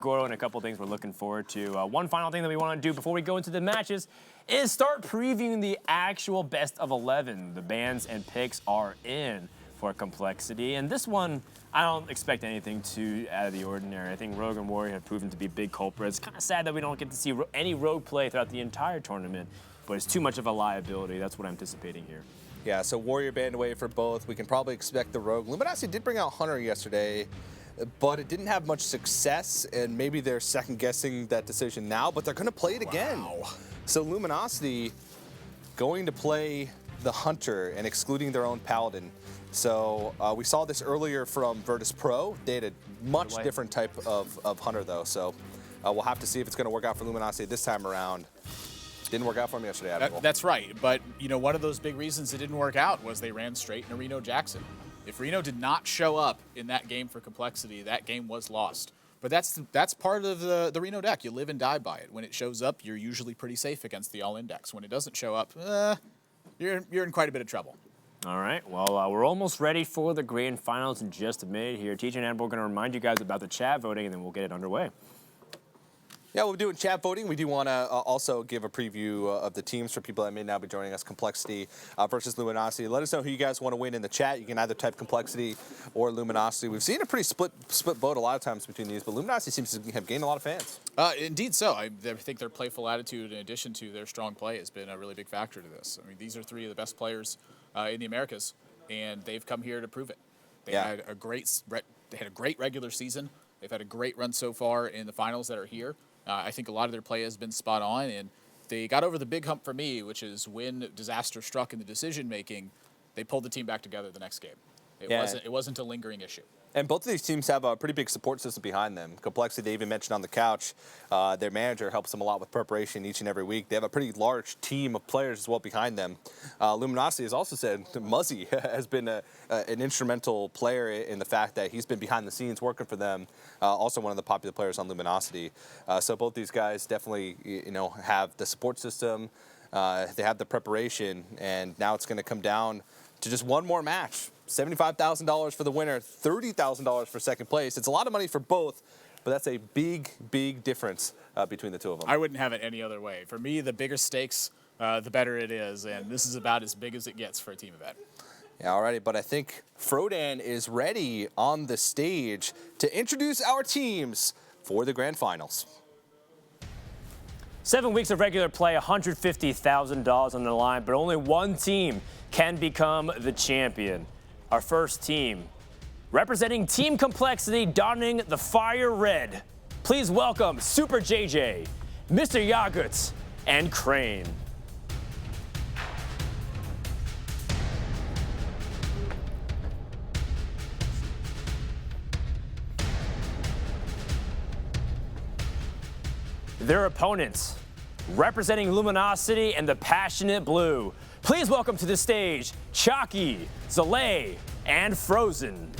Goro, and a couple things we're looking forward to. One final thing that we want to do before we go into the matches is start previewing the actual best of 11. The bans and picks are in for CompLexity, and this one, I don't expect anything too out of the ordinary. I think Rogue and Warrior have proven to be big culprits. It's kind of sad that we don't get to see any Rogue play throughout the entire tournament, but it's too much of a liability. That's what I'm anticipating here. Yeah, so Warrior banned away for both. We can probably expect the Rogue. Luminosity did bring out Hunter yesterday, but it didn't have much success, and maybe they're second-guessing that decision now, but they're going to play it again. So Luminosity going to play the Hunter and excluding their own Paladin. So we saw this earlier from Virtus Pro. They had a much different type of Hunter, though, so we'll have to see if it's going to work out for Luminosity this time around. Didn't work out for him yesterday. That's right, but you know, one of those big reasons it didn't work out was they ran straight into Reno Jackson. If Reno did not show up in that game for CompLexity, that game was lost. But that's part of the Reno deck. You live and die by it. When it shows up, you're usually pretty safe against the all-in decks. When it doesn't show up, you're in quite a bit of trouble. All right, well, we're almost ready for the grand finals in just a minute here. TJ and Ann, we're going to remind you guys about the chat voting, and then we'll get it underway. Yeah, we're doing chat voting. We do want to also give a preview of the teams for people that may now be joining us. CompLexity versus Luminosity. Let us know who you guys want to win in the chat. You can either type CompLexity or Luminosity. We've seen a pretty split vote a lot of times between these, but Luminosity seems to have gained a lot of fans. Indeed so. I think their playful attitude, in addition to their strong play, has been a really big factor to this. I mean, these are three of the best players in the Americas, and they've come here to prove it. They had a great regular season. They've had a great run so far in the finals that are here. I think a lot of their play has been spot on, and they got over the big hump for me, which is when disaster struck in the decision-making, they pulled the team back together the next game. It wasn't a lingering issue. And both of these teams have a pretty big support system behind them. CompLexity, they even mentioned on the couch, their manager helps them a lot with preparation each and every week. They have a pretty large team of players as well behind them. Luminosity has also said Muzzy has been an instrumental player in the fact that he's been behind the scenes working for them. Also one of the popular players on Luminosity. So both these guys definitely, have the support system. They have the preparation, and now it's going to come down to just one more match. $75,000 for the winner, $30,000 for second place. It's a lot of money for both, but that's a big, big difference between the two of them. I wouldn't have it any other way. For me, the bigger stakes, the better it is, and this is about as big as it gets for a team event. Yeah, alrighty, but I think Frodan is ready on the stage to introduce our teams for the grand finals. 7 weeks of regular play, $150,000 on the line, but only one team can become the champion. Our first team, representing Team CompLexity, donning the fire red. Please welcome Super JJ, Mr. Yaguts, and Crane. Their opponents, representing Luminosity and the Passionate Blue. Please welcome to the stage, Chalky, Zalay, and Frozen.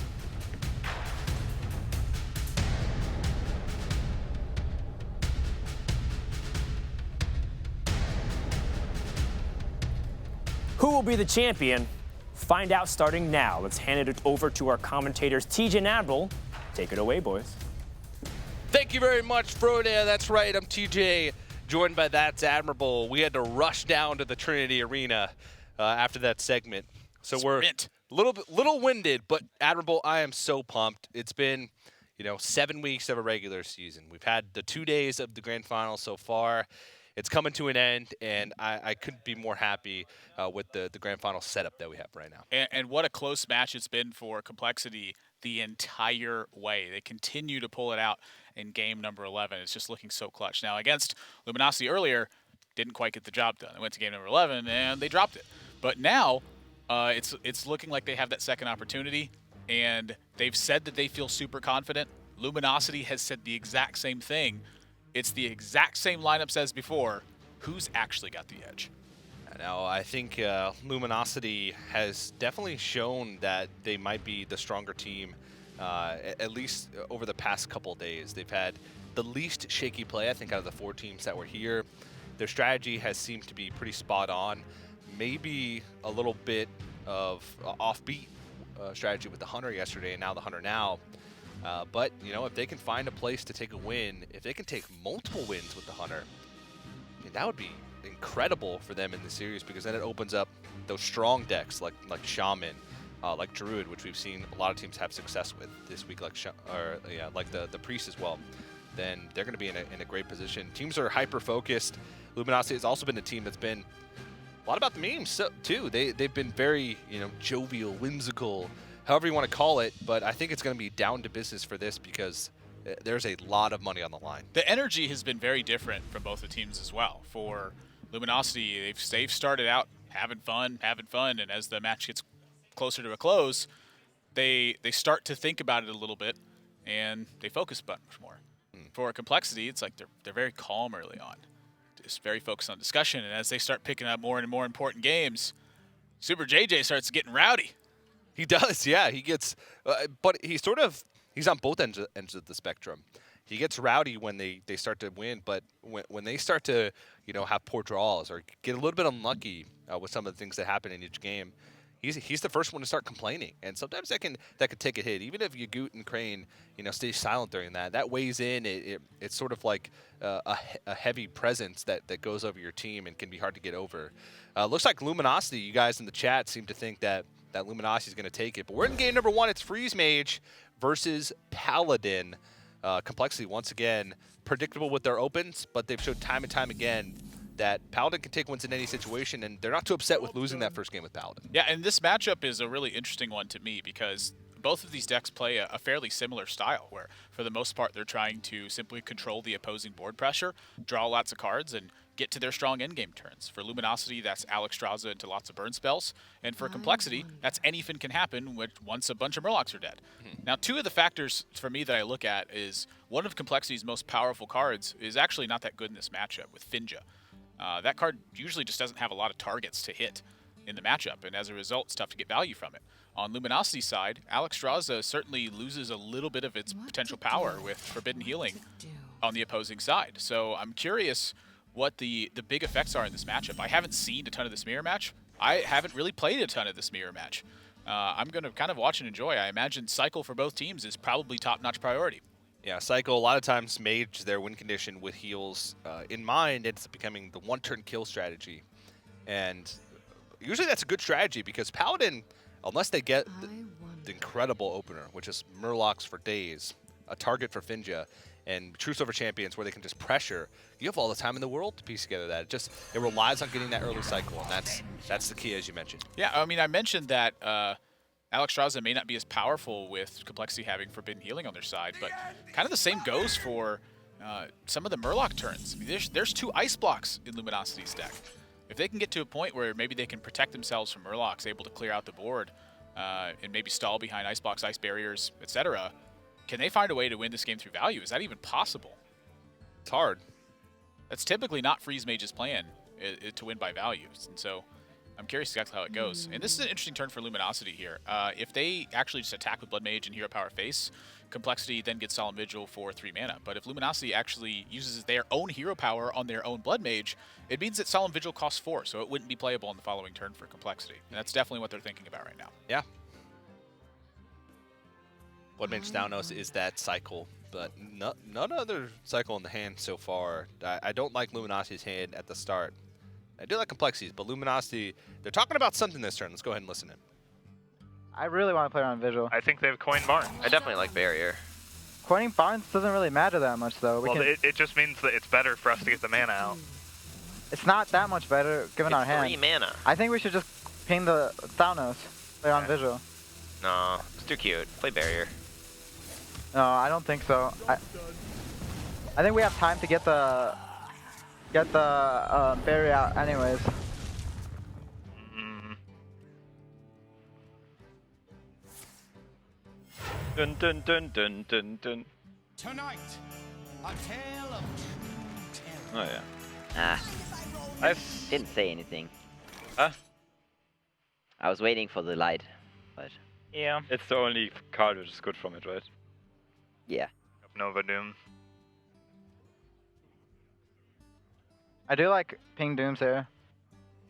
Who will be the champion? Find out starting now. Let's hand it over to our commentators, TJ and Admiral. Take it away, boys. Thank you very much, Frodan. That's right, I'm TJ. Joined by That's Admirable. We had to rush down to the Trinity Arena after that segment. So we're a little winded, but Admirable, I am so pumped. It's been, 7 weeks of a regular season. We've had the 2 days of the grand final so far. It's coming to an end, and I couldn't be more happy with the grand final setup that we have right now. And what a close match it's been for CompLexity the entire way. They continue to pull it out in game number 11. It's just looking so clutch. Now, against Luminosity earlier, didn't quite get the job done. They went to game number 11, and they dropped it. But now, it's looking like they have that second opportunity, and they've said that they feel super confident. Luminosity has said the exact same thing. It's the exact same lineups as before. Who's actually got the edge? Now, I think Luminosity has definitely shown that they might be the stronger team, at least over the past couple of days. They've had the least shaky play, I think, out of the 4 teams that were here. Their strategy has seemed to be pretty spot on. Maybe a little bit of offbeat strategy with the Hunter yesterday and now the Hunter now. But, you know, if they can find a place to take a win, if they can take multiple wins with the Hunter, I mean, that would be incredible for them in the series, because then it opens up those strong decks like Shaman, like Druid, which we've seen a lot of teams have success with this week, like the Priest as well. Then they're going to be in a great position. Teams are hyper-focused. Luminosity has also been a team that's been a lot about the memes, too. They've been very, you know, jovial, whimsical, however you want to call it, but I think it's going to be down to business for this because there's a lot of money on the line. The energy has been very different from both the teams as well. For Luminosity, they've started out having fun, and as the match gets closer to a close, they start to think about it a little bit, and they focus much more. For CompLexity, it's like they're very calm early on, just very focused on discussion, and as they start picking up more and more important games, Super JJ starts getting rowdy. He does, yeah. He gets, but he's on both ends of the spectrum. He gets rowdy when they start to win, but when they start to, you know, have poor draws or get a little bit unlucky with some of the things that happen in each game, he's the first one to start complaining, and sometimes that could take a hit. Even if Yagut and Crane, you know, stay silent during that weighs in. It's sort of like a heavy presence that goes over your team and can be hard to get over. Looks like Luminosity, you guys in the chat seem to think that Luminosity is going to take it, but we're in game number 1. It's Freeze Mage versus Paladin. CompLexity, once again, predictable with their opens, but they've showed time and time again that Paladin can take wins in any situation, and they're not too upset with losing that first game with Paladin. Yeah, and this matchup is a really interesting one to me because both of these decks play a fairly similar style where, for the most part, they're trying to simply control the opposing board pressure, draw lots of cards, and get to their strong endgame turns. For Luminosity, that's Alexstrasza into lots of burn spells. And for CompLexity, that's anything can happen once a bunch of Murlocs are dead. Now, two of the factors for me that I look at is one of CompLexity's most powerful cards is actually not that good in this matchup with Finja. That card usually just doesn't have a lot of targets to hit in the matchup, and as a result, it's tough to get value from it. On Luminosity's side, Alexstrasza certainly loses a little bit of its potential power with Forbidden Healing on the opposing side. So I'm curious what the big effects are in this matchup. I haven't seen a ton of this mirror match. I haven't really played a ton of this mirror match. I'm going to kind of watch and enjoy. I imagine cycle for both teams is probably top-notch priority. Yeah, cycle, a lot of times Mage, their win condition with heals in mind, it's becoming the one-turn kill strategy. And usually that's a good strategy because Paladin, unless they get the incredible opener, which is Murlocs for days, a target for Finja, and Truce over Champions where they can just pressure, you have all the time in the world to piece together that. It relies on getting that early cycle, and that's the key, as you mentioned. Yeah, I mean, I mentioned that Alexstrasza may not be as powerful with CompLexity having Forbidden Healing on their side, but kind of the same goes for some of the Murloc turns. I mean, there's 2 ice blocks in Luminosity's deck. If they can get to a point where maybe they can protect themselves from Murlocs, able to clear out the board, and maybe stall behind ice blocks, ice barriers, etc., can they find a way to win this game through value? Is that even possible? It's hard. That's typically not Freeze Mage's plan, to win by values, and so I'm curious exactly how it goes. And this is an interesting turn for Luminosity here. If they actually just attack with Blood Mage and Hero Power face, CompLexity then gets Solemn Vigil for 3 mana. But if Luminosity actually uses their own Hero Power on their own Blood Mage, it means that Solemn Vigil costs 4, so it wouldn't be playable on the following turn for CompLexity. And that's definitely what they're thinking about right now. Yeah. Blood Mage Thaunos is that cycle, but none other cycle in the hand so far. I don't like Luminosity's hand at the start. I do like CompLexity's, but Luminosity, they're talking about something this turn. Let's go ahead and listen in. I really want to play around Vigil. I think they've coined Barnes. I definitely like Barrier. Coining Barnes doesn't really matter that much, though. Well, it just means that it's better for us to get the mana out. It's not that much better, given our hand. 3 mana. I think we should just ping the Thaunos, play on Vigil. No, it's too cute. Play Barrier. No, I don't think so. I think we have time to get the barrier out anyways. Dun dun dun dun dun dun. Tonight, a tale of true terror. Oh yeah. I didn't say anything. Huh? I was waiting for the light, but Yeah. It's the only card which is good from it, right? yeah. Nova Doom. I do like ping Doomsayer.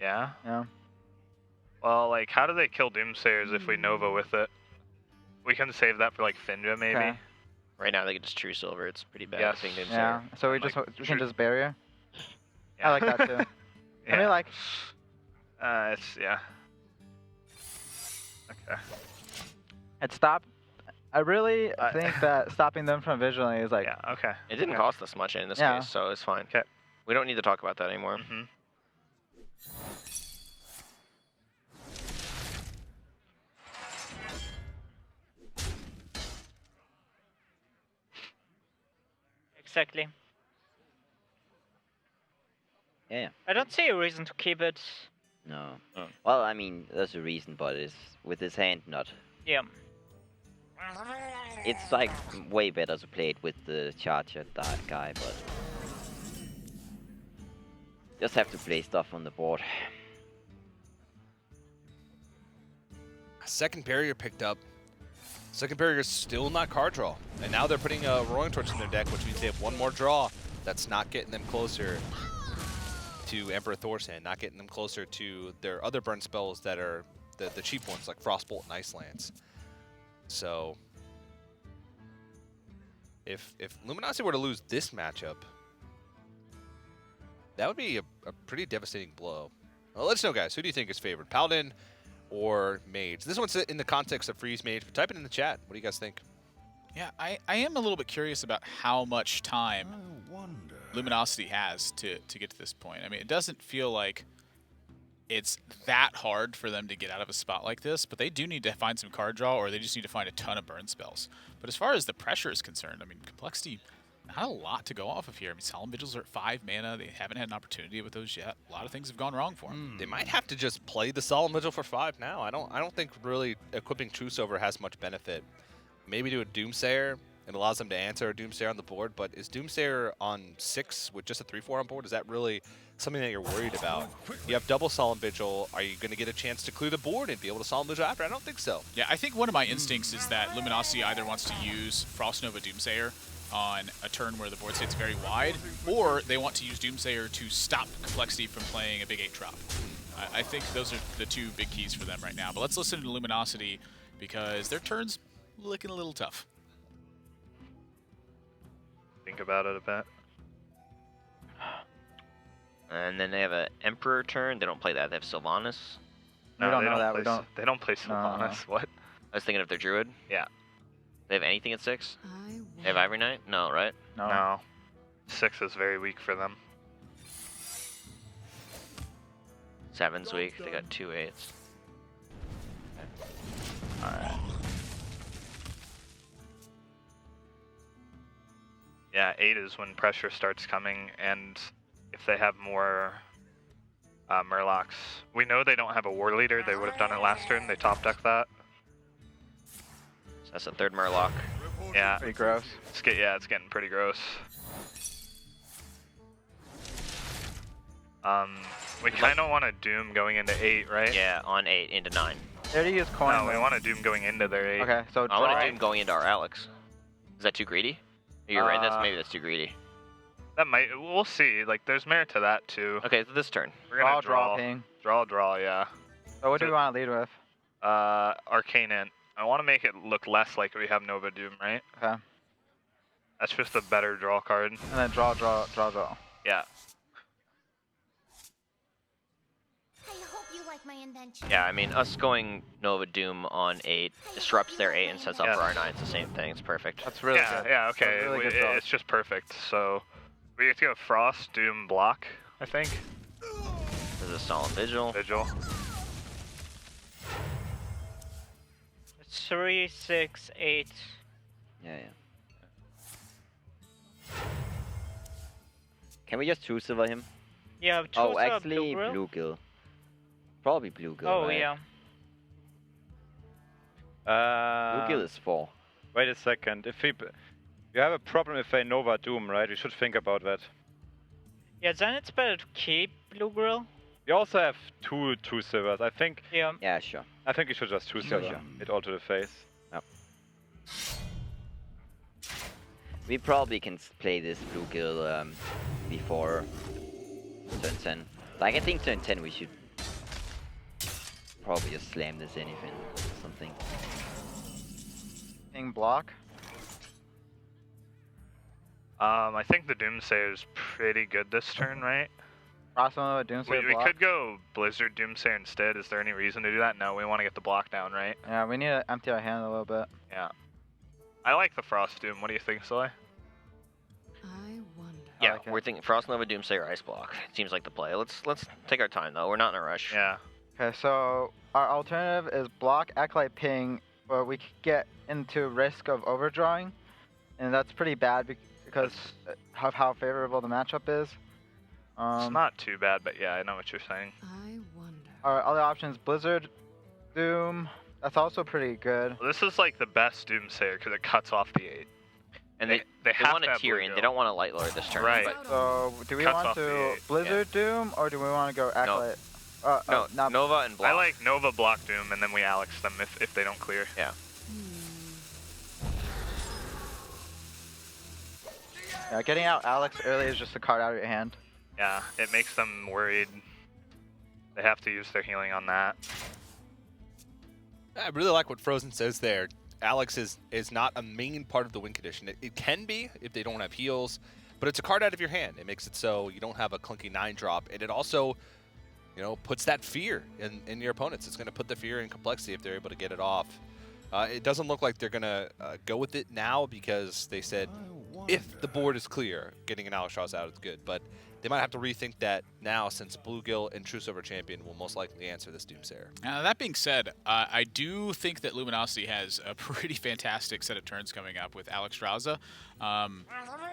Yeah? Yeah. Well, like, how do they kill Doomsayers if we Nova with it? We can save that for, like, Finja, maybe? Okay. Right now they can just true silver. It's pretty bad. Yes. Being Yeah. So we can just barrier. I like that too. Yeah. I mean, like, it's yeah. Okay. it stopped. I really think that stopping them from visualing is like. Yeah. Okay. It didn't cost us much in this Yeah. case, so it's fine. Okay. We don't need to talk about that anymore. Mhm. Exactly. Yeah. I don't see a reason to keep it. No. Oh. Well, I mean, there's a reason, but it's with his hand not. Yeah. It's like way better to play it with the charger guy, but just have to play stuff on the board. Second barrier picked up. Second barrier is still not card draw. And now they're putting a Roaring Torch in their deck, which means they have one more draw. That's not getting them closer to Emperor Thor's hand, not getting them closer to their other burn spells that are the cheap ones, like Frostbolt and Ice Lance. So if Luminosity were to lose this matchup, that would be a pretty devastating blow. Well, let us know, guys. Who do you think is favored, Paladin or Mage? This one's in the context of Freeze Mage, but type it in the chat. What do you guys think? Yeah, I am a little bit curious about how much time Luminosity has to get to this point. I mean, it doesn't feel like it's that hard for them to get out of a spot like this, but they do need to find some card draw, or they just need to find a ton of burn spells. But as far as the pressure is concerned, I mean, CompLexity, not a lot to go off of here. I mean, Solemn Vigils are at 5 mana. They haven't had an opportunity with those yet. A lot of things have gone wrong for them. They might have to just play the Solemn Vigil for 5 now. I don't think really equipping True Silver has much benefit. Maybe do a Doomsayer. It allows them to answer a Doomsayer on the board, but is Doomsayer on 6 with just a 3/4 on board? Is that really something that you're worried about? You have double Solemn Vigil. Are you going to get a chance to clear the board and be able to Solemn Vigil after? I don't think so. Yeah, I think one of my instincts is that Luminosity either wants to use Frost Nova Doomsayer on a turn where the board state's very wide, or they want to use Doomsayer to stop CompLexity from playing a big 8-drop. I think those are the two big keys for them right now. But let's listen to Luminosity because their turn's looking a little tough. Think about it a bit. And then they have an Emperor turn. They don't play that. They have Sylvanas. We don't know that. Play, We don't. They don't play Sylvanas. No. What? I was thinking of their Druid. Yeah. They have anything at 6? They have Ivory Knight? No, right? No. No. 6 is very weak for them. 7's weak. They got 2 8s. Alright. Yeah, 8 is when pressure starts coming, and if they have more Murlocs. We know they don't have a War Leader. They would have done it last turn. They top deck that. So that's a 3rd Murloc. Yeah. Pretty gross. It's getting pretty gross. We kind of want a Doom going into 8, right? Yeah, on 8 into 9. They already used coin. No, we want a Doom going into their 8. Okay, so I want draw. a Doom going into our Alex. Is that too greedy? You're right. Maybe that's too greedy. That might. We'll see. Like, there's merit to that too. Okay, so this turn. We're gonna Draw, ping. Draw. Yeah. So what do we want to lead with? Arcane Int. I want to make it look less like we have Nova Doom, right? Okay. That's just a better draw card. And then draw. Yeah. I hope you like my invention. Yeah, I mean, us going Nova Doom on 8 disrupts their 8 and sets up for our 9. It's the same thing. It's perfect. That's really Yeah, good. yeah, okay. That's really good draw. It's just perfect. So we get to go Frost, Doom, Block, I think. This is a Solemn Vigil. Vigil. 3, 6, 8. Yeah. Can we just choose silver him? Yeah, Oh, choose a actually, Blue-Grill. Bluegill. Probably Bluegill. Oh, right? yeah. Bluegill is 4. Wait a second. If we, you have a problem if they Nova Doom, right? We should think about that. Yeah, then it's better to keep Blue-Grill. We also have two true silvers. I think. Yeah. Yeah, sure. I think we should just choose silver. Hit all to the face. Yep. We probably can play this Bluegill before turn 10. Like, I think turn 10 we should probably just slam this anything or something. Ping block. I think the Doomsayer is pretty good this turn, right? Frost Nova, Doomsayer We block. could go Blizzard Doomsayer instead. Is there any reason to do that? No, we want to get the block down, right? Yeah, we need to empty our hand a little bit. Yeah. I like the Frost Doom. What do you think, Soy? Yeah, we're thinking Frost Nova, Doomsayer, Ice Block. It seems like the play. Let's take our time though. We're not in a rush. Yeah. Okay, so our alternative is block Acolyte Ping, where we could get into risk of overdrawing, and that's pretty bad because of how favorable the matchup is. It's not too bad, but yeah, I know what you're saying. Our other option is Blizzard Doom. That's also pretty good. Well, this is like the best Doomsayer because it cuts off the 8. And they have want a to have Tyrion. They don't want a Light Lord this turn. Right. But So do we want to Blizzard Doom or do we want to go Acolyte? no, Nova and Block. I like Nova Block Doom, and then we Alex them if they don't clear. Yeah. Yeah, getting out Alex early is just a card out of your hand. Yeah, it makes them worried. They have to use their healing on that. I really like what Frozen says there. Alex is not a main part of the win condition. It can be if they don't have heals, but it's a card out of your hand. It makes it so you don't have a clunky 9-drop, and it also, you know, puts that fear in your opponents. It's going to put the fear in Complexity if they're able to get it off. It doesn't look like they're going to go with it now because they said if the board is clear, getting an Alexstrasza out is good, but they might have to rethink that now since Bluegill and True Silver Champion will most likely answer this Doomsayer. That being said, I do think that Luminosity has a pretty fantastic set of turns coming up with Alexstrasza.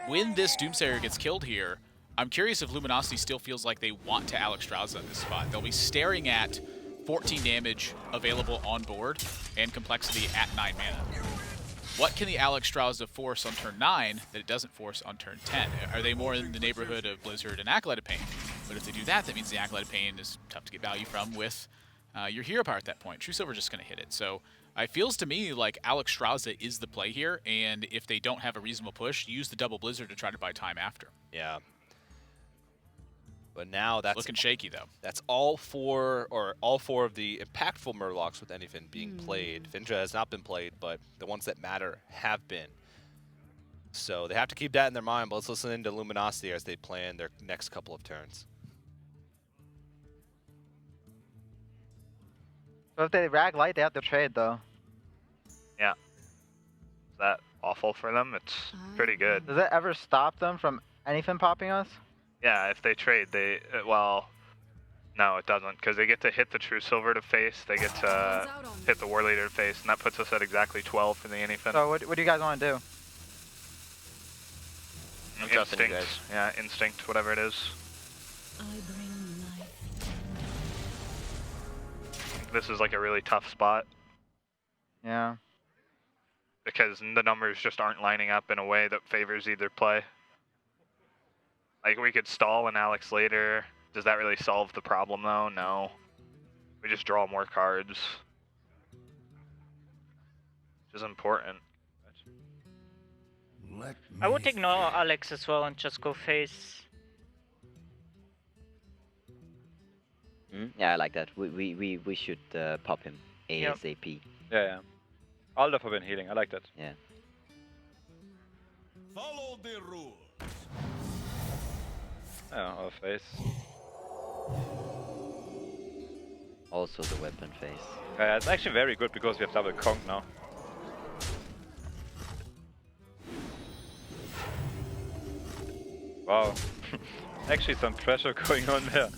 When this Doomsayer gets killed here, I'm curious if Luminosity still feels like they want to Alexstrasza in this spot. They'll be staring at 14 damage available on board and Complexity at 9 mana. What can the Alexstrasza force on turn 9 that it doesn't force on turn 10? Are they more in the neighborhood of Blizzard and Acolyte of Pain? But if they do that, that means the Acolyte of Pain is tough to get value from with your hero power at that point. True Silver's just going to hit it. So it feels to me like Alexstrasza is the play here, and if they don't have a reasonable push, use the double Blizzard to try to buy time after. Yeah. But now that's looking shaky though. That's all four of the impactful Murlocs with Anyfin being played. Finja has not been played, but the ones that matter have been. So they have to keep that in their mind, but let's listen into Luminosity as they plan their next couple of turns. So if they rag light, they have to trade though. Yeah. Is that awful for them? It's pretty good. Does it ever stop them from anything popping us? Yeah, if they trade, they well, no, it doesn't, because they get to hit the True Silver to face, they get to hit the War Leader to face, and that puts us at exactly 12 for the Anyfin. So what do you guys want to do? I'm trusting you guys. Yeah, Instinct, whatever it is. This is like a really tough spot. Yeah. Because the numbers just aren't lining up in a way that favors either play. Like, we could stall an Alex later. Does that really solve the problem, though? No. We just draw more cards. Which is important. I would ignore Alex as well and just go face. Yeah, I like that. We should pop him ASAP. Yeah. Alder for been healing. I like that. Yeah. Follow the rules. Yeah, our face. Also the weapon face. It's actually very good because we have double conk now. Wow. Actually some pressure going on there.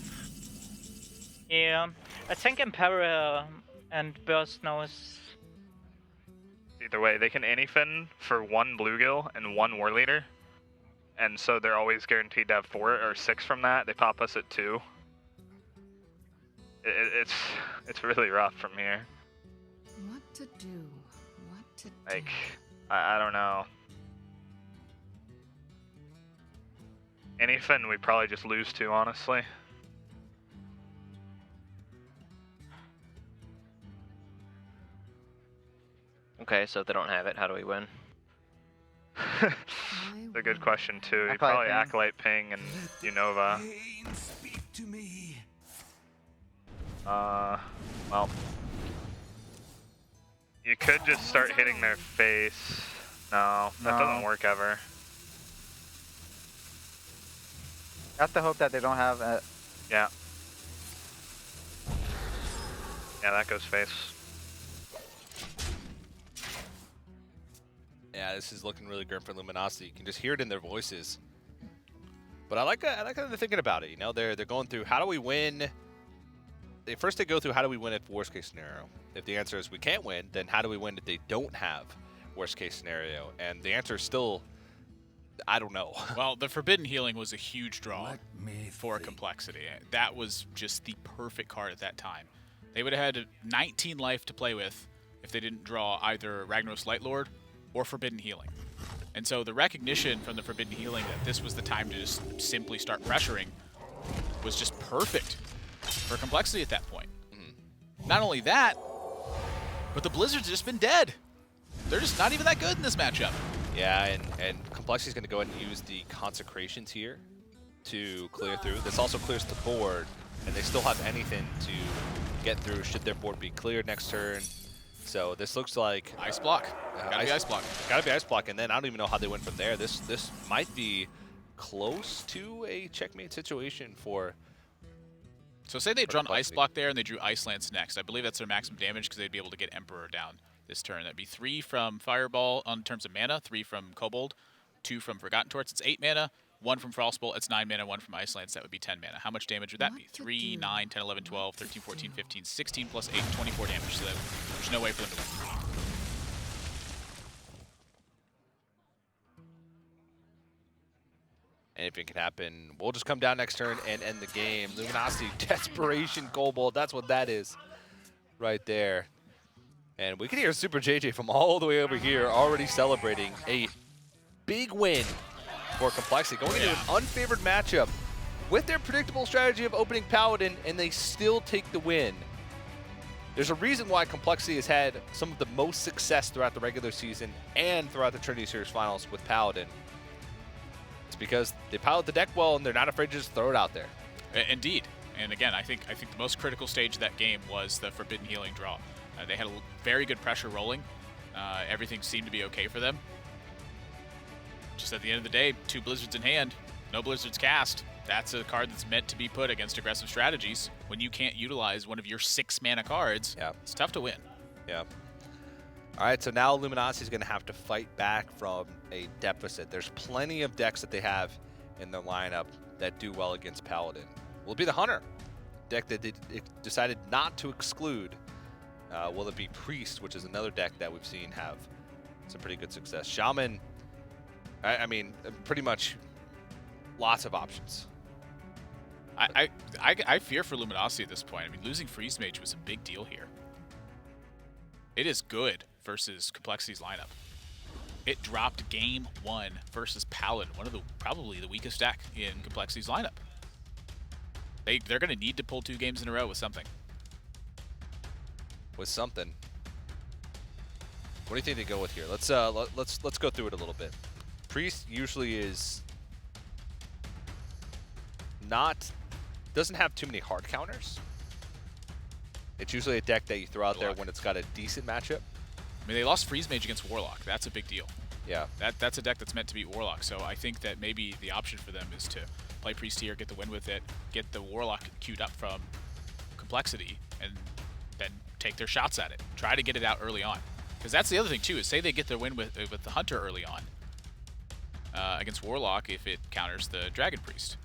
Yeah, I think Emperor and Burst now is... Either way, they can Anyfin for 1 Bluegill and 1 War Leader. And so they're always guaranteed to have 4 or 6 from that. They pop us at 2. It's really rough from here. What to do? What to do? Like, I don't know. Anyfin we probably just lose to, honestly. Okay, so if they don't have it, how do we win? It's a good question too. You probably Acolyte Ping and Unova. Speak to me. Well, you could just start hitting their face. No, that doesn't work ever. have to hope that they don't have a... Yeah. Yeah, that goes face. Yeah, this is looking really good for Luminosity. You can just hear it in their voices. But I like how they're thinking about it. You know, they're going through how do we win. They go through how do we win at worst case scenario. If the answer is we can't win, then how do we win if they don't have worst case scenario? And the answer is still, I don't know. Well, the Forbidden Healing was a huge draw for CompLexity. That was just the perfect card at that time. They would have had 19 life to play with if they didn't draw either Ragnaros Lightlord or Forbidden Healing. And so the recognition from the Forbidden Healing that this was the time to just simply start pressuring was just perfect for CompLexity at that point. Not only that, but the Blizzard's just been dead. They're just not even that good in this matchup. Yeah, and CompLexity's going to go ahead and use the Consecrations here to clear through. This also clears the board, and they still have anything to get through should their board be cleared next turn. So this looks like Ice Block. Gotta be Ice Block. Gotta be Ice Block, and then I don't even know how they went from there. This might be close to a checkmate situation for... So say they drew an Ice Block there and they drew Ice Lance next. I believe that's their maximum damage because they'd be able to get Emperor down this turn. That'd be 3 from Fireball on terms of mana, 3 from Kobold, 2 from Forgotten Torch. It's 8 mana, 1 from Frostbolt. It's 9 mana, 1 from Ice Lance. That would be 10 mana. How much damage would that be? 3, 9, 10, 11, 12, 13, 14, 15, 16 plus 8, 24 damage. So there's no way for them to win. Anything can happen. We'll just come down next turn and end the game. Luminosity, Desperation Kobold. That's what that is right there. And we can hear Super JJ from all the way over here already celebrating a big win for CompLexity. Going into an unfavored matchup with their predictable strategy of opening Paladin, and they still take the win. There's a reason why CompLexity has had some of the most success throughout the regular season and throughout the Trinity Series finals with Paladin. It's because they pilot the deck well and they're not afraid to just throw it out there. Indeed. And again, I think the most critical stage of that game was the Forbidden Healing draw. They had a very good pressure rolling. Everything seemed to be okay for them. Just at the end of the day, 2 Blizzards in hand, no Blizzards cast. That's a card that's meant to be put against aggressive strategies. When you can't utilize one of your 6 mana cards, it's tough to win. Yeah. All right, so now Luminosity is going to have to fight back from a deficit. There's plenty of decks that they have in their lineup that do well against Paladin. Will it be the Hunter deck that they decided not to exclude? Will it be Priest, which is another deck that we've seen have some pretty good success? Shaman, I mean, pretty much lots of options. I fear for Luminosity at this point. I mean, losing Freeze Mage was a big deal here. It is good versus CompLexity's lineup. It dropped game 1 versus Paladin, one of the probably the weakest deck in CompLexity's lineup. They're going to need to pull 2 games in a row with something. With something. What do you think they go with here? Let's go through it a little bit. Priest usually is doesn't have too many hard counters. It's usually a deck that you throw out there when it's got a decent matchup. I mean, they lost Freeze Mage against Warlock. That's a big deal. Yeah. That's a deck that's meant to beat Warlock. So I think that maybe the option for them is to play Priest here, get the win with it, get the Warlock queued up from CompLexity, and then take their shots at it. Try to get it out early on. Because that's the other thing, too, is say they get their win with the Hunter early on against Warlock if it counters the Dragon Priest.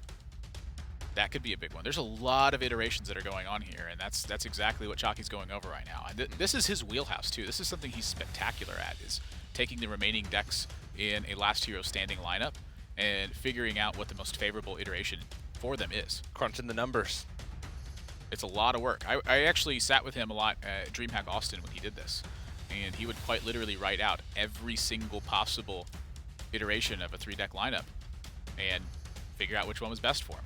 That could be a big one. There's a lot of iterations that are going on here, and that's exactly what Chalky's going over right now. And this is his wheelhouse, too. This is something he's spectacular at, is taking the remaining decks in a last hero standing lineup and figuring out what the most favorable iteration for them is. Crunching the numbers. It's a lot of work. I actually sat with him a lot at DreamHack Austin when he did this, and he would quite literally write out every single possible iteration of a 3-deck lineup and figure out which one was best for him.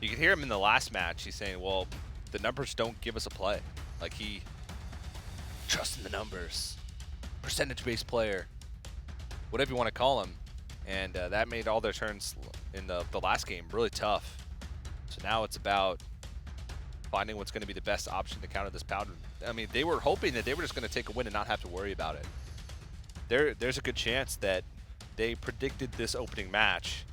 You can hear him in the last match. He's saying, well, the numbers don't give us a play. Like, he trusts in the numbers. Percentage-based player. Whatever you want to call him. And that made all their turns in the last game really tough. So now it's about finding what's going to be the best option to counter this Paladin. I mean, they were hoping that they were just going to take a win and not have to worry about it. There's a good chance that they predicted this opening match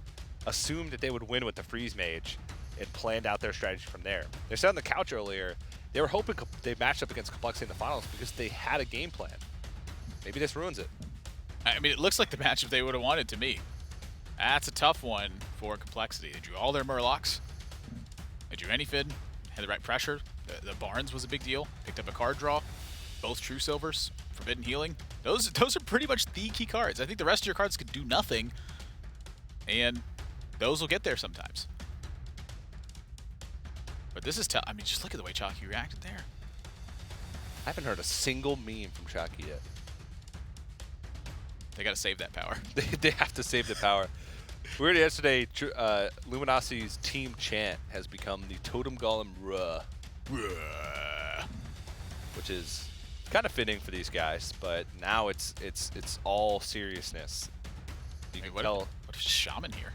assumed that they would win with the Freeze Mage and planned out their strategy from there. They said on the couch earlier, they were hoping they matched up against CompLexity in the finals because they had a game plan. Maybe this ruins it. I mean, it looks like the matchup they would have wanted to me. That's a tough one for CompLexity. They drew all their Murlocs. They drew Anyfid, had the right pressure. The Barnes was a big deal. Picked up a card draw. Both True Silvers, Forbidden Healing. Those are pretty much the key cards. I think the rest of your cards could do nothing, and those will get there sometimes. But this is tough. I mean, just look at the way Chalky reacted there. I haven't heard a single meme from Chalky yet. They got to save that power. They have to save the power. We heard yesterday, Luminosity's team chant has become the Totem Golem Ruh. Which is kind of fitting for these guys, but now it's all seriousness. You can tell. What is Shaman here?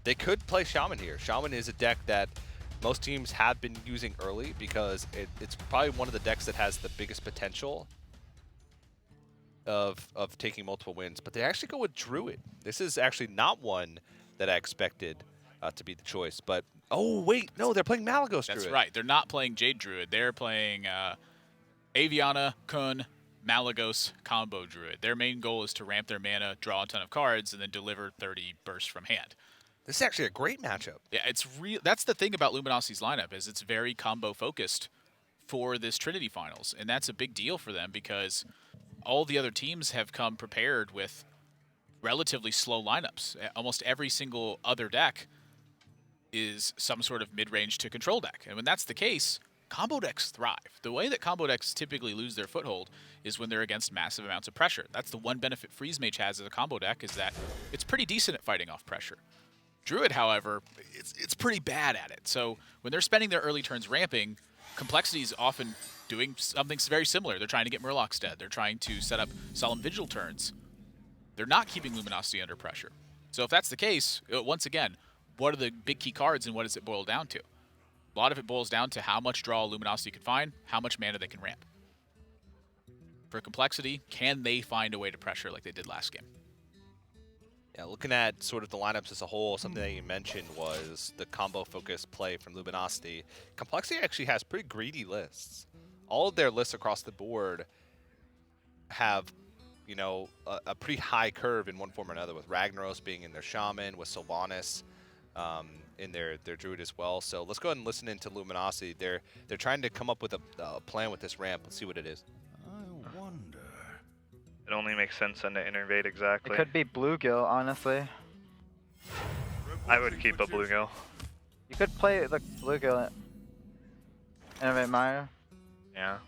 They could play Shaman here. Shaman is a deck that most teams have been using early because it's probably one of the decks that has the biggest potential of taking multiple wins. But they actually go with Druid. This is actually not one that I expected to be the choice. But oh wait, no, they're playing Malygos Druid. That's right. They're not playing Jade Druid. They're playing Aviana, Kun, Malygos combo Druid. Their main goal is to ramp their mana, draw a ton of cards, and then deliver 30 bursts from hand. This is actually a great matchup. Yeah, it's real. That's the thing about Luminosity's lineup is it's very combo focused for this Trinity Finals, and that's a big deal for them because all the other teams have come prepared with relatively slow lineups. Almost every single other deck is some sort of mid-range to control deck, and when that's the case, combo decks thrive. The way that combo decks typically lose their foothold is when they're against massive amounts of pressure. That's the one benefit Freeze Mage has as a combo deck is that it's pretty decent at fighting off pressure. Druid, however, it's pretty bad at it. So when they're spending their early turns ramping, CompLexity is often doing something very similar. They're trying to get Murlocs dead. They're trying to set up Solemn Vigil turns. They're not keeping Luminosity under pressure. So if that's the case, once again, what are the big key cards and what does it boil down to? A lot of it boils down to how much draw Luminosity can find, how much mana they can ramp. For CompLexity, can they find a way to pressure like they did last game? Yeah, looking at sort of the lineups as a whole, something that you mentioned was the combo-focused play from Luminosity. CompLexity actually has pretty greedy lists. All of their lists across the board have, you know, a pretty high curve in one form or another, with Ragnaros being in their Shaman, with Sylvanas in their Druid as well. So let's go ahead and listen into Luminosity. They're trying to come up with a plan with this ramp. Let's see what it is. I wonder. It only makes sense then to innervate exactly. It could be Bluegill, honestly. I would keep a Bluegill. You could play the Bluegill Innervate Mire. Yeah.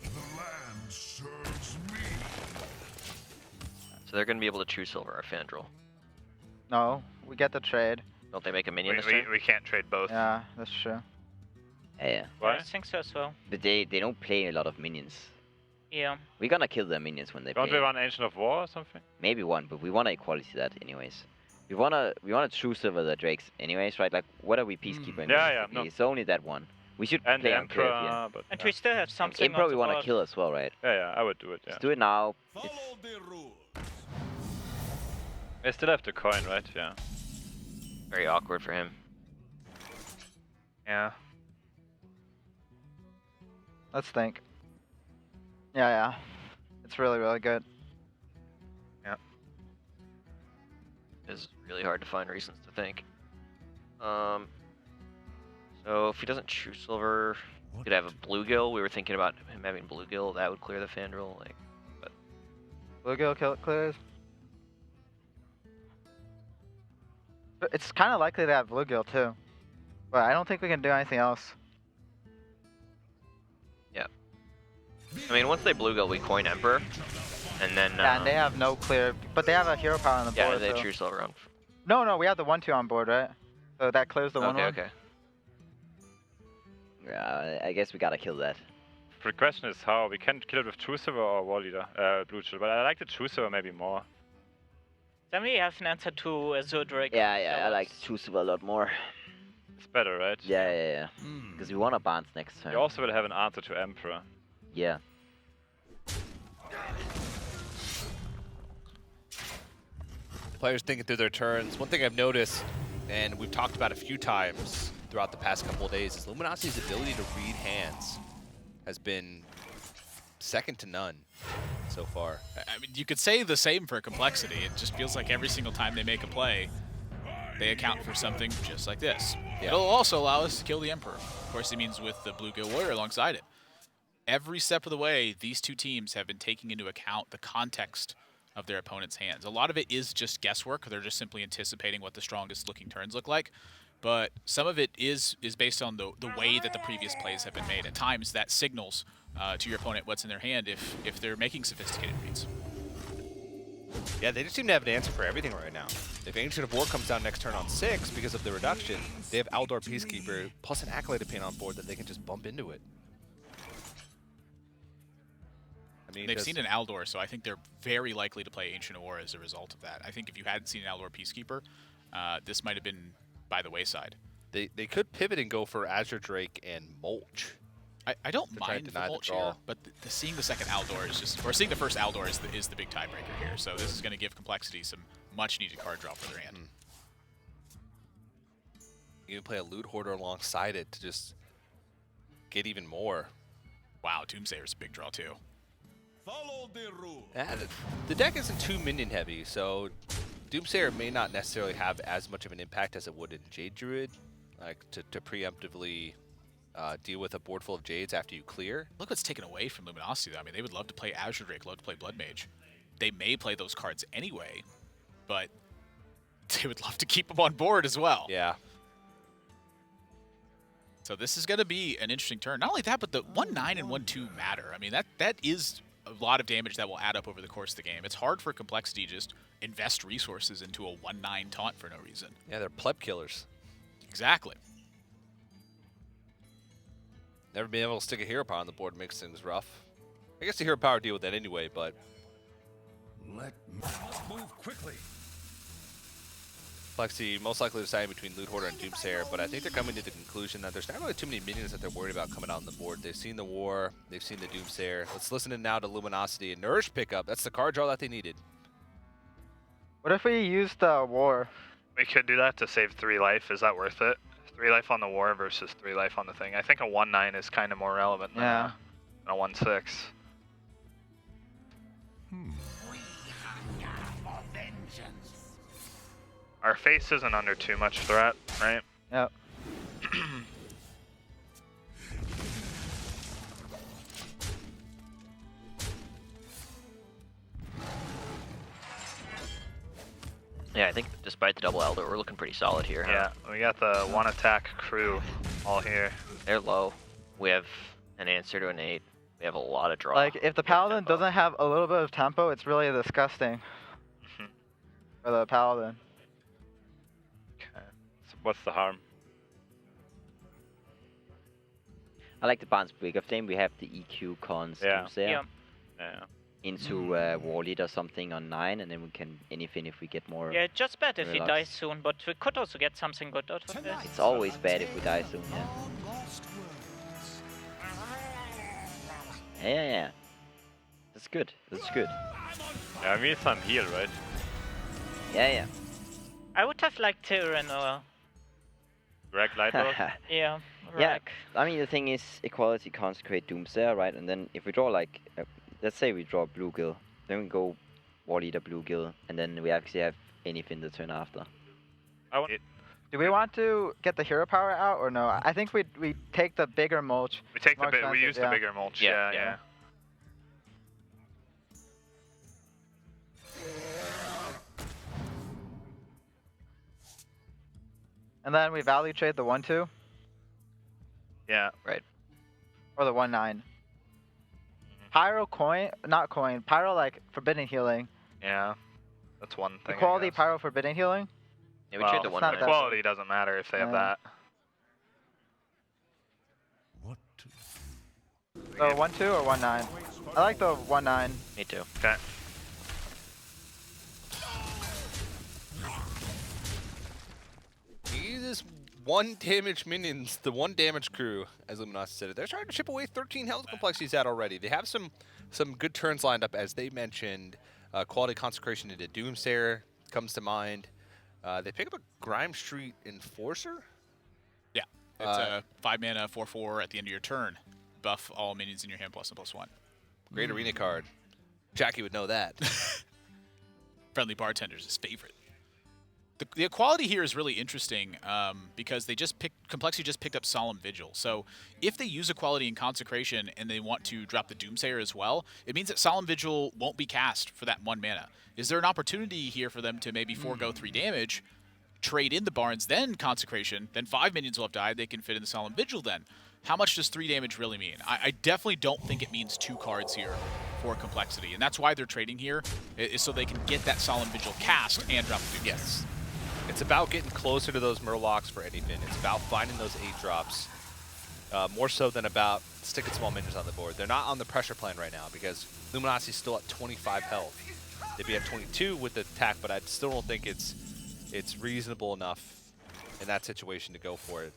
The land serves me. So they're going to be able to choose Silver or Fandral. No, we get the trade. Don't they make a minion this We turn? can't trade both. Yeah, that's true. Yeah. I think so as well. But they don't play a lot of minions. Yeah. We're gonna kill their minions when they Don't play. we run Ancient of War or something? Maybe one, but we wanna equality that anyways. We wanna true silver the Drakes anyways, right? Like what are we peacekeeping? Yeah, basically? no. It's only that one. We should And play the on curve here. Emperor, but And we still have something Emperor on we the wanna board. kill as well, right? yeah, I would do it. Yeah. Let's do it now. Follow the rules. I still have the coin, right? Yeah. Very awkward for him. Yeah. Let's think. Yeah. It's really, really good. It's really hard to find reasons to think. So if he doesn't choose Silver, he could have a Bluegill. We were thinking about him having Bluegill. That would clear the Fandral. Like, but Bluegill clears. But it's kind of likely to have Bluegill too. But I don't think we can do anything else. yeah. I mean, once they Bluegill, we coin Emperor, and then Yeah, and they have no clear, but they have a hero power on the yeah, board. they so. choose Silver on. No, we have the 1/2 on board, right? So that clears the 1/1. Okay. Yeah, I guess we gotta kill that. The question is how. We can kill it with True Silver or War Leader, Blue Chill, but I like the True Silver maybe more. Then we have an answer to Azure Drake. Yeah, I like true silver a lot more. It's better, right? Yeah. Because we wanna bounce next turn. You also will have an answer to Emperor. Yeah. players thinking through their turns. One thing I've noticed, and we've talked about a few times throughout the past couple of days, is Luminosity's ability to read hands has been second to none so far. I mean, you could say the same for CompLexity. It just feels like every single time they make a play, they account for something just like this. Yeah. It'll also allow us to kill the Emperor. Of course, it means with the Bluegill Warrior alongside it. Every step of the way, these two teams have been taking into account the context of their opponent's hands. A lot of it is just guesswork. They're just simply anticipating what the strongest looking turns look like. But some of it is based on the way that the previous plays have been made. At times, that signals to your opponent what's in their hand if they're making sophisticated reads. Yeah, they just seem to have an answer for everything right now. If Ancient of War comes down next turn on 6 because of the reduction, they have Aldor Peacekeeper plus an Acolyte Pain on board that they can just bump into it. I mean, They've seen an Aldor, so I think they're very likely to play Ancient of War as a result of that. I think if you hadn't seen an Aldor Peacekeeper, this might have been by the wayside. They could pivot and go for Azure Drake and Mulch. I don't mind the Mulch here, but seeing the second Aldor is just, or seeing the first Aldor is the big tiebreaker here. So this is going to give CompLexity some much-needed card draw for their hand. You can play a Loot Hoarder alongside it to just get even more. Wow, Doomsayer's a big draw too. Follow the rule. Yeah, the deck isn't too minion heavy, so Doomsayer may not necessarily have as much of an impact as it would in Jade Druid, like to preemptively deal with a board full of Jades after you clear. Look what's taken away from Luminosity, though. I mean, they would love to play Azure Drake, love to play Blood Mage. They may play those cards anyway, but they would love to keep them on board as well. Yeah. So this is going to be an interesting turn. Not only that, but the 1-9 and 1-2 matter. I mean, that is a lot of damage that will add up over the course of the game. It's hard for CompLexity to just invest resources into a 1-9 taunt for no reason. Yeah, they're pleb killers. Exactly. Never been able to stick a hero power on the board makes things rough. I guess the hero power deal with that anyway, but Let's move quickly. CompLexity most likely deciding between Loot Hoarder and Doomsayer, but I think they're coming to the conclusion that there's not really too many minions that they're worried about coming out on the board. They've seen the War, they've seen the Doomsayer. Let's listen in now to Luminosity and Nourish pickup. That's the card draw that they needed. What if we use the War? We could do that to save 3 life. Is that worth it? 3 life on the War versus 3 life on the thing. I think a 1-9 is kind of more relevant than a 1-6. Our face isn't under too much threat, right? Yep. Yeah, I think despite the double Elder, we're looking pretty solid here. Yeah, we got the 1 attack crew all here. They're low. We have an answer to an 8. We have a lot of draw. Like, if the Paladin doesn't have a little bit of tempo, it's really disgusting. For the Paladin. Okay. So what's the harm? I like the Barnes Breaker thing. We have the EQ cons there. Into War Lead or something on 9, and then we can anything if we get more. Yeah, just bad if he relaxed. dies soon, but we could also get something good out of this. It's always bad if we die soon, yeah. Yeah. That's good. That's good. Yeah, I mean some heal, right? Yeah. I would have liked Tyrion or... Greg Lightwork? Yeah, Yeah, Rack. I mean the thing is, equality consecrate Doomsayer, right? And then if we draw like, let's say we draw Bluegill, then we go War Leader Bluegill, and then we actually have anything the turn after. Do we want to get the hero power out or no? I think we take the bigger mulch. We take we use the bigger mulch. Yeah. And then we value trade the 1-2 Yeah. Right. or the 1-9. Pyro coin, not coin. Pyro like forbidden healing. Yeah. That's one thing. Equality pyro forbidden healing. Yeah, we trade the 1-9. Equality doesn't matter if they have that. What to So 1-2 or 1-9. I like the 1-9. Me too. Okay. This 1 damage minions, the 1 damage crew, as Luminosity said it. They're starting to chip away 13 health complexities out already. They have some good turns lined up, as they mentioned. Quality Consecration into Doomsayer, comes to mind. They pick up a Grime Street Enforcer. Yeah, it's a 5-mana 4/4 at the end of your turn. Buff all minions in your hand +1/+1. Great arena card. Jackie would know that. Friendly Bartender's his favorite. The equality here is really interesting because CompLexity just picked up Solemn Vigil. So if they use equality in Consecration and they want to drop the Doomsayer as well, it means that Solemn Vigil won't be cast for that 1 mana. Is there an opportunity here for them to maybe forego 3 damage, trade in the Barnes, then Consecration, then 5 minions will have died, they can fit in the Solemn Vigil then? How much does 3 damage really mean? I definitely don't think it means 2 cards here for CompLexity, and that's why they're trading here, is so they can get that Solemn Vigil cast and drop the Doomsayer. Yes. It's about getting closer to those Murlocs for anything. It's about finding those 8 drops, more so than about sticking small minions on the board. They're not on the pressure plan right now because Luminosity's still at 25 health. They'd be at 22 with the attack, but I still don't think it's reasonable enough in that situation to go for it.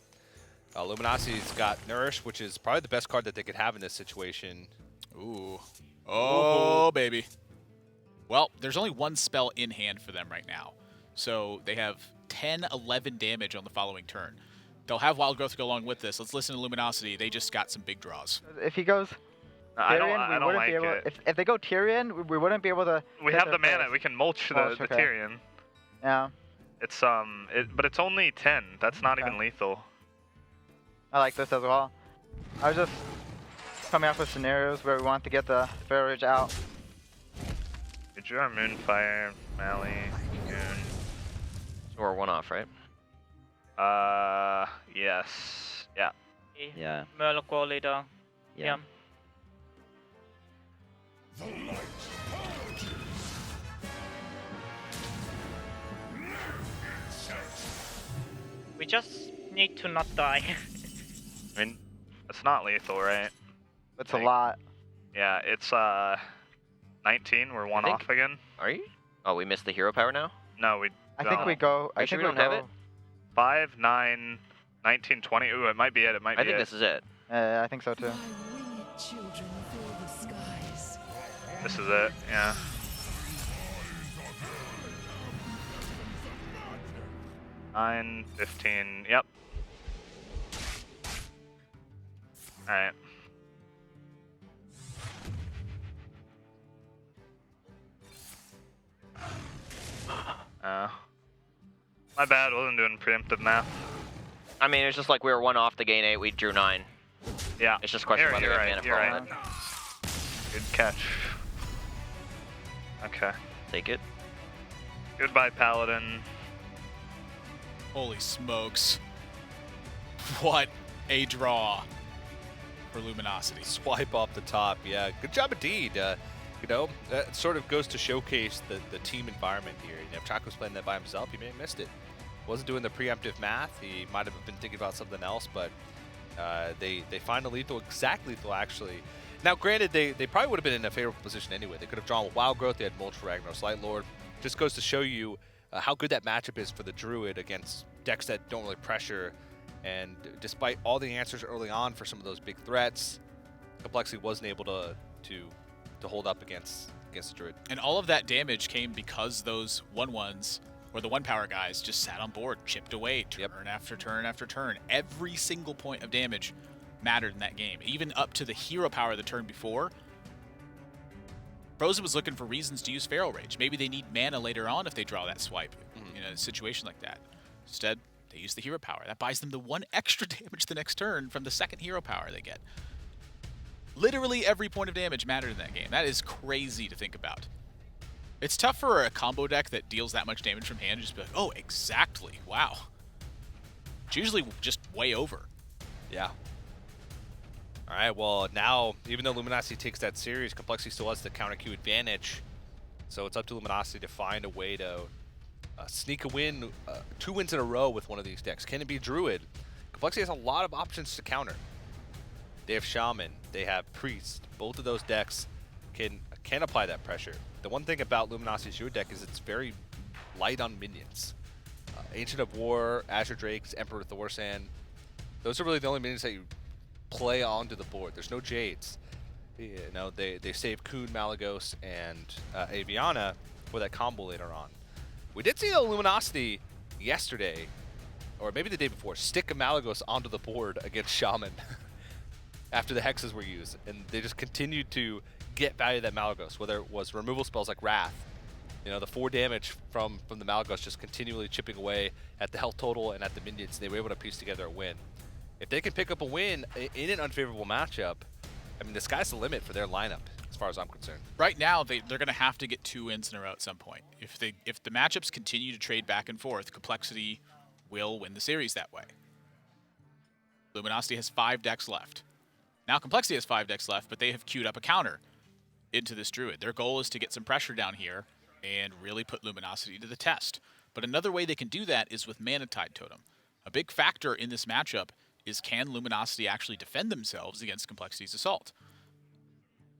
Luminosity's got Nourish, which is probably the best card that they could have in this situation. Ooh. Oh, baby. Well, there's only 1 spell in hand for them right now. So they have 10, 11 damage on the following turn. They'll have Wild Growth to go along with this. Let's listen to Luminosity. They just got some big draws. If he goes Tyrion, we wouldn't be able. If they go Tyrion, we wouldn't be able to. We have the mana. We can mulch the Tyrion. Yeah. It's but it's only 10. That's not even lethal. I like this as well. I was just coming up with scenarios where we want to get the Feral Rage out. Good job, Moonfire, Mally, Moon. So we're 1 off, right? Yes. Yeah. Yeah. Murloc leader. Yeah. We just need to not die. I mean, it's not lethal, right? It's a lot. Yeah, it's 19. We're 1 off again. Are you? Oh, we missed the hero power now? No, we I think we go. Are you sure we don't have it? 5, 9, 19, 20. Ooh, it might be it. It might be it. I think this is it. I think so too. This is it, yeah. Nine, 15, yep. Alright. My bad, wasn't doing preemptive math. I mean, it's just like we were 1 off to gain 8, we drew 9. Yeah. It's just a question whether we have mana for all that. Good catch. Okay. Take it. Goodbye, Paladin. Holy smokes. What a draw for Luminosity. Swipe off the top, yeah. Good job indeed. You know, that sort of goes to showcase the team environment here. You know, if Chaco was playing that by himself, he may have missed it. Wasn't doing the preemptive math. He might have been thinking about something else, but they find a lethal, exact lethal actually. Now, granted, they probably would have been in a favorable position anyway. They could have drawn with Wild Growth. They had Mulch for Ragnaros Light Lord. Just goes to show you how good that matchup is for the Druid against decks that don't really pressure. And despite all the answers early on for some of those big threats, CompLexity wasn't able to hold up against the Druid. And all of that damage came because those 1/1s or the 1-power guys just sat on board, chipped away, turn after turn after turn. Every single point of damage mattered in that game, even up to the hero power the turn before. Frozen was looking for reasons to use Feral Rage. Maybe they need mana later on if they draw that swipe in a situation like that. Instead, they use the hero power. That buys them the 1 extra damage the next turn from the second hero power they get. Literally every point of damage mattered in that game. That is crazy to think about. It's tough for a combo deck that deals that much damage from hand to just be like, oh, exactly, wow. It's usually just way over. Yeah. All right, well, now, even though Luminosity takes that series, CompLexity still has the counter Q advantage. So it's up to Luminosity to find a way to sneak a win, 2 wins in a row with one of these decks. Can it be Druid? CompLexity has a lot of options to counter. They have Shaman, they have Priest. Both of those decks can apply that pressure. The one thing about Luminosity's Druid deck is it's very light on minions. Ancient of War, Azure Drakes, Emperor Thorsan. Those are really the only minions that you play onto the board. There's no Jades. You know, they save Kuhn, Malagos, and Aviana for that combo later on. We did see the Luminosity yesterday, or maybe the day before, stick a Malagos onto the board against Shaman after the hexes were used, and they just continued to get value of that Malagos, whether it was removal spells like Wrath. You know, the 4 damage from the Malagos just continually chipping away at the health total and at the minions. They were able to piece together a win. If they can pick up a win in an unfavorable matchup, I mean, the sky's the limit for their lineup, as far as I'm concerned. Right now, they're going to have to get 2 wins in a row at some point. If the matchups continue to trade back and forth, CompLexity will win the series that way. Luminosity has 5 decks left. Now CompLexity has 5 decks left, but they have queued up a counter into this Druid. Their goal is to get some pressure down here and really put Luminosity to the test. But another way they can do that is with Mana Tide Totem. A big factor in this matchup is, can Luminosity actually defend themselves against CompLexity's Assault?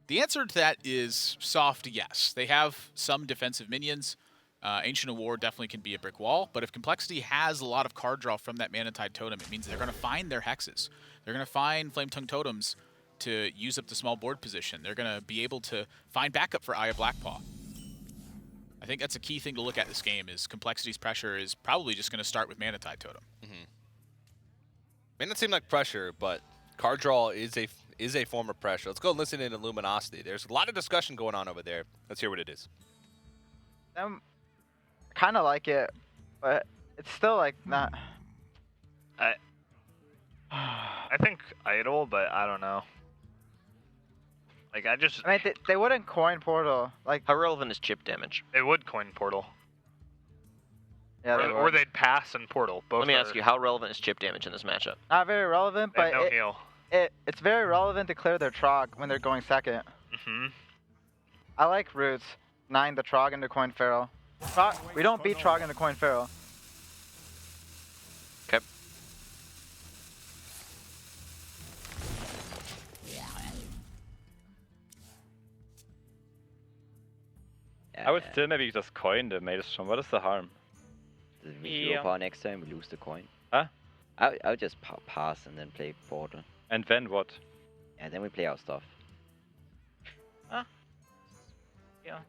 The answer to that is soft yes. They have some defensive minions. Ancient of War definitely can be a brick wall, but if CompLexity has a lot of card draw from that Mana Tide Totem, it means they're going to find their hexes. They're going to find Flame Tongue Totems to use up the small board position. They're going to be able to find backup for Eye of Blackpaw. I think that's a key thing to look at this game, is CompLexity's pressure is probably just going to start with Mana Tide Totem. May not seem like pressure, but card draw is a form of pressure. Let's go listen in to Luminosity. There's a lot of discussion going on over there. Let's hear what it is. Kind of like it, but it's still like not. I think idle, but I don't know. Like, I mean, they wouldn't coin Portal. Like, how relevant is chip damage? They would coin Portal. Yeah, or they'd pass and Portal. Both. Let me ask you, how relevant is chip damage in this matchup? Not very relevant, but no heal. It's very relevant to clear their Trog when they're going second. I like Roots. 9 the Trog into Coin Feral. We don't beat Trog into Coin Feral. Okay. I would still maybe just coin the Maelstrom. What is the harm? If we go power next time, we lose the coin. Huh? I would just pass and then play Portal. And then what? And then we play our stuff. Yeah.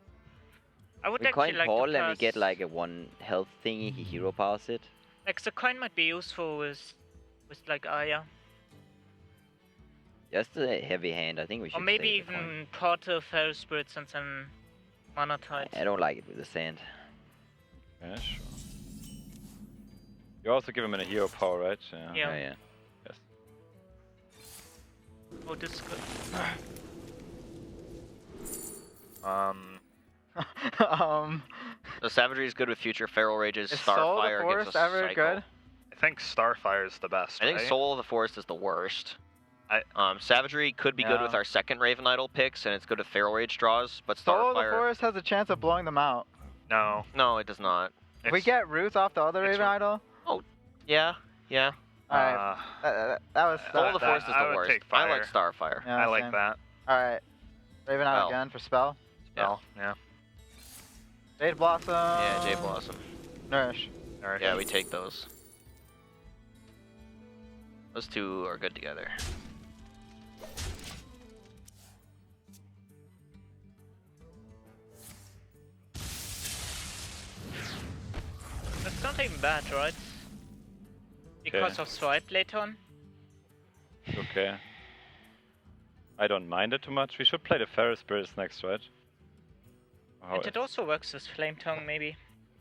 I would We actually coin like Portal to and we pass. get like a 1 health thingy, he hero pass it. Like, the coin might be useful with like Aya. Just a heavy hand, I think we should Or maybe save the coin. even Portal, Feral Spirits, and then Mana Tide. I don't like it with the sand. Yeah, sure. You also give him a hero power, right? Yeah. Yeah. Yes. Oh, this is good. The Savagery is good with future Feral Rages. Is Soul of the Starfire gives Forest us a ever cycle. good? I think Starfire is the best. I think right? Soul of the Forest is the worst. Savagery could be good with our second Raven Idol picks, and it's good with Feral Rage draws, but Soul of the Starfire... Forest has a chance of blowing them out. No. No, it does not. If we get Roots off the other Raven Idol. Oh, yeah. Alright. That was. Soul of the Forest is I the would worst. take I fire. like Starfire. Yeah, I like same. that. Alright. Raven Idol Spell. again for spell. Spell, yeah. Jade Blossom. Yeah, Jade Blossom. Nourish. Yeah, we take those. Those two are good together. That's not even bad, right? Because of swipe later on. Okay. I don't mind it too much. We should play the Feral Spirits next, right? And it also works with Flame Tongue, maybe.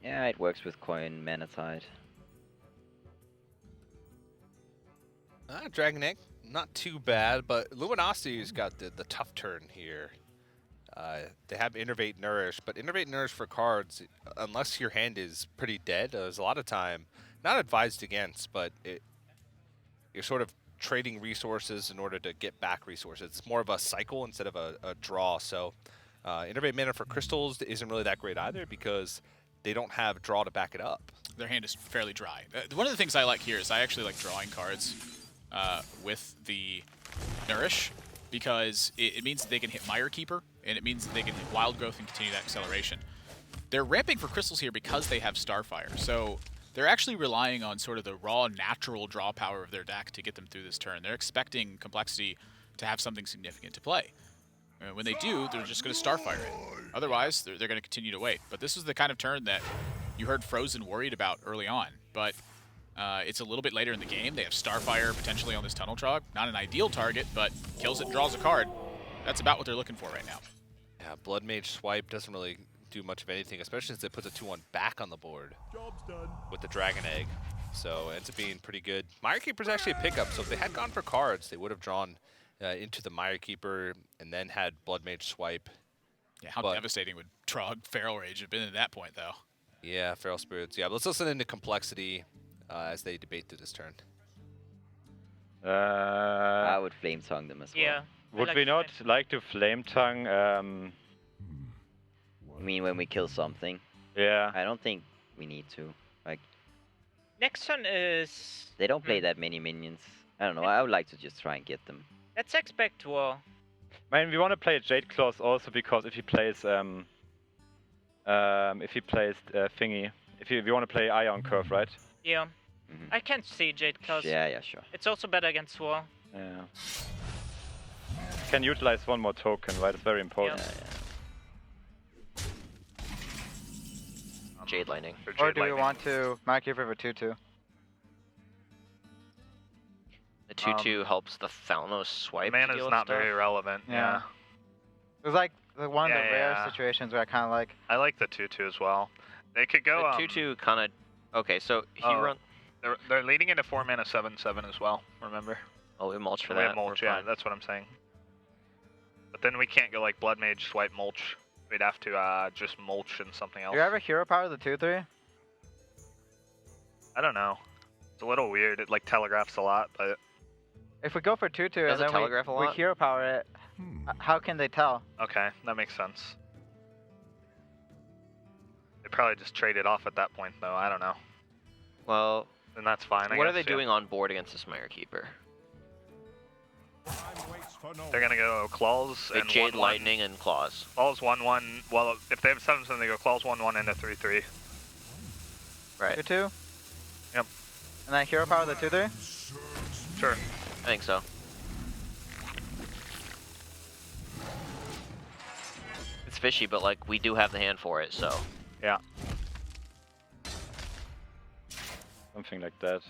Yeah, it works with coin Mana Tide. Dragon Egg, not too bad, but Luminosity's got the tough turn here. They have Innervate Nourish, but Innervate Nourish for cards, unless your hand is pretty dead, there's a lot of time, not advised against, but you're sort of trading resources in order to get back resources. It's more of a cycle instead of a draw, so Innervate Mana for crystals isn't really that great either because they don't have draw to back it up. Their hand is fairly dry. One of the things I like here is I actually like drawing cards with the Nourish, because it means that they can hit Mire Keeper, and it means that they can hit Wild Growth and continue that acceleration. They're ramping for crystals here because they have Starfire, so they're actually relying on sort of the raw, natural draw power of their deck to get them through this turn. They're expecting CompLexity to have something significant to play. When they do, they're just going to Starfire it. Otherwise, they're going to continue to wait. But this is the kind of turn that you heard Frozen worried about early on, but it's a little bit later in the game. They have Starfire potentially on this Tunnel Trog. Not an ideal target, but kills it and draws a card. That's about what they're looking for right now. Yeah, Blood Mage Swipe doesn't really do much of anything, especially since it puts a 2-1 back on the board with the Dragon Egg. So it ends up being pretty good. Mire Keeper's actually a pickup, so if they had gone for cards, they would have drawn into the Mire Keeper and then had Blood Mage Swipe. Yeah, how devastating would Trog Feral Rage have been at that point, though? Yeah, Feral Spirits. Yeah, but let's listen into CompLexity as they debate through this turn. I would Flame Tongue them as well. Yeah. Would we not like to Flame Tongue? I mean, when we kill something. Yeah. I don't think we need to. Like, next turn is... they don't play that many minions. I don't know. I would like to just try and get them. Let's expect war. I mean, we want to play Jade Claws also because if he plays thingy, if we want to play Ion Curve, right? Yeah. I can see Jade Claws. Yeah, sure. It's also better against war. Yeah. Can utilize one more token, right? It's very important. Jade Lightning. Or do we want to Mire Keeper for 2/2? The 2/2 helps the Thalnos swipe. Mana's not very relevant. Yeah. It was like one of the rare Yeah. situations where I kind of like. I like the 2/2 as well. They could go. The 2/2 kind of. Okay, so he run. They're leading into 4 mana 7/7 as well. Remember? Oh, we mulch for We that. have mulch. We're Yeah, fine. that's what I'm saying. But then we can't go like Blood Mage Swipe mulch. We'd have to just mulch and something else. Do you ever hero power the 2/3? I don't know. It's a little weird. It like telegraphs a lot, but If we go for 2/2 Does and it then telegraph a we lot? hero power it, how can they tell? okay, that makes sense. They probably just trade it off at that point, though. I don't know. Well, then that's fine. what are they doing on board against this Mire Keeper? They're gonna go claws They and Jade 1/1. Lightning and claws. Claws 1/1. Well, if they have 7/7, they go claws 1/1 into 3/3. Right. 2/2? Yep. And then hero power the 2/3? Sure. I think so. It's fishy, but like we do have the hand for it, so. Yeah. Something like that.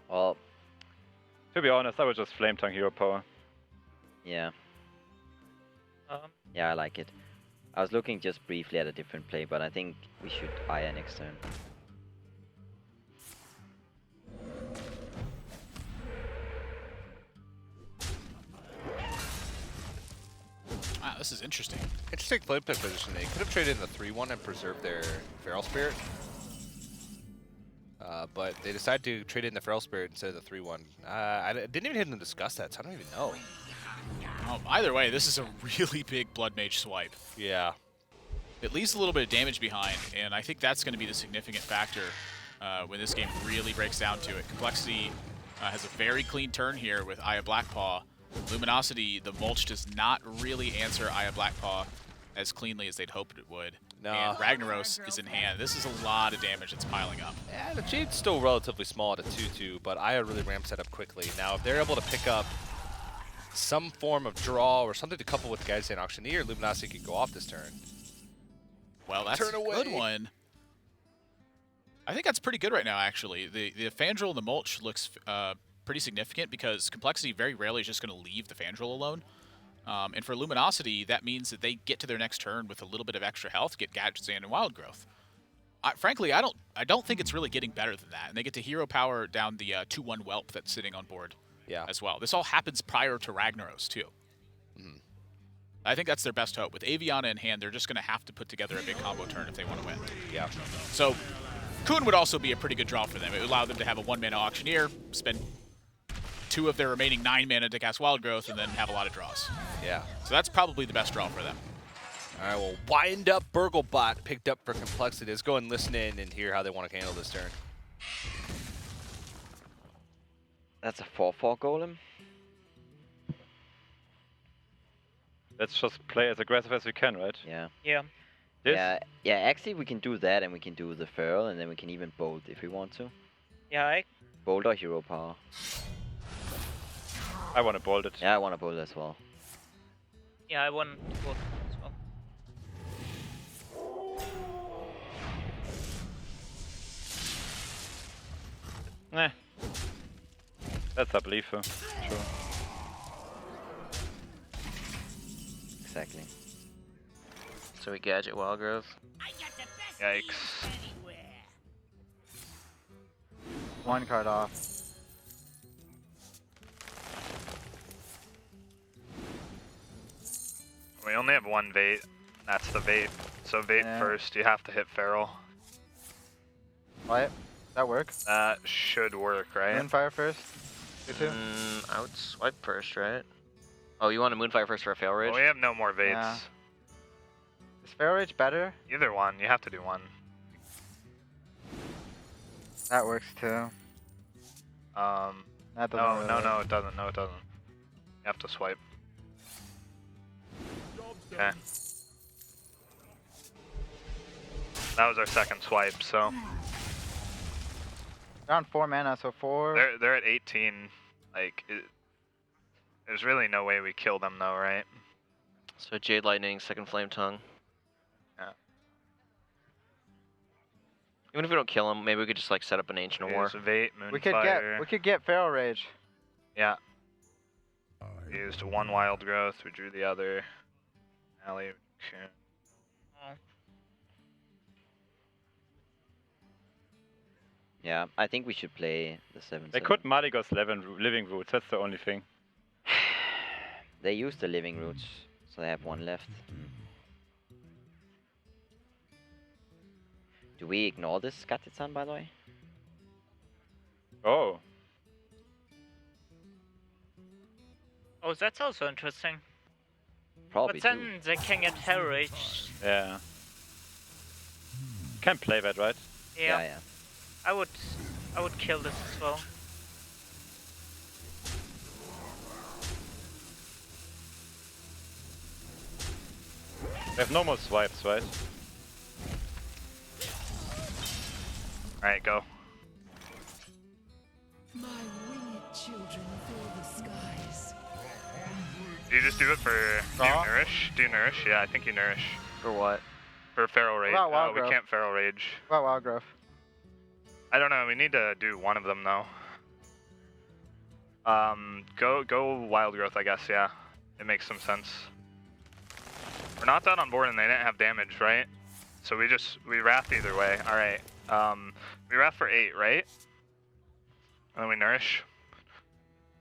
Well, to be honest, I would just Flame Tongue Hero Power. yeah. Yeah, I like it. I was looking just briefly at a different play, but I think we should Aya next turn. Wow, this is interesting. Interesting flip position. They could have traded in the 3/1 and preserved their Feral Spirit. But they decided to trade in the Feral Spirit instead of the 3/1. I didn't even hear them discuss that, so I don't even know. Either way, this is a really big Blood Mage swipe. Yeah. It leaves a little bit of damage behind, and I think that's going to be the significant factor when this game really breaks down to it. CompLexity has a very clean turn here with Aya Blackpaw. Luminosity, the mulch does not really answer Aya Blackpaw as cleanly as they'd hoped it would. No. And Ragnaros is in hand. This is a lot of damage that's piling up. Yeah, the Jade's still relatively small at a 2/2, but Aya really ramps that up quickly. Now, if they're able to pick up some form of draw or something to couple with the Guardian Auctioneer, Luminosity could go off this turn. Well, that's Turn a away. good one. I think that's pretty good right now, actually. The Fandral and the mulch looks pretty significant because CompLexity very rarely is just going to leave the Fandral alone. And for Luminosity, that means that they get to their next turn with a little bit of extra health, get Gadget Sand and Wild Growth. Frankly, I don't think it's really getting better than that. And they get to hero power down the 2/1 Whelp that's sitting on board as well. This all happens prior to Ragnaros, too. I think that's their best hope. With Aviana in hand, they're just going to have to put together a big combo turn if they want to win. Yeah. So Kun would also be a pretty good draw for them. It would allow them to have a 1-mana Auctioneer, spend 2 of their remaining 9 mana to cast Wild Growth, and then have a lot of draws. Yeah. So that's probably the best draw for them. All right, well, Wind Up Burglebot picked up for CompLexity. Let's go and listen in and hear how they want to handle this turn. That's a 4/4 golem. Let's just play as aggressive as we can, right? Yeah. Yeah. This? Yeah, actually we can do that and we can do the Feral and then we can even bolt if we want to. Yeah, Bolt or hero power. I want to bolt it. Yeah, I want to bolt as well. I want to both as well. Eh. That's up Leafer. Sure. Exactly. So we gadget Wild Growth. Yikes. One card off. We only have one Vate. That's the Vate. So Vate first, you have to hit Feral. What? That work? That should work, right? Moonfire first? I would swipe first, right? Oh, you want a Moonfire first for a Fail Rage? Well, we have no more Vates. Yeah. Is Fail Rage better? Either one, you have to do one. That works too. That doesn't No, really no, work. no, it doesn't. No, it doesn't. You have to swipe. Okay. That was our second swipe, so. They're on 4 mana, so 4. They're at 18. Like, there's really no way we kill them though, right? So Jade Lightning, second Flame Tongue. Yeah. Even if we don't kill him, maybe we could just like set up an Ancient War. Vate, We could get Feral Rage. Yeah. We used one Wild Growth, we drew the other. Alley. Yeah, I think we should play the 7/7. They could Maligos Living Roots, that's the only thing. They use the Living Roots, so they have one left. Do we ignore this Skatitsan, by the way? Oh. Oh, that's also interesting. Probably But then they can get Hell Rage. Yeah. Can play that, right? Yeah. I would kill this as well. They have no more swipes, right? Alright, go. My winged children fill the skies. Do you just do it for do you nourish? Do you nourish? Yeah, I think you nourish. For what? For Feral Rage. What about Wild Oh, we Growth? can't Feral Rage. What about Wild Growth? I don't know, we need to do one of them though. Go Wild Growth, I guess, yeah. It makes some sense. We're not that on board and they didn't have damage, right? So we Wrath either way. Alright. We Wrath for 8, right? And then we Nourish.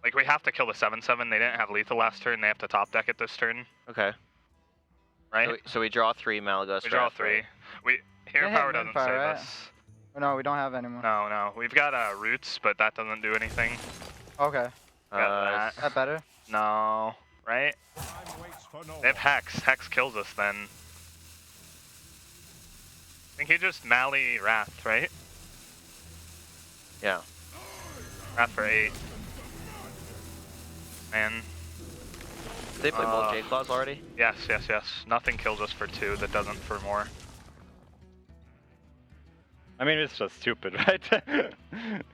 Like, we have to kill the 7/7. They didn't have lethal last turn. They have to top deck it this turn. Okay. Right? So we draw 3 Malagos. We draw 3. Hero hit Power doesn't Moonfire, save right? us. Oh, no, we don't have any more. No. We've got Roots, but that doesn't do anything. Okay. Got Is that better? No. Right? They have Hex. Hex kills us then. I think he just Mally Wrath, right? Yeah. Wrath for 8. Man. Did they play both Jade Claws already? Yes. Nothing kills us for 2 that doesn't for more. I mean, it's just stupid, right?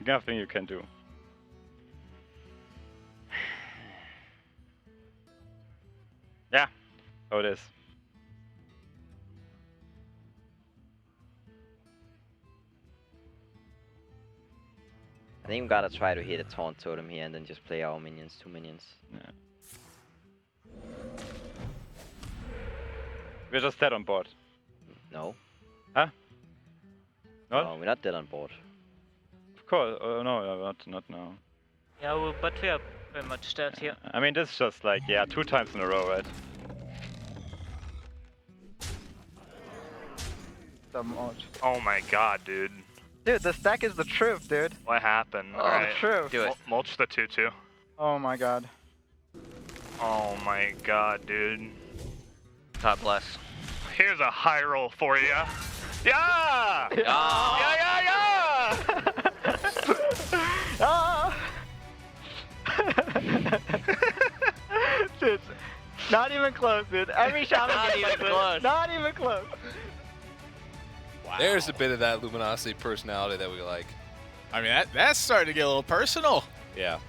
Nothing you can do. Yeah, so it is. I think we gotta try to hit a Taunt Totem here and then just play our minions, 2 minions. Yeah. We're just dead on board. No. Huh? Not? No, we're not dead on board. Of course, no, not now. Yeah, but we are very much dead here. I mean, this is just like, yeah, 2 times in a row, right? Oh my god, dude. Dude, this deck is the truth, dude. What happened? Oh, Alright. the truth. Do it. Mulch the 2/2. Oh my god. Oh my god, dude. God bless. Here's a high roll for you. Yeah! Oh. Ah! Dude, not even close, dude. Every shot Not even close. Not even close. Wow. There's a bit of that Luminosity personality that we like. I mean, that's starting to get a little personal. Yeah.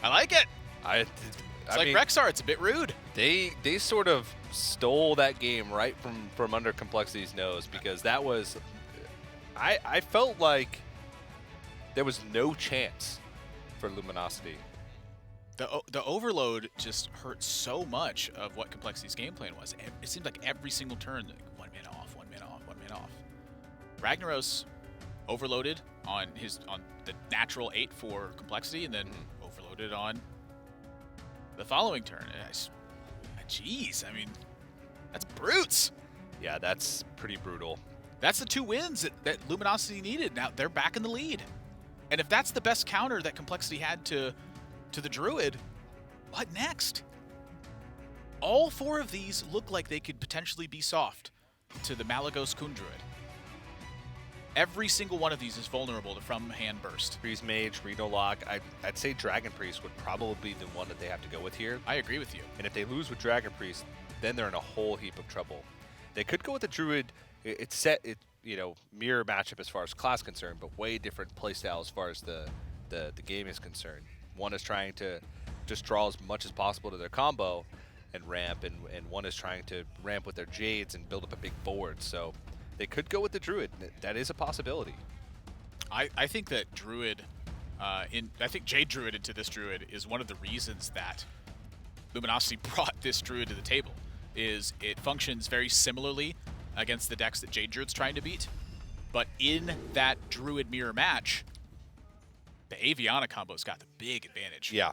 I like it. It's It's like Rexar, it's a bit rude. They sort of stole that game right from under CompLexity's nose, because that was I felt like there was no chance for Luminosity. The overload just hurt so much of what CompLexity's game plan was. It seemed like every single turn, like 1 min off, 1 min off, 1 min off. Ragnaros overloaded on the natural 8 for CompLexity, and then overloaded on the following turn. Jeez, I mean, that's brutes. Yeah, that's pretty brutal. That's the 2 wins that Luminosity needed. Now they're back in the lead. And if that's the best counter that CompLexity had to the Druid, what next? All 4 of these look like they could potentially be soft to the Malagos Kundruid. Every single one of these is vulnerable to from hand burst. Priest Mage, Reno Lock. I'd say Dragon Priest would probably be the one that they have to go with here. I agree with you. And if they lose with Dragon Priest, then they're in a whole heap of trouble. They could go with the Druid. It's set, mirror matchup as far as class concerned, but way different playstyle as far as the game is concerned. One is trying to just draw as much as possible to their combo and ramp, and one is trying to ramp with their Jades and build up a big board. So they could go with the Druid. That is a possibility. I think that Druid, I think Jade Druid into this Druid is one of the reasons that Luminosity brought this Druid to the table. Is it functions very similarly against the decks that Jade Druid's trying to beat, but in that Druid mirror match, the Aviana combo's got the big advantage. Yeah.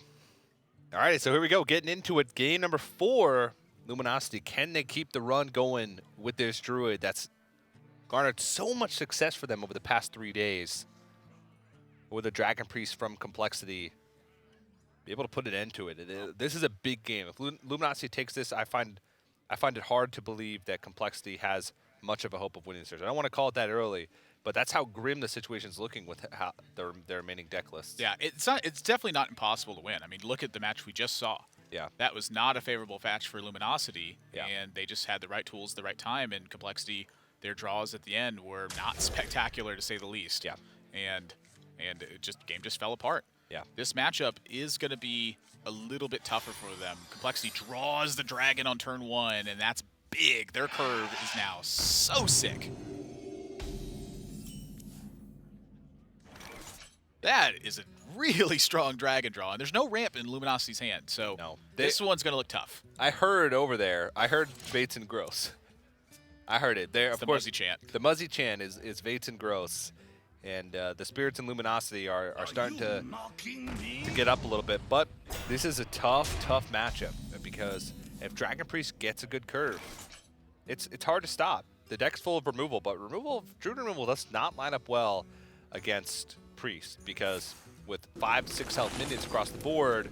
All right, so here we go. Getting into it. Game number 4, Luminosity. Can they keep the run going with this Druid that's garnered so much success for them over the past 3 days? With a Dragon Priest from CompLexity, be able to put an end to it. This is a big game. If Luminosity takes this, I find it hard to believe that CompLexity has much of a hope of winning this series. I don't want to call it that early, but that's how grim the situation's looking with how their remaining deck lists. Yeah, it's definitely not impossible to win. I mean, look at the match we just saw. Yeah. That was not a favorable match for Luminosity, yeah. And they just had the right tools at the right time, and CompLexity, their draws at the end were not spectacular to say the least. Yeah. And game just fell apart. Yeah. This matchup is going to be a little bit tougher for them. CompLexity draws the dragon on turn 1, and that's big. Their curve is now so sick. That is a really strong dragon draw, and there's no ramp in Luminosity's hand, so this one's going to look tough. I heard over there, Vates and Gross. I heard it. There, of the course, Muzzy chant. The Muzzy chant is Vates and Gross. And the Spirits and Luminosity are starting to get up a little bit. But this is a tough matchup because if Dragon Priest gets a good curve, it's hard to stop. The deck's full of removal, but Druid removal does not line up well against Priest because with 5-6 health minions across the board,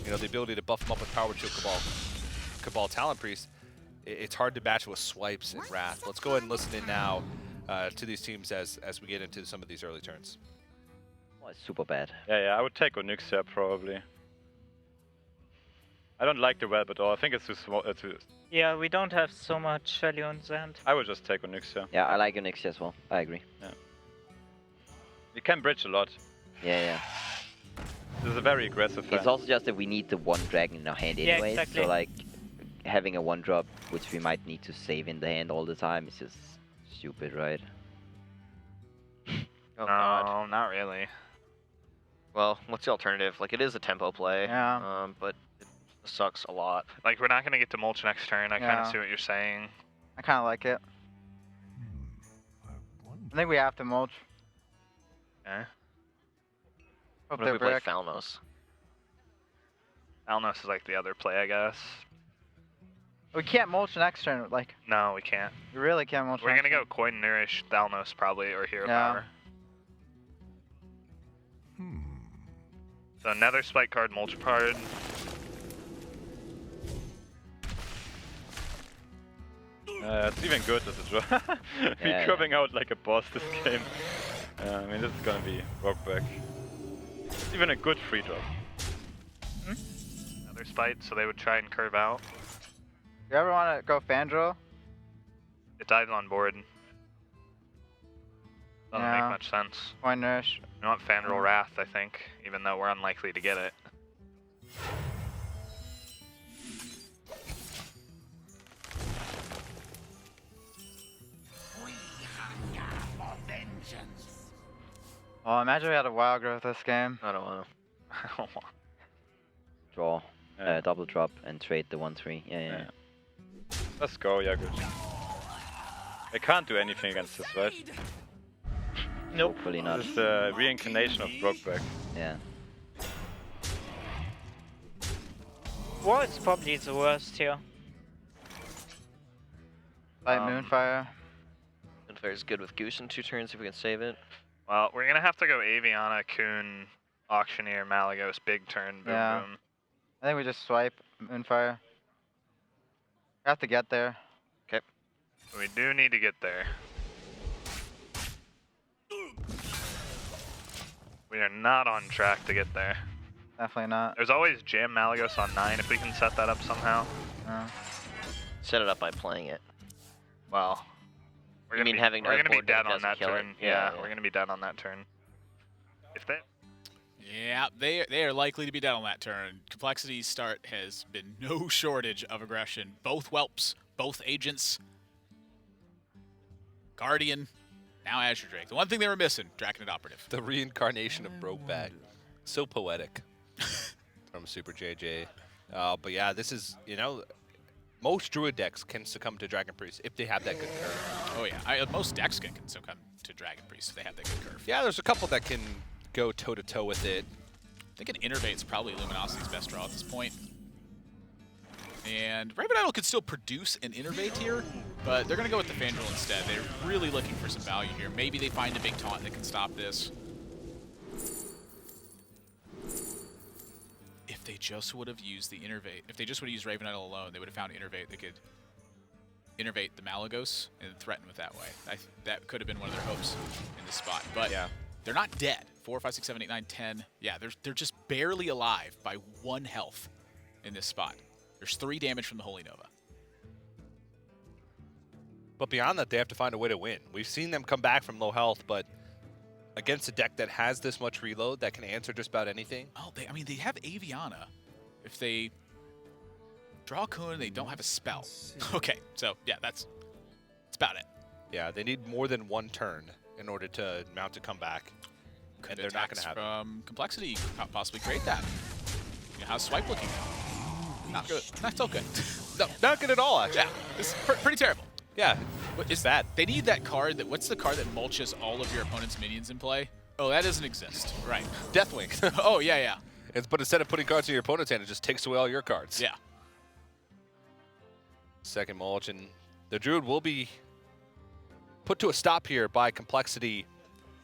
the ability to buff them up with Power Shield Cabal Talon Priest, it's hard to match with swipes and Wrath. Let's go ahead and listen in now to these teams as we get into some of these early turns. Oh, it's super bad. Yeah, I would take Onyxia probably. I don't like the web at all. I think it's too small. Yeah, we don't have so much value on the end. I would just take Onyxia. Yeah, I like Onyxia as well. I agree. Yeah. You can bridge a lot. Yeah. This is a very aggressive hand. It's also just that we need the 1 dragon in our hand anyway. Yeah, exactly. So like having a 1-drop, which we might need to save in the hand all the time, is just stupid, right? Oh, no, God. not really. Well, what's the alternative? Like, it is a tempo play, Yeah. but it sucks a lot. Like, we're not going to get to mulch next turn. I kind of see what you're saying. I kind of like it. I think we have to mulch. Okay. Hope What if they we play brick. Falnos? Falnos is like the other play, I guess. We can't mulch next turn. Like, No, we can't. we really can't mulch. We're next going to turn. go Coin Nourish, Thalnos probably, or Hero Yeah. Power. So Nether Spike card, Mulch card. It's even good as a draw. We're dropping out like a boss this game. I mean, this is gonna be rock back. It's even a good free drop. Nether Spite, so they would try and curve out. You ever want to go Fandral? It dies on board. Doesn't Yeah. make much sense. Coin Nourish. You want Fandral Wrath, I think, even though we're unlikely to get it. Oh, imagine we had a wild growth this game. I don't want I don't want. Draw, Yeah. double drop, and trade the 1/3. Yeah. Let's go, yeah, good. I can't do anything against this, right? Nope. Hopefully not. This is the reincarnation of Burbank. Yeah. War is probably the worst here. Light Moonfire. Moonfire is good with Goose in 2 turns if we can save it. Well, we're gonna have to go Aviana, Kuhn, Auctioneer, Malagos, big turn, boom, Yeah. boom. I think we just swipe Moonfire. We have to get there. Okay. We do need to get there. We are not on track to get there. Definitely not. There's always Jam Malagos on 9 if we can set that up somehow. Set it up by playing it. Well, we're You gonna mean be, having we're gonna be board that dead on doesn't that kill it? turn. Yeah, We're gonna be dead on that turn. If they Yeah, they are likely to be dead on that turn. Complexity's start has been no shortage of aggression. Both whelps, both agents, Guardian, now Azure Drake. The one thing they were missing, Draconid Operative. The reincarnation of Brokeback. So poetic. From Super JJ. But yeah, this is, you know, most Druid decks can succumb to Dragon Priest if they have that good curve. Oh yeah, most decks can succumb to Dragon Priest if they have that good curve. Yeah, there's a couple that can go toe-to-toe with it. I think an Innervate's probably Luminosity's best draw at this point. And Raven Idol could still produce an Innervate here, but they're going to go with the Fandral instead. They're really looking for some value here. Maybe they find a big taunt that can stop this. If they just would have used the Innervate, if they just would have used Raven Idol alone, they would have found an Innervate that could Innervate the Malagos and threaten with that way. That could have been one of their hopes in this spot. But yeah, they're not dead. 4, 5, 6, 7, 8, 9, 10. Yeah, they're just barely alive by 1 health in this spot. There's 3 damage from the Holy Nova. But beyond that, they have to find a way to win. We've seen them come back from low health, but against a deck that has this much reload, that can answer just about anything. Oh, I mean, they have Aviana. If they draw Kuhn, they don't have a spell. Okay, so yeah, that's about it. Yeah, they need more than 1 turn in order to mount a comeback. And they're not going to have it. From Complexity could possibly create that. You know, how's Swipe looking? Not good. Not so good. No, not good at all, actually. Yeah, it's pretty terrible. Yeah, it's bad. They need that card that, what's the card that mulches all of your opponent's minions in play? Oh, that doesn't exist. Right. Deathwing. Oh, yeah, yeah. But instead of putting cards in your opponent's hand, it just takes away all your cards. Yeah. Second mulch, and the Druid will be put to a stop here by Complexity,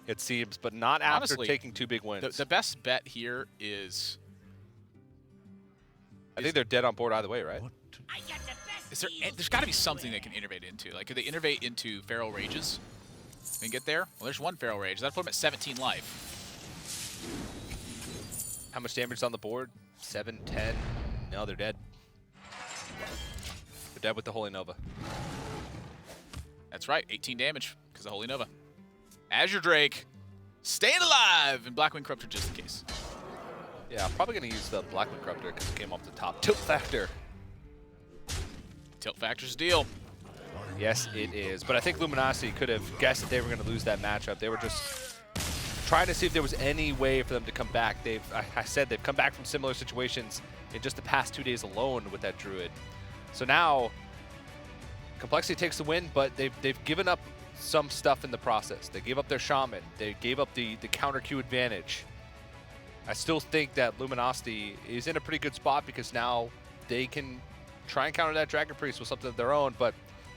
it seems, but not after Honestly, taking 2 big wins. The best bet here is... I think they're dead on board either way, right? There's got to be something they can innovate into. Like, could they innovate into Feral Rages and get there? Well, there's 1 Feral Rage. That'll put them at 17 life. How much damage is on the board? 7, 10. No, they're dead. They're dead with the Holy Nova. That's right, 18 damage because of Holy Nova. Azure Drake, staying alive, and Blackwing Corruptor just in case. Yeah, I'm probably going to use the Blackwing Corruptor because it came off the top. Tilt Factor. Tilt Factor's deal. Yes, it is. But I think Luminosity could have guessed that they were going to lose that matchup. They were just trying to see if there was any way for them to come back. I said they've come back from similar situations in just the past 2 days alone with that Druid. So now, Complexity takes the win, but they've given up some stuff in the process. They gave up their Shaman. They gave up the counter Q advantage. I still think that Luminosity is in a pretty good spot because now they can try and counter that Dragon Priest with something of their own, but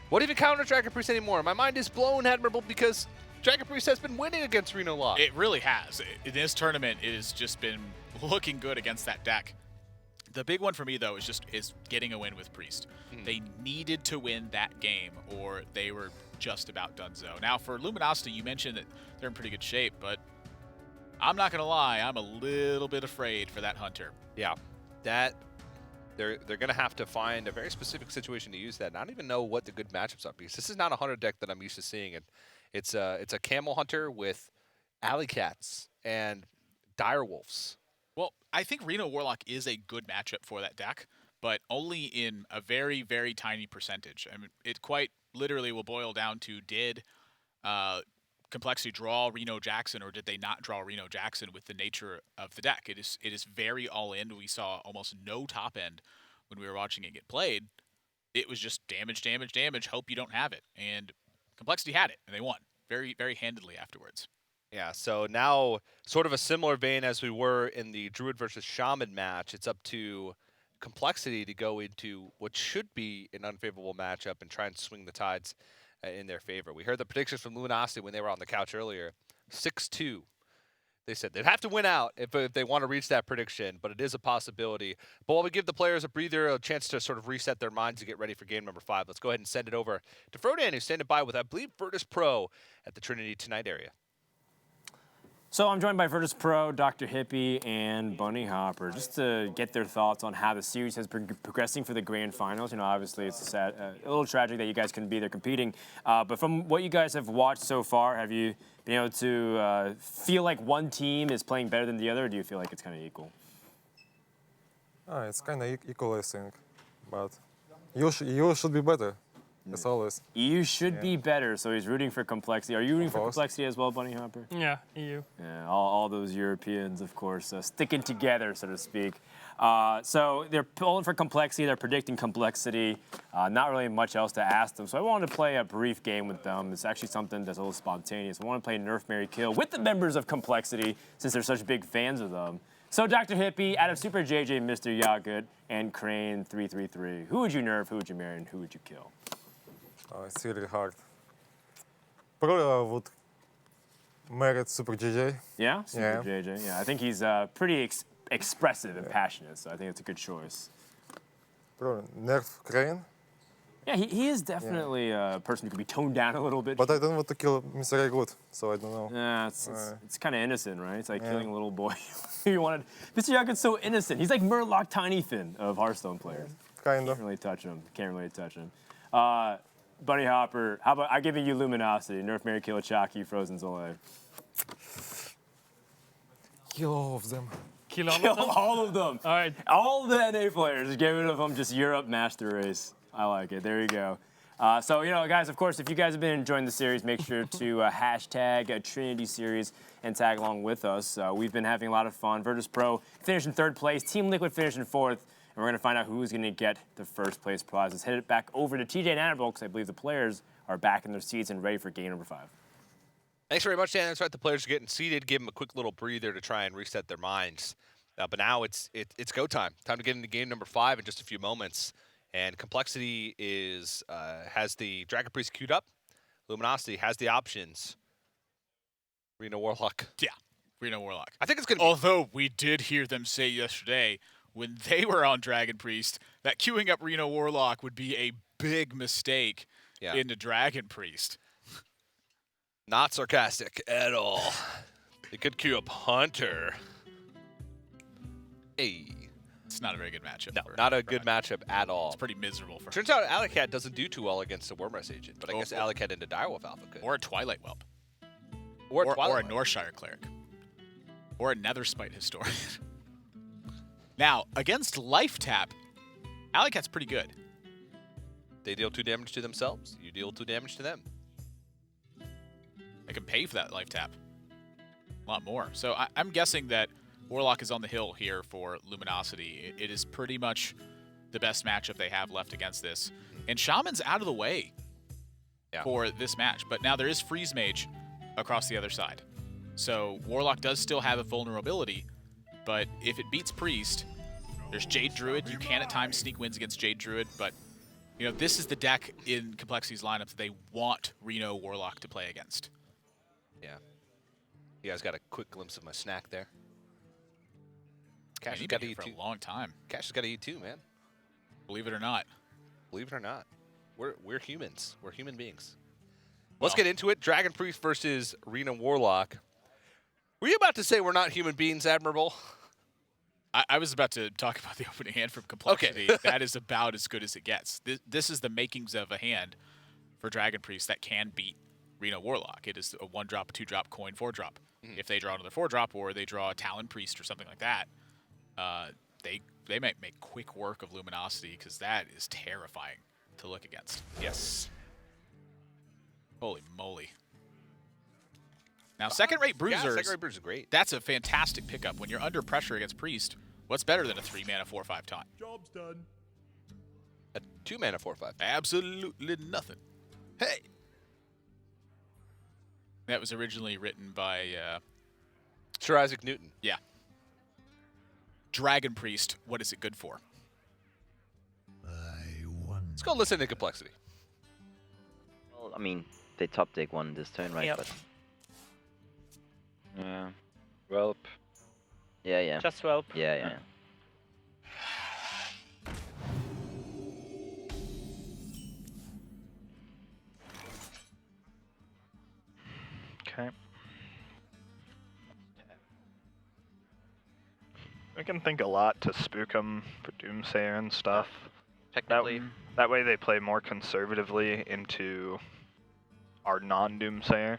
what even counter Dragon Priest anymore? My mind is blown, Admirable, because Dragon Priest has been winning against Reno Lock. It really has. In this tournament, it has just been looking good against that deck. The big one for me, though, is getting a win with Priest. They needed to win that game, or they were just about donezo. Now, for Luminosity, you mentioned that they're in pretty good shape, but I'm not going to lie, I'm a little bit afraid for that Hunter. Yeah, that they're going to have to find a very specific situation to use that. And I don't even know what the good matchups are because this is not a Hunter deck that I'm used to seeing. And it's a Camel Hunter with Alley Cats and Dire Wolves. Well, I think Reno Warlock is a good matchup for that deck, but only in a very, very tiny percentage. I mean, it quite literally will boil down to did CompLexity draw Reno Jackson, or did they not draw Reno Jackson with the nature of the deck? It is very all in. We saw almost no top end when we were watching it get played. It was just damage, damage, damage. Hope you don't have it. And CompLexity had it, and they won very, very handedly afterwards. Yeah, so now sort of a similar vein as we were in the Druid versus Shaman match. It's up to CompLexity to go into what should be an unfavorable matchup and try and swing the tides in their favor. We heard the predictions from Luminosity when they were on the couch earlier. 6-2. They said they'd have to win out if they want to reach that prediction, but it is a possibility. But while we give the players a breather, a chance to sort of reset their minds to get ready for game number 5, let's go ahead and send it over to Frodan, who's standing by with, I believe, Virtus Pro at the Trinity tonight area. So I'm joined by Virtus Pro, Dr. Hippie, and Bunny Hopper, just to get their thoughts on how the series has been progressing for the grand finals. You know, obviously it's a little tragic that you guys couldn't be there competing. But from what you guys have watched so far, have you been able to feel like one team is playing better than the other, or do you feel like it's kind of equal? It's kind of equal, I think. But you should be better, as always. EU should be better, so he's rooting for CompLexity. Are you rooting for CompLexity as well, Bunny Hopper? Yeah, EU. Yeah, all those Europeans, of course, sticking together, so to speak. So they're pulling for CompLexity. They're predicting CompLexity. Not really much else to ask them. So I wanted to play a brief game with them. It's actually something that's a little spontaneous. I want to play Nerf, Marry, Kill with the members of CompLexity, since they're such big fans of them. So Dr. Hippie, out of Super JJ, Mr. Yagut, and Crane 333, who would you nerf, who would you marry, and who would you kill? It's really hard. Probably I would marry Super JJ. Yeah? Super JJ. Yeah, I think he's pretty expressive and passionate, so I think it's a good choice. Probably nerf Crane. Yeah, he is definitely a person who could be toned down a little bit. But I don't want to kill Mr. Good, so I don't know. Yeah, it's kind of innocent, right? It's like killing a little boy. You wanted Mr. Yagut's so innocent. He's like Murloc Tinyfin of Hearthstone players. Kind of. Can't really touch him. Can't really touch him. Bunny Hopper, how about I giving you Luminosity, Nerf, Marry, Kill, Chaki, Frozen Zole. Kill all of them. Kill all of them? All right. All the NA players, get rid of them, just Europe Master Race. I like it. There you go. So, you know, guys, of course, if you guys have been enjoying the series, make sure to hashtag Trinity Series and tag along with us. We've been having a lot of fun. Virtus Pro finished in 3rd place. Team Liquid finished in 4th. And we're going to find out who's going to get the 1st place prize. Let's head it back over to TJ and Annabelle, because I believe the players are back in their seats and ready for game number 5. Thanks very much, Dan. That's right. The players are getting seated. Give them a quick little breather to try and reset their minds. But now it's go time. Time to get into game number 5 in just a few moments. And CompLexity has the Dragon Priest queued up. Luminosity has the options. Reno Warlock. Yeah, Reno Warlock. I think it's going to be... Although we did hear them say yesterday, when they were on Dragon Priest, that queuing up Reno Warlock would be a big mistake into Dragon Priest. Not sarcastic at all. They could queue up Hunter. Hey. It's not a very good matchup. No, not a good matchup at all. It's pretty miserable for Turns out Alleycat doesn't do too well against a Wormrest agent, but I guess Alleycat into Direwolf Alpha could. Or a Twilight Whelp. Or a Northshire Cleric. Or a Netherspite Historian. Now, against Life Tap, Alleycat's pretty good. They deal 2 damage to themselves. You deal 2 damage to them. They can pay for that Life Tap. A lot more. So I'm guessing that Warlock is on the hill here for Luminosity. It is pretty much the best matchup they have left against this. And Shaman's out of the way for this match. But now there is Freeze Mage across the other side. So Warlock does still have a vulnerability, but if it beats Priest, there's Jade Druid. You can at times sneak wins against Jade Druid, but you know this is the deck in CompLexity's lineup that they want Reno Warlock to play against. Yeah. You guys got a quick glimpse of my snack there. Cash has got to eat for a long time. Cash has got to eat too, man. Believe it or not. Believe it or not. We're humans. We're human beings. Let's get into it. Dragon Priest versus Reno Warlock. Were you about to say we're not human beings, Admirable? I was about to talk about the opening hand from CompLexity. Okay. That is about as good as it gets. This is the makings of a hand for Dragon Priest that can beat Reno Warlock. It is a 1-drop, 2-drop, coin, 4-drop. If they draw another 4-drop or they draw a Talon Priest or something like that, they might make quick work of Luminosity, because that is terrifying to look against. Yes. Holy moly. Now, second-rate Bruisers. Yeah, second-rate Bruisers is great. That's a fantastic pickup. When you're under pressure against Priest, what's better than a 3-mana 4/5 taunt? Job's done. A 2-mana 4/5. Absolutely nothing. Hey! That was originally written by... Sir Isaac Newton. Yeah. Dragon Priest, what is it good for? Let's go listen to CompLexity. Well, I mean, they top deck one this turn, right? Yep. But Yeah. Welp. yeah. Just Whelp. Yeah. Okay. We can think a lot to spook them for Doomsayer and stuff. Technically. That way they play more conservatively into our non-Doomsayer.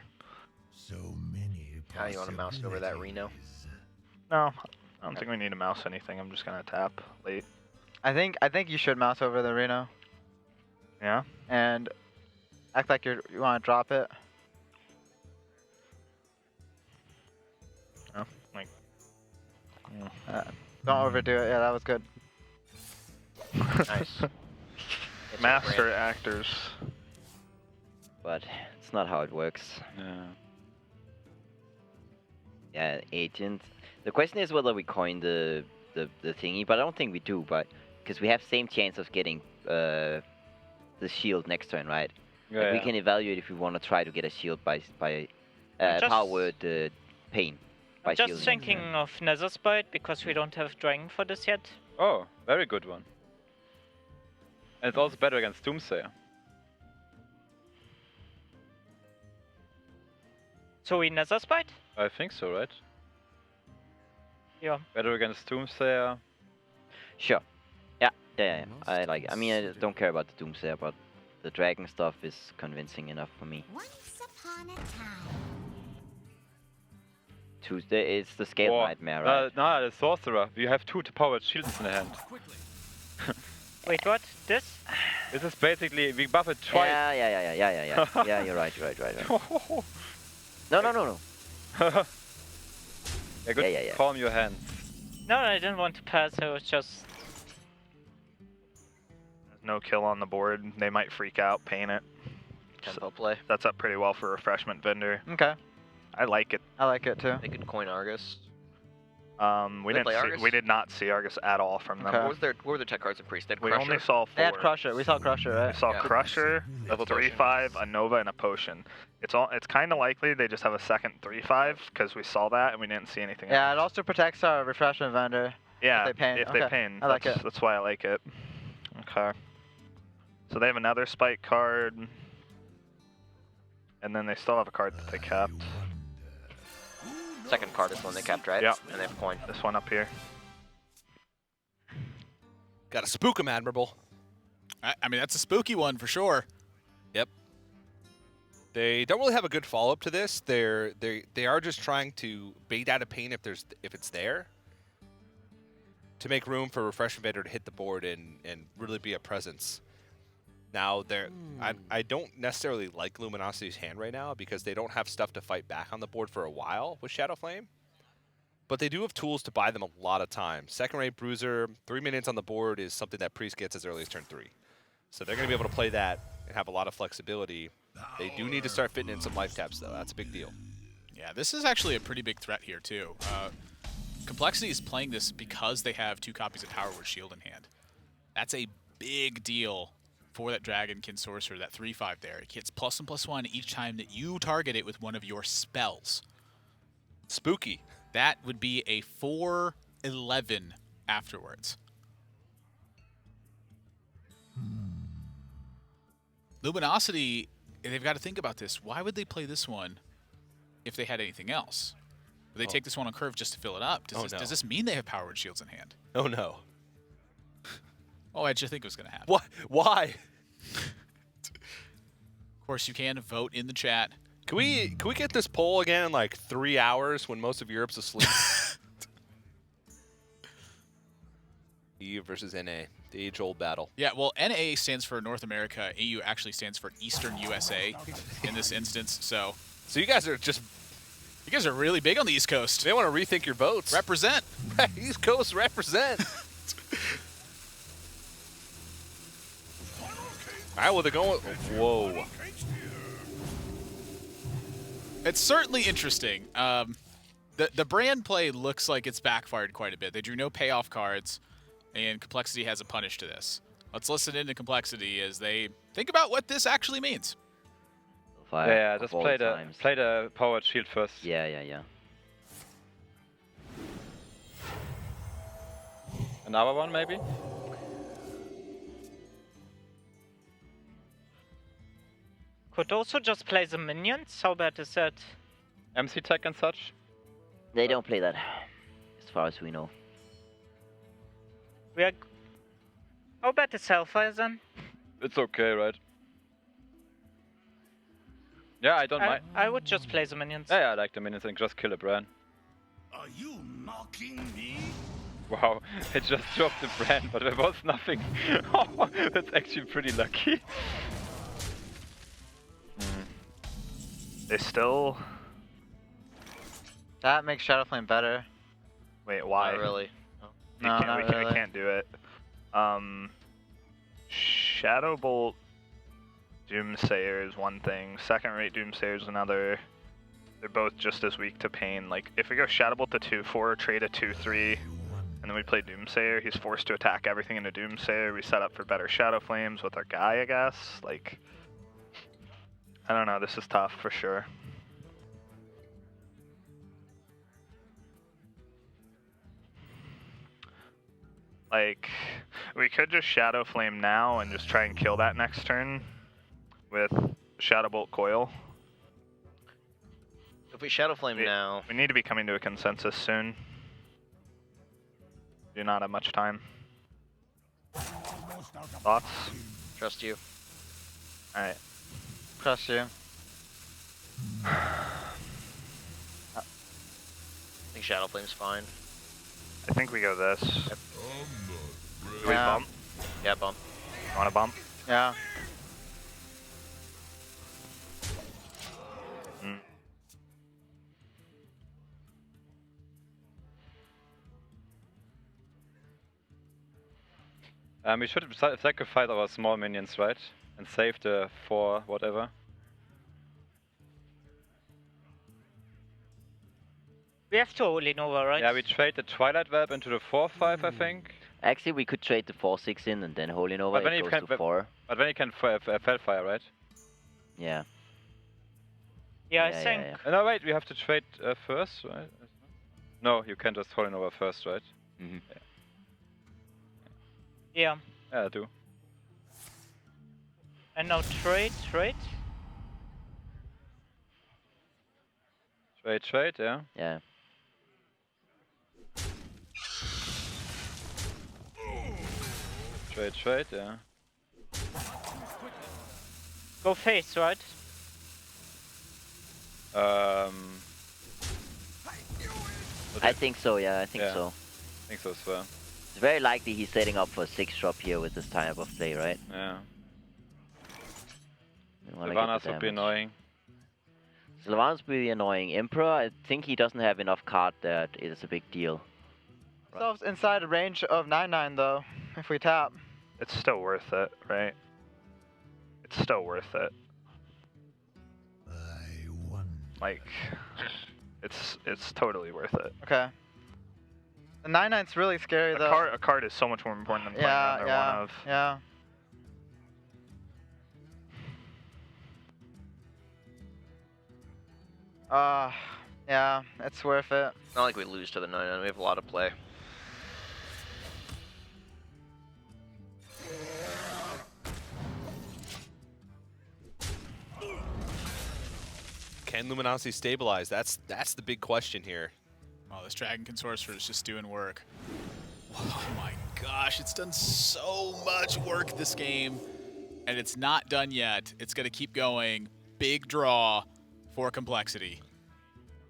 So many. How you want to mouse over that Reno? No, I don't think we need to mouse anything. I'm just gonna tap late. I think you should mouse over the Reno Yeah. and act like you want to drop it. Oh, like. Don't overdo it. Yeah, that was good. Nice. Master actors. But it's not how it works. Yeah. Yeah, agent. The question is whether we coin the thingy, but I don't think we do. But because we have same chance of getting the shield next turn, right? Yeah, Like, we yeah. can evaluate if we want to try to get a shield by Just- power word pain. By I'm just shielding. thinking of Netherspite because we don't have Dragon for this yet. Oh, very good one. And it's also better against Doomsayer. So we Netherspite? I think so, right? Yeah. Better against Doomsayer. Sure. Yeah. I like it. I mean, I don't care about the Doomsayer, but the dragon stuff is convincing enough for me. Once upon a time. Tuesday is the scale Or- nightmare, right? No, the Sorcerer. We have 2 powered shields in the hand. Wait, what? This? This is basically, we buff it twice. Yeah. Yeah, you're right. No. Yeah, good. Yeah. Calm your hands. No, I didn't want to pass. I was just... There's no kill on the board. They might freak out, paint it. Tempo play. That's up pretty well for Refreshment Vendor. Okay. I like it. I like it too. They could coin Argus. We They play didn't see, Argus? we did not see Argus at all from them. Okay. What were their tech cards in Priest? They had We Crusher. only saw 4. They had Crusher. We saw Crusher, We right? saw Yeah. Crusher, a Level potion. 3/5, a Nova, and a Potion. It's kind of likely they just have a second 3/5 because we saw that and we didn't see anything Yeah, else. it also protects our Refreshment Vendor. Yeah, they pain. if they Okay. pain. I like that's, it. That's why I like it. Okay. So they have another Spike card. And then they still have a card that they kept. Second card is the one they kept, right? Yep. And they have coin. This one up here. Got to spook him, Admirable. I mean, that's a spooky one for sure. Yep. They don't really have a good follow-up to this. They are just trying to bait out a pain if it's there, to make room for Refreshment Vendor to hit the board and really be a presence. Now, I don't necessarily like Luminosity's hand right now because they don't have stuff to fight back on the board for a while with Shadow Flame. But they do have tools to buy them a lot of time. Second-rate Bruiser, 3 minutes on the board is something that Priest gets as early as turn 3. So they're going to be able to play that and have a lot of flexibility. They do need to start fitting in some life taps, though. That's a big deal. Yeah, this is actually a pretty big threat here, too. CompLexity is playing this because they have 2 copies of Power Word Shield in hand. That's a big deal for that Dragonkin Sorcerer, that 3/5 there. It gets +1, +1 each time that you target it with one of your spells. Spooky. That would be a 4/11 afterwards. Luminosity, they've got to think about this. Why would they play this one if they had anything else? Would they take this one on curve just to fill it up? Does this mean they have Power Word Shields in hand? Oh, no. Oh, I just think it was going to happen. What? Why? Of course, you can vote in the chat. Can we get this poll again in like 3 hours when most of Europe's asleep? EU versus NA, the age-old battle. Yeah, well, NA stands for North America. EU actually stands for Eastern USA in this instance. So you guys are just You guys are really big on the East Coast. They want to rethink your votes. Represent. East Coast represent. All right, well, they're going. Whoa. It's certainly interesting. The brand play looks like it's backfired quite a bit. They drew no payoff cards, and CompLexity has a punish to this. Let's listen into CompLexity as they think about what this actually means. Yeah, just play the powered shield first. Yeah. Another one, maybe? Could also just play the minions. How bad is that? MC tech and such? They don't play that, as far as we know. We are. How bad is Hellfire then? It's okay, right? Yeah, I don't mind. I would just play the minions. Yeah, I like the minions and just kill a brand. Are you mocking me? Wow, it just dropped the brand, but there was nothing. Oh, that's actually pretty lucky. They still... That makes Shadowflame better. Wait, why? Not really. We can't do it. Shadowbolt Doomsayer is one thing. Second rate Doomsayer is another. They're both just as weak to pain. Like, if we go Shadowbolt to 2-4, trade a 2-3, and then we play Doomsayer, he's forced to attack everything into Doomsayer. We set up for better Shadow Flames with our guy, I guess. Like, I don't know. This is tough for sure. Like, we could just Shadow Flame now and just try and kill that next turn with Shadowbolt Coil. If we Shadow Flame now... We need to be coming to a consensus soon. Do not have much time. Thoughts? Trust you. Alright. Trust you. I think Shadow Flame's fine. I think we go this. Yep. Do we bump? Yeah, bump. You wanna bump? Yeah. We should sacrifice our small minions, right? And save the 4 whatever. We have to Holy Nova, right? Yeah, we trade the Twilight Web into the 4-5, I think. Actually, we could trade the 4-6 in and then Holy Nova. But then it goes to 4. But then you can Fellfire, right? Yeah. Yeah, I think. No, wait, we have to trade first, right? No, you can just Holy Nova first, right? Mm-hmm. Yeah. Yeah, I do. And now trade. Trade, yeah. Yeah. Trade, yeah. Go face, right? I think so, yeah, I think so. I think so as well. It's very likely he's setting up for a 6-drop here with this type of play, right? Yeah. Sylvanas would be annoying. Sylvanas would be annoying. Emperor, I think he doesn't have enough card that it is a big deal. Ourselves inside a range of 9/9 though, if we tap. It's still worth it, right? It's still worth it. Like, it's totally worth it. Okay. The 9/9's really scary though. A card is so much more important than playing another one of. Yeah. Yeah, it's worth it. Not like we lose to the 9-9. We have a lot of play. Can Luminosity stabilize? That's the big question here. Oh, this Dragon Consorcerer is just doing work. Oh my gosh, it's done so much work this game, and it's not done yet. It's going to keep going. Big draw for CompLexity.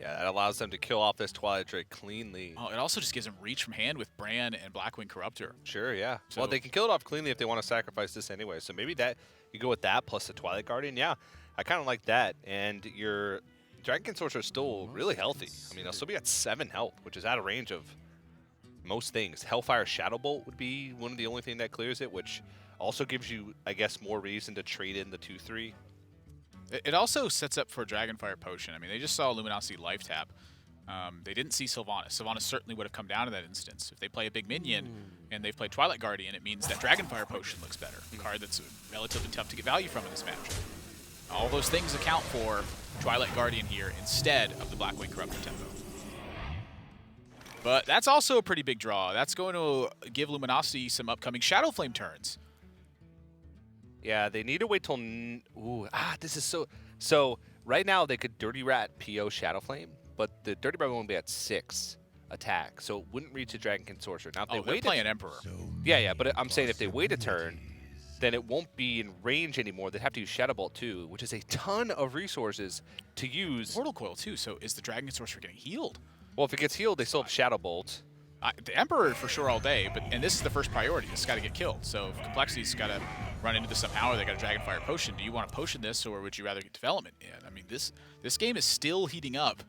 Yeah, that allows them to kill off this Twilight Drake cleanly. Oh, it also just gives them reach from hand with Bran and Blackwing Corruptor. Sure, yeah. So, well, they can kill it off cleanly if they want to sacrifice this anyway. So maybe that you go with that plus the Twilight Guardian. Yeah, I kind of like that. And you're Dragon Sorcerer is still really healthy. I mean, they'll still be at 7 health, which is out of range of most things. Hellfire Shadow Bolt would be one of the only thing that clears it, which also gives you, I guess, more reason to trade in the 2/3. It also sets up for Dragonfire Potion. I mean, they just saw Luminosity life tap. They didn't see Sylvanas. Sylvanas certainly would have come down in that instance. If they play a big minion and they've played Twilight Guardian, it means that Dragonfire Potion looks better. A card that's relatively tough to get value from in this match. All those things account for Twilight Guardian here instead of the Blackwing Corruptor tempo. But that's also a pretty big draw. That's going to give Luminosity some upcoming Shadow Flame turns. Yeah, they need to wait till... this is so... So, right now, they could Dirty Rat PO Shadow Flame, but the Dirty Rat won't be at 6 attack, so it wouldn't reach a Dragonkin Sorcerer. Now, if they wait play an Emperor. Yeah, but I'm saying if they wait a turn, then it won't be in range anymore. They'd have to use Shadow Bolt too, which is a ton of resources to use. Mortal Coil too, so is the Dragonkin Sorcerer getting healed? Well, if it gets healed, they still have Shadow Bolt. The Emperor for sure all day, and this is the first priority. It's got to get killed. So if Complexity's got to run into this somehow, or they got a Dragonfire Potion. Do you want to potion this, or would you rather get development? Yeah, I mean, this game is still heating up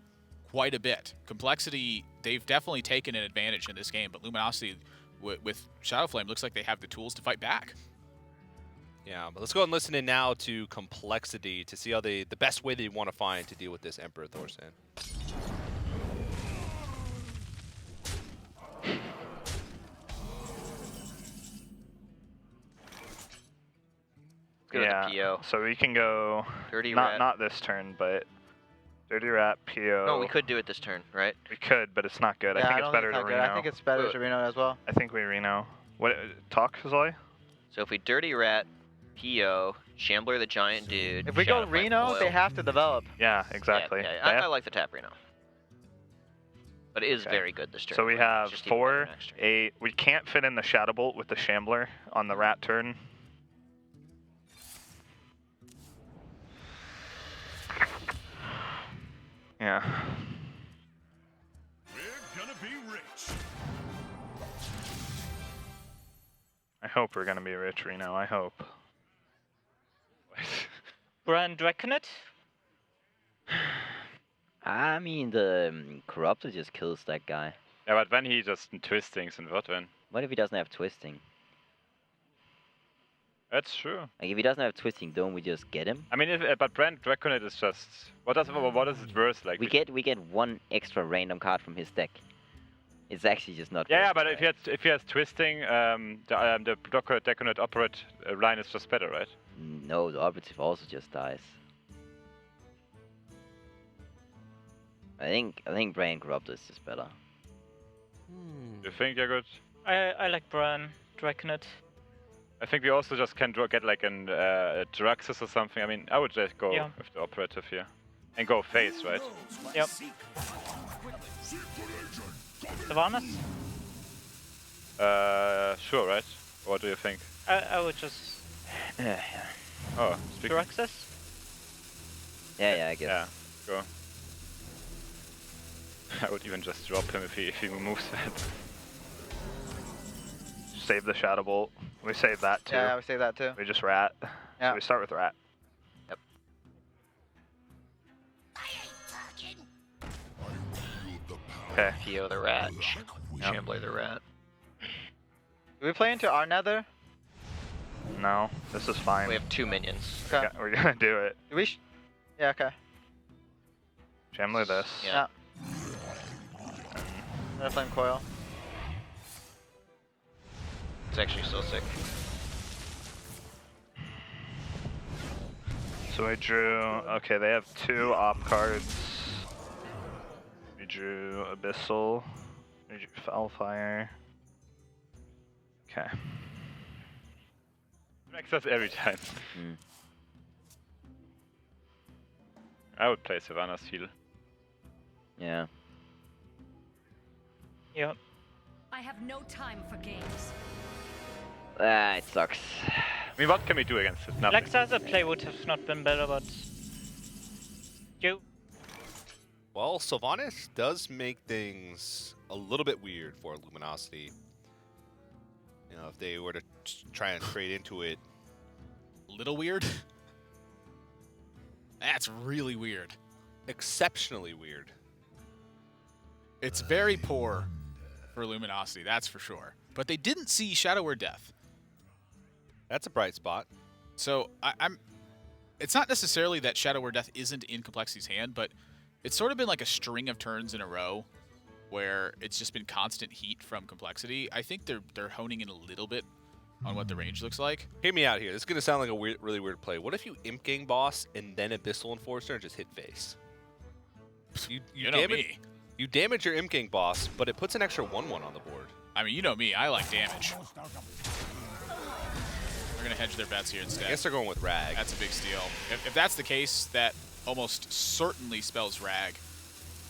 quite a bit. Complexity, they've definitely taken an advantage in this game, but Luminosity with Shadow Flame looks like they have the tools to fight back. Yeah, but let's go and listen in now to Complexity to see how the best way they want to find to deal with this Emperor Thorsan. Yeah, so we can go Dirty Rat. Not this turn, but Dirty Rat, PO. No, we could do it this turn, right? We could, but it's not good. Yeah, I think it's better to Reno. I think it's better to Reno as well. I think we Reno. What? Talk, Zoe? So if we Dirty Rat, PO, Shambler the Giant Dude. If we go Reno, they have to develop. Yeah, exactly. Yeah, I like the tap Reno. But it is very good this turn. So we have 4, 8. We can't fit in the Shadow Bolt with the Shambler on the Rat turn. Yeah. We're gonna be rich. I hope we're gonna be rich, Reno. I hope. Brand Draconet? I mean, the Corruptor just kills that guy. Yeah, but when he just twistings and what then? What if he doesn't have twisting? That's true. Like, if he doesn't have twisting, don't we just get him? I mean, but Brand Draconet is just... What is it worth? Like we get one extra random card from his deck. It's actually just not. Yeah, but if he has twisting, the Draconet operate line is just better, right? No, the operative also just dies. I think Brand Corruptor is just better. You think you're good? I like Brand Draconet. I think we also just can get like a Draxus or something. I mean, I would just go with the operative here. And go face, right? Yep. Sylvanas? Sure, right? What do you think? I would just... Oh, speaking... Draxus? Yeah, I guess. Yeah, go. I would even just drop him if he moves that. Save the Shadow Bolt. We save that too. Yeah, we save that too. We just Rat. Yeah. So we start with Rat. Yep. Okay. PO the Rat. Shambler the Rat. Do we play into our Nether? No, this is fine. We have 2 minions. Okay. We're gonna do it. Do we? Yeah. Okay. Shambler this. Yeah. Another Flame Coil. It's actually so sick. So I drew. Okay, they have 2 op cards. We drew Abyssal. We drew Foulfire. Okay. Makes us every time. I would play Sylvanas heal. Yeah. Yep. I have no time for games. Ah, it sucks. I mean, what can we do against it? Nothing. Lex as a play would have not been better, but... Well, Sylvanas does make things a little bit weird for Luminosity. You know, if they were to try and trade into it. Little weird? That's really weird. exceptionally weird. It's very poor for Luminosity, that's for sure. But they didn't see Shadow or Death. That's a bright spot. So it's not necessarily that Shadow or Death isn't in Complexity's hand, but it's sort of been like a string of turns in a row where it's just been constant heat from Complexity. I think they're honing in a little bit on what the range looks like. Hear me out here. This is going to sound like a really weird play. What if you Imp Gang boss and then Abyssal Enforcer and just hit face? You know me. You damage your Imp Gang boss, but it puts an extra 1/1 on the board. I mean, you know me. I like damage. They're going to hedge their bets here instead. I guess they're going with Rag. That's a big steal. If that's the case, that almost certainly spells Rag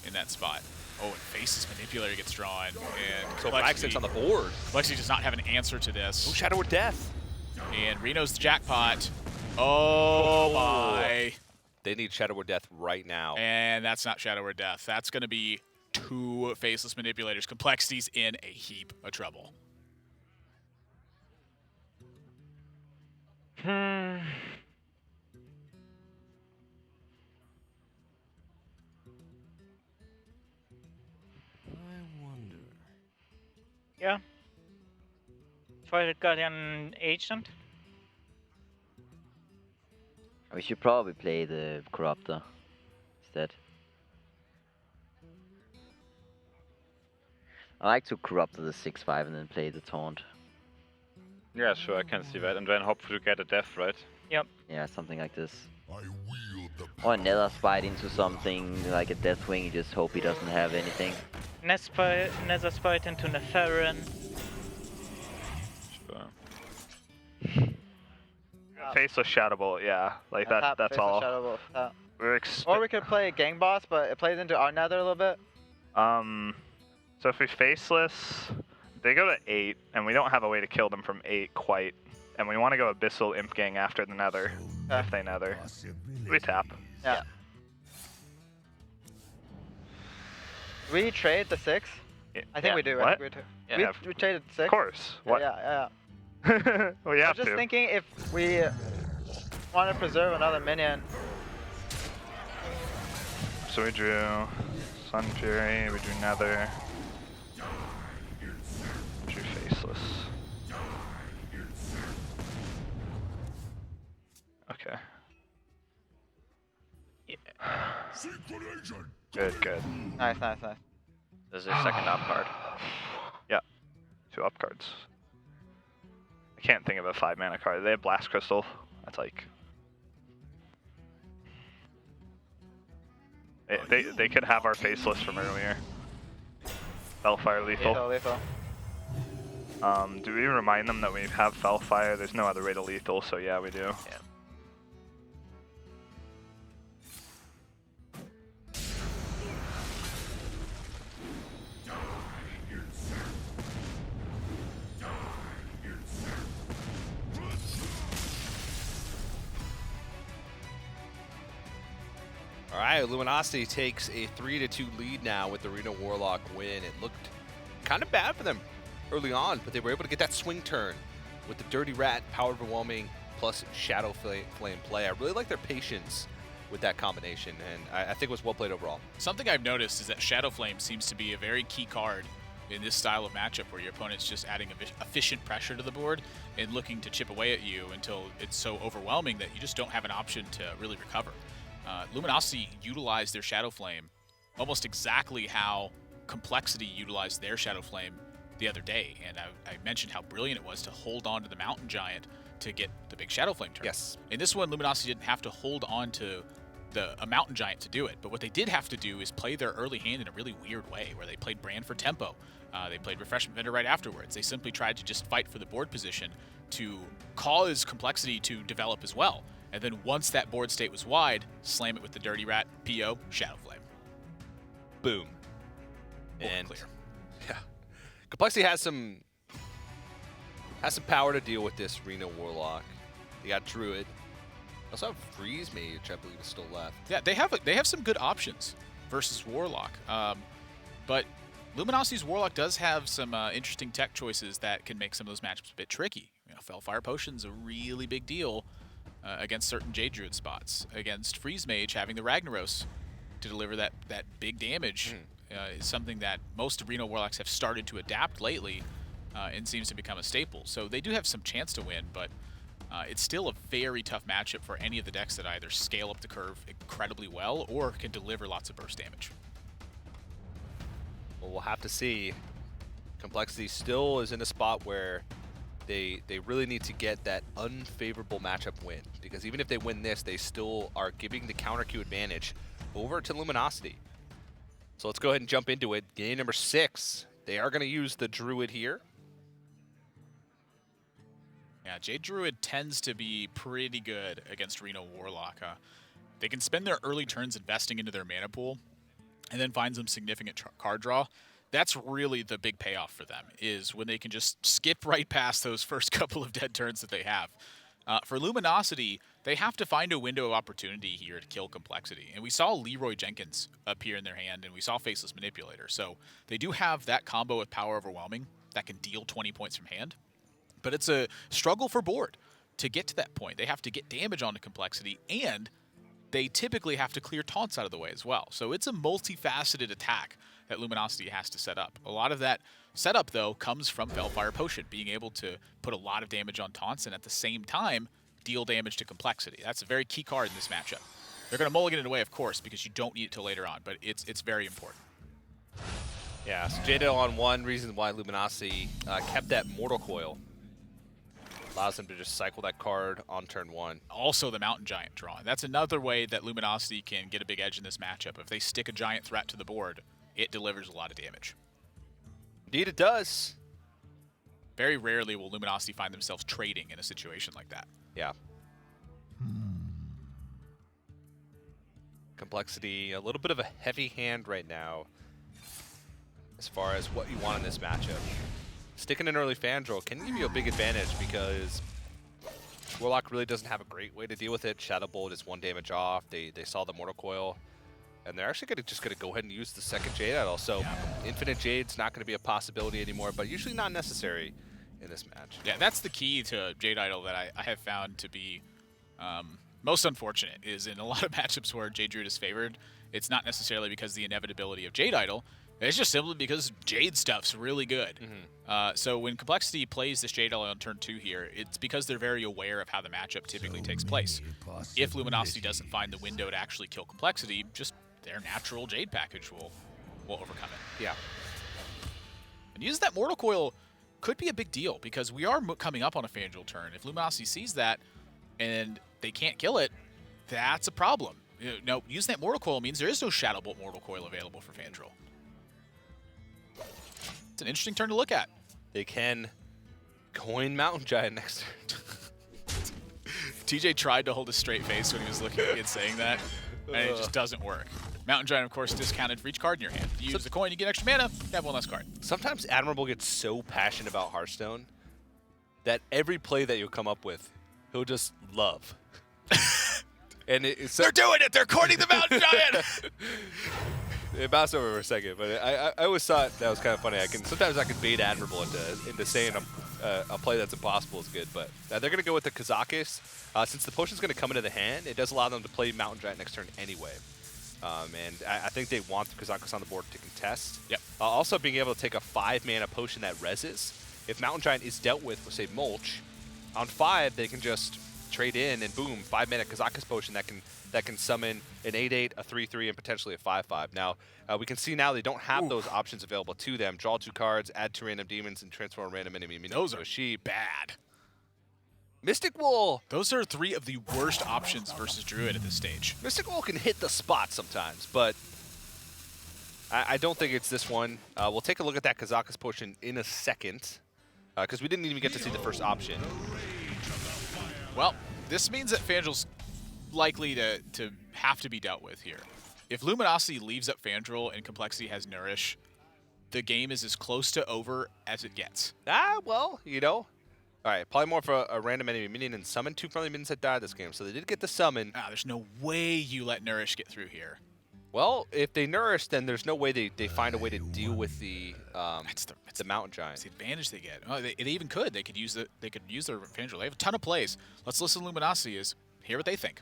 in that spot. Oh, and Face's Manipulator gets drawn. And so Rag sits on the board. Complexity does not have an answer to this. Oh, Shadow or Death. And Reno's the jackpot. Oh, my. They need Shadow or Death right now. And that's not Shadow or Death. That's going to be 2 Faceless Manipulators. Complexity's in a heap of trouble. Yeah. Twilight Guardian Agent. We should probably play the Corruptor instead. I like to Corruptor the 6/5 and then play the Taunt. Yeah, sure, I can see that. And then hopefully get a death, right? Yep. Yeah, something like this. Or Nether Spite into something like a Deathwing, you just hope he doesn't have anything. Nether Spite into Neferin. Sure. Faceless Shadow Bolt, yeah. Like that. That's all. Shadow Bolt, We're or we could play Gang Boss, but it plays into our Nether a little bit. So if we Faceless, they go to 8, and we don't have a way to kill them from 8 quite. And we want to go Abyssal Imp Gang after the Nether, if they Nether. We tap. Yeah. We trade the 6? I think we do. What? We traded 6? Of course. What? Yeah. We have I'm just thinking if we want to preserve another minion. So we drew Sun Fury, we drew Nether. We drew Faceless. Okay. Good. Nice. This is their second up card. Yeah. 2 up cards. I can't think of a 5-mana card. They have Blast Crystal. That's like... They could have our Faceless from earlier. Fellfire lethal. Lethal. Do we remind them that we have Fellfire? There's no other way to lethal, so yeah, we do. Yeah. All right, Luminosity takes a 3-2 lead now with the Reno Warlock win. It looked kind of bad for them early on, but they were able to get that swing turn with the Dirty Rat, Power Overwhelming, plus Shadow Flame play. I really like their patience with that combination, and I think it was well played overall. Something I've noticed is that Shadow Flame seems to be a very key card in this style of matchup where your opponent's just adding efficient pressure to the board and looking to chip away at you until it's so overwhelming that you just don't have an option to really recover. Luminosity utilized their Shadow Flame almost exactly how Complexity utilized their Shadow Flame the other day, and I mentioned how brilliant it was to hold on to the Mountain Giant to get the big Shadow Flame turn. Yes. In this one, Luminosity didn't have to hold on to a Mountain Giant to do it, but what they did have to do is play their early hand in a really weird way, where they played Brand for tempo. They played Refreshment Vendor right afterwards. They simply tried to just fight for the board position to cause Complexity to develop as well. And then once that board state was wide, slam it with the Dirty Rat, PO, Shadow Flame. Boom. And clear. Yeah. Complexity has some power to deal with this Reno Warlock. They got Druid. They also have Freeze Mage, I believe, is still left. Yeah, they have some good options versus Warlock. But Luminosity's Warlock does have some interesting tech choices that can make some of those matchups a bit tricky. You know, Fellfire Potion's a really big deal against certain Jade Druid spots. Against Freeze Mage, having the Ragnaros to deliver that big damage is something that most Arena Warlocks have started to adapt lately and seems to become a staple. So they do have some chance to win, but it's still a very tough matchup for any of the decks that either scale up the curve incredibly well or can deliver lots of burst damage. Well, we'll have to see. CompLexity still is in a spot where they really need to get that unfavorable matchup win, because even if they win this, they still are giving the counter queue advantage over to Luminosity. So let's go ahead and jump into it. Game number 6. They are going to use the Druid here. Yeah, Jade Druid tends to be pretty good against Reno Warlock. They can spend their early turns investing into their mana pool and then find some significant card draw. That's really the big payoff for them, is when they can just skip right past those first couple of dead turns that they have. For Luminosity, they have to find a window of opportunity here to kill CompLexity. And we saw Leroy Jenkins appear in their hand, and we saw Faceless Manipulator. So they do have that combo with Power Overwhelming that can deal 20 points from hand. But it's a struggle for board to get to that point. They have to get damage onto CompLexity, and they typically have to clear taunts out of the way as well. So it's a multifaceted attack that Luminosity has to set up. A lot of that setup, though, comes from Felfire Potion, being able to put a lot of damage on taunts and at the same time deal damage to CompLexity. That's a very key card in this matchup. They're going to mulligan it away, of course, because you don't need it till later on, but it's very important. Yeah, so Jado on one reason why Luminosity kept that Mortal Coil. Allows them to just cycle that card on turn 1. Also the Mountain Giant draw. That's another way that Luminosity can get a big edge in this matchup. If they stick a giant threat to the board, it delivers a lot of damage. Indeed it does. Very rarely will Luminosity find themselves trading in a situation like that. Yeah. CompLexity, a little bit of a heavy hand right now as far as what you want in this matchup. Sticking an early Fandral can give you a big advantage because Warlock really doesn't have a great way to deal with it. Shadow Bolt is 1 damage off. They saw the Mortal Coil, and they're actually just going to go ahead and use the second Jade Idol. So Infinite Jade's not going to be a possibility anymore, but usually not necessary in this match. Yeah, that's the key to Jade Idol that I have found to be most unfortunate, is in a lot of matchups where Jade Druid is favored, it's not necessarily because of the inevitability of Jade Idol. It's just simply because Jade stuff's really good. So when CompLexity plays this Jade Idol on turn 2 here, it's because they're very aware of how the matchup typically takes place. If Luminosity doesn't find the window to actually kill CompLexity, just their natural Jade package will overcome it. Yeah. And using that Mortal Coil could be a big deal, because we are coming up on a Fandral turn. If Luminosity sees that and they can't kill it, that's a problem. No, using that Mortal Coil means there is no Shadow Bolt Mortal Coil available for Fandral. It's an interesting turn to look at. They can coin Mountain Giant next turn. TJ tried to hold a straight face when he was looking at me and saying that, and it just doesn't work. Mountain Giant, of course, discounted for each card in your hand. If you use the coin, you get extra mana, you have one less card. Sometimes Admirable gets so passionate about Hearthstone that every play that you'll come up with, he'll just love. And they're doing it! They're courting the Mountain Giant! It bounced over for a second, but I always thought that was kind of funny. Sometimes I can bait Admirable into saying a play that's impossible is good, but they're going to go with the Kazakis. Since the potion's going to come into the hand, it does allow them to play Mountain Giant next turn anyway. And I think they want the Kazakis on the board to contest. Yep. Also being able to take a 5-mana potion that reses. If Mountain Giant is dealt with say, Mulch, on 5 they can just trade in and boom, 5-mana Kazakis potion that can summon an 8/8, a 3/3, and potentially a 5/5. Now, we can see now they don't have those options available to them. Draw 2 cards, add 2 random demons, and transform a random enemy Those into are a sheep. Bad. Mystic Wool! Those are 3 of the worst options versus Druid at this stage. Mystic Wool can hit the spot sometimes, but I don't think it's this one. We'll take a look at that Kazakis potion in a second, because we didn't even get to see the first option. Well, this means that Fandral's likely to have to be dealt with here. If Luminosity leaves up Fandral and CompLexity has Nourish, the game is as close to over as it gets. Well, All right, Polymorph a random enemy minion and summon 2 friendly minions that died this game, so they did get the summon. There's no way you let Nourish get through here. Well, if they Nourish, then there's no way they find a way to deal with the Mountain Giant. It's the advantage they get. Oh, they even could. They could use their Fandral. They have a ton of plays. Let's listen to Luminosity hear what they think.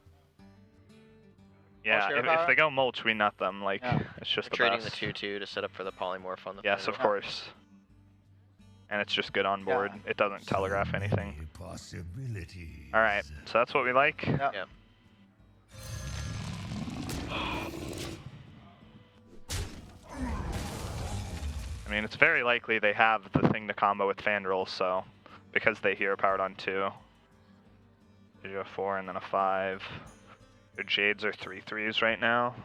Yeah, Hero if power? they go mulch, we nut them. Like, Yeah. it's just We're the trading best. the 2/2 to set up for the polymorph on the Yes, of course. And it's just good on board. It doesn't telegraph anything. All right, so that's what we like. Yeah. I mean, it's very likely they have the thing to combo with Fandral, so because they hero powered on 2. They do a 4 and then a 5. Their Jades are 3/3s right now.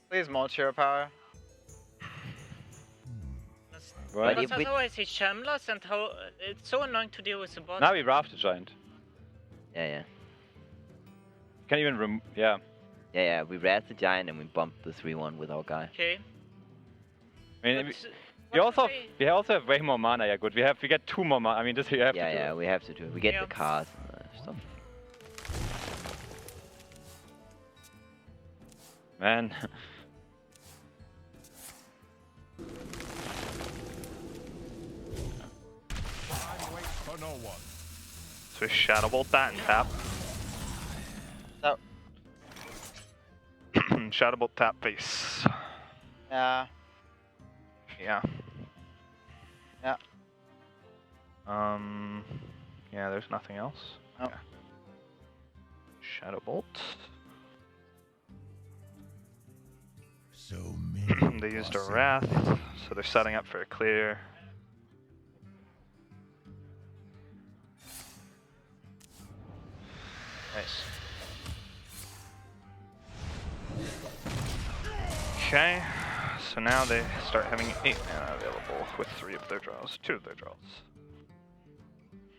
Please mulch hero power. Right. Because otherwise he shamblers and how it's so annoying to deal with the bot. Now we raft the giant. Yeah. Can't even yeah. Yeah, we raft the giant and we bump the 3-1 with our guy. Okay. I mean, we also have way more mana. Yeah, good. We get 2 more mana. I mean, this we have to do. Yeah, we have to do it. We get the cars and stuff. Man. So we Shadow Bolt that and tap. No. Shadow Bolt tap face. Yeah. Yeah. Yeah. Yeah, there's nothing else. Nope. Yeah. Shadow Bolt. So many. They used a Wrath, so they're setting up for a clear. Nice. Okay, so now they start having 8 mana available with 3 of their draws, 2 of their draws.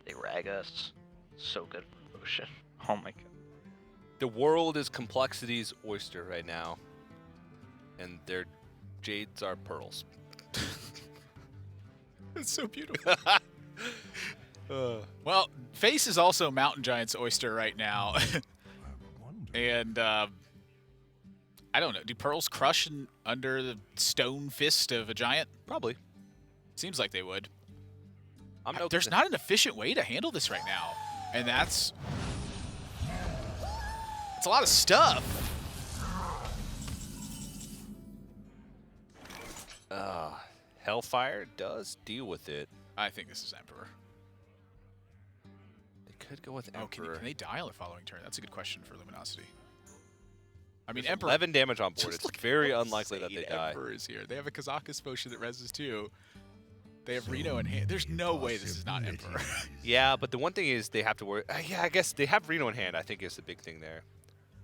They rag us. So good for potion. Oh my god. The world is CompLexity's oyster right now, and their jades are pearls. It's so beautiful. Well, Face is also Mountain Giant's oyster right now. And I don't know. Do pearls crush under the stone fist of a giant? Probably. Seems like they would. There's not an efficient way to handle this right now. And it's a lot of stuff. Hellfire does deal with it. I think this is Emperor. They could go with Emperor. Can they dial the following turn? That's a good question for Luminosity. I mean, There's Emperor. 11 damage on board. It's very unlikely that they die. Emperor is here. They have a Kazakus potion that reses too. They have Reno in hand. There's no way this is not Emperor. Yeah, but the one thing is they have to worry. Yeah, I guess they have Reno in hand. I think is the big thing there,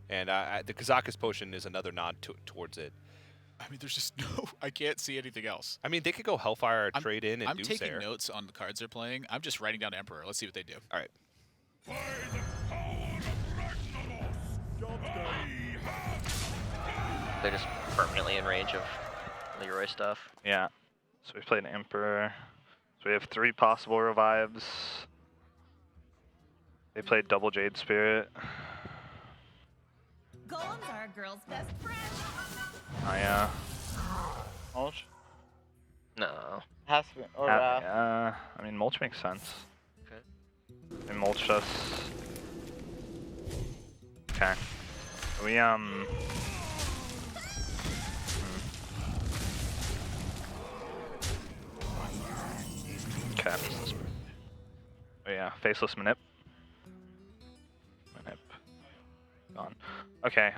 and the Kazakus potion is another nod towards it. I mean, there's just no. I can't see anything else. I mean, they could go Hellfire, trade in, and I'm taking Doomsayer. notes on the cards they're playing. I'm just writing down Emperor. Let's see what they do. All right. They're just permanently in range of Leroy stuff. Yeah. So we played an Emperor. So we have 3 possible revives. They played double Jade Spirit. Golems are a girl's best friend. Oh yeah. Mulch? No. Has to be. Or Wrath. I mean, mulch makes sense. Okay. They mulched us. Okay. We Okay. Oh yeah, faceless manip. Gone. Okay,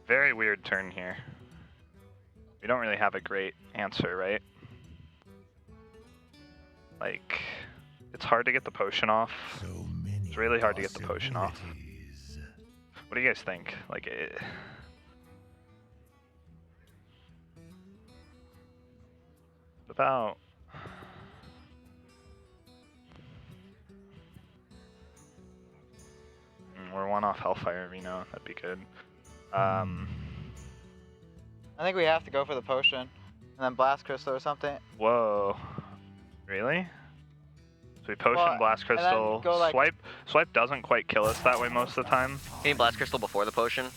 very weird turn here. We don't really have a great answer, right? Like, it's hard to get the potion off. It's really hard to get the potion off. What do you guys think? Like, about... We're 1 off Hellfire Reno, that'd be good. I think we have to go for the potion. And then Blast Crystal or something. Whoa. Really? So we potion Blast and then Crystal. go, like- Swipe doesn't quite kill us that way most of the time. Can you Blast Crystal before the potion?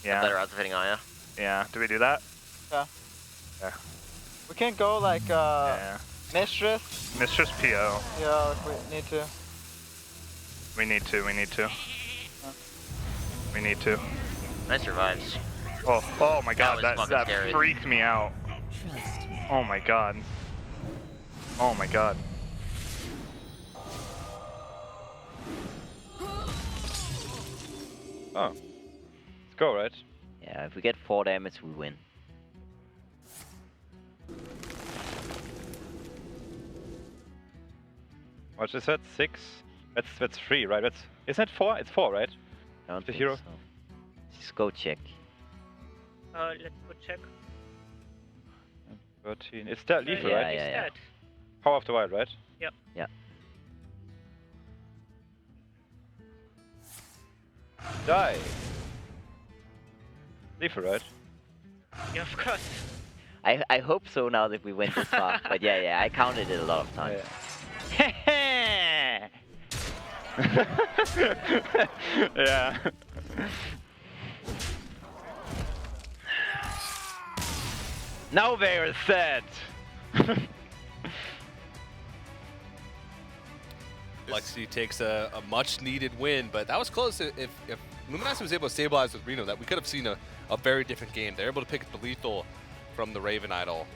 Yeah. Better odds of hitting Aya. Yeah. Do we do that? Yeah. Yeah. We can't go like Yeah. Mistress? Mistress PO. Yeah, if we need to. We need to. We need to. Nice revives. Oh my god, That was fucking that scary. freaked me out. Oh my god. Oh my god. Oh. Let's go, right? Yeah, if we get 4 damage, we win. What's is that? 6? That's 3, right? Isn't it 4? It's 4, right? I don't The think hero. so. Just go check. Let's go check. 13. It's that lethal, Yeah, right? yeah, yeah. Power of the Wild, right? Yep. Yeah. Die. Lethal, right? Yeah, of course. I hope so now that we went this far. But yeah, I counted it a lot of times. Yeah. Now they are sad. Lexi takes a much needed win, but that was close. If Luminosity was able to stabilize with Reno, that we could have seen a very different game. They're able to pick up the lethal from the Raven Idol,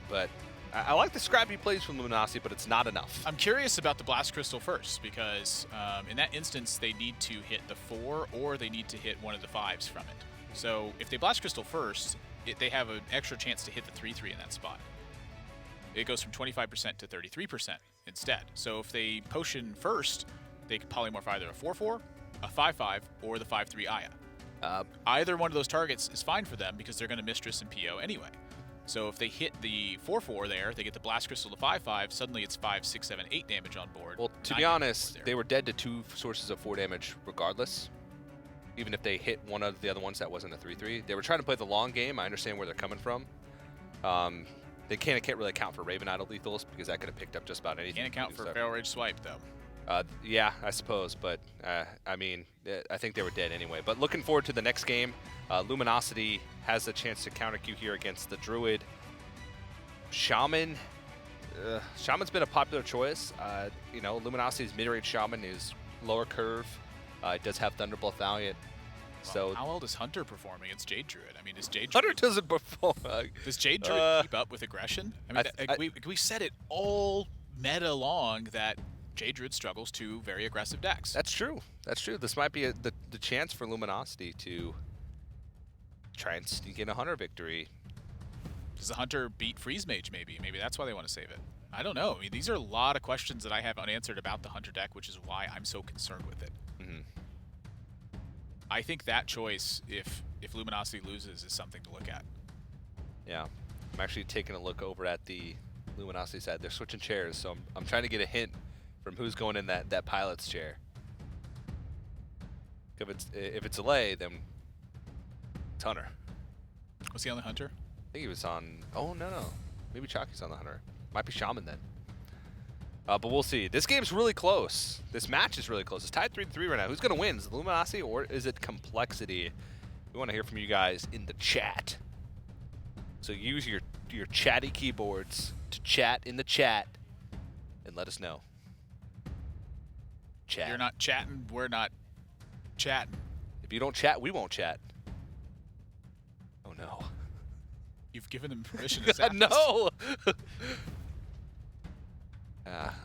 but I like the scrappy plays from Luminosity, but it's not enough. I'm curious about the Blast Crystal first, because in that instance, they need to hit the 4 or they need to hit one of the 5s from it. So if they Blast Crystal first, they have an extra chance to hit the 3-3 in that spot. It goes from 25% to 33% instead. So if they potion first, they can polymorph either a 4-4, a 5-5, or the 5-3 Aya. Either one of those targets is fine for them because they're going to Mistress and PO anyway. So if they hit the 4-4 there, they get the Blast Crystal to 5-5, suddenly it's 5, 6, 7, 8 damage on board. Well, to be honest, they were dead to 2 sources of 4 damage regardless. Even if they hit one of the other ones that wasn't a 3-3. They were trying to play the long game. I understand where they're coming from. They can't really account for Raven Idol lethals because that could have picked up just about anything. Can't account for Fail Rage Swipe, though. Yeah, I suppose, but I mean, I think they were dead anyway. But looking forward to the next game. Luminosity has a chance to counter Q here against the Druid. Shaman. Shaman's been a popular choice. You know, Luminosity's mid-range Shaman is lower curve. It does have Thunderbolt Valiant. So how well does Hunter perform against Jade Druid? I mean, is Jade Hunter doesn't perform. Does Jade Druid keep up with aggression? I mean, we said it all meta long that Jade Druid struggles to very aggressive decks. That's true. That's true. This might be the chance for Luminosity to try and sneak in a Hunter victory. Does the Hunter beat Freeze Mage maybe? Maybe that's why they want to save it. I don't know. I mean, these are a lot of questions that I have unanswered about the Hunter deck, which is why I'm so concerned with it. I think that choice, if Luminosity loses, is something to look at. Yeah. I'm actually taking a look over at the Luminosity side. They're switching chairs, so I'm trying to get a hint from who's going in that pilot's chair. If it's Alay, then it's Hunter. Was he on the Hunter? I think he was on... Oh, no. Maybe Chalky's on the Hunter. Might be Shaman then. But we'll see. This game's really close. This match is really close. It's tied 3-3 right now. Who's going to win? Is it Luminosity or is it CompLexity? We want to hear from you guys in the chat. So use your chatty keyboards to chat in the chat and let us know. Chat. If you're not chatting, we're not chatting. If you don't chat, we won't chat. Oh, no. You've given them permission to zap No!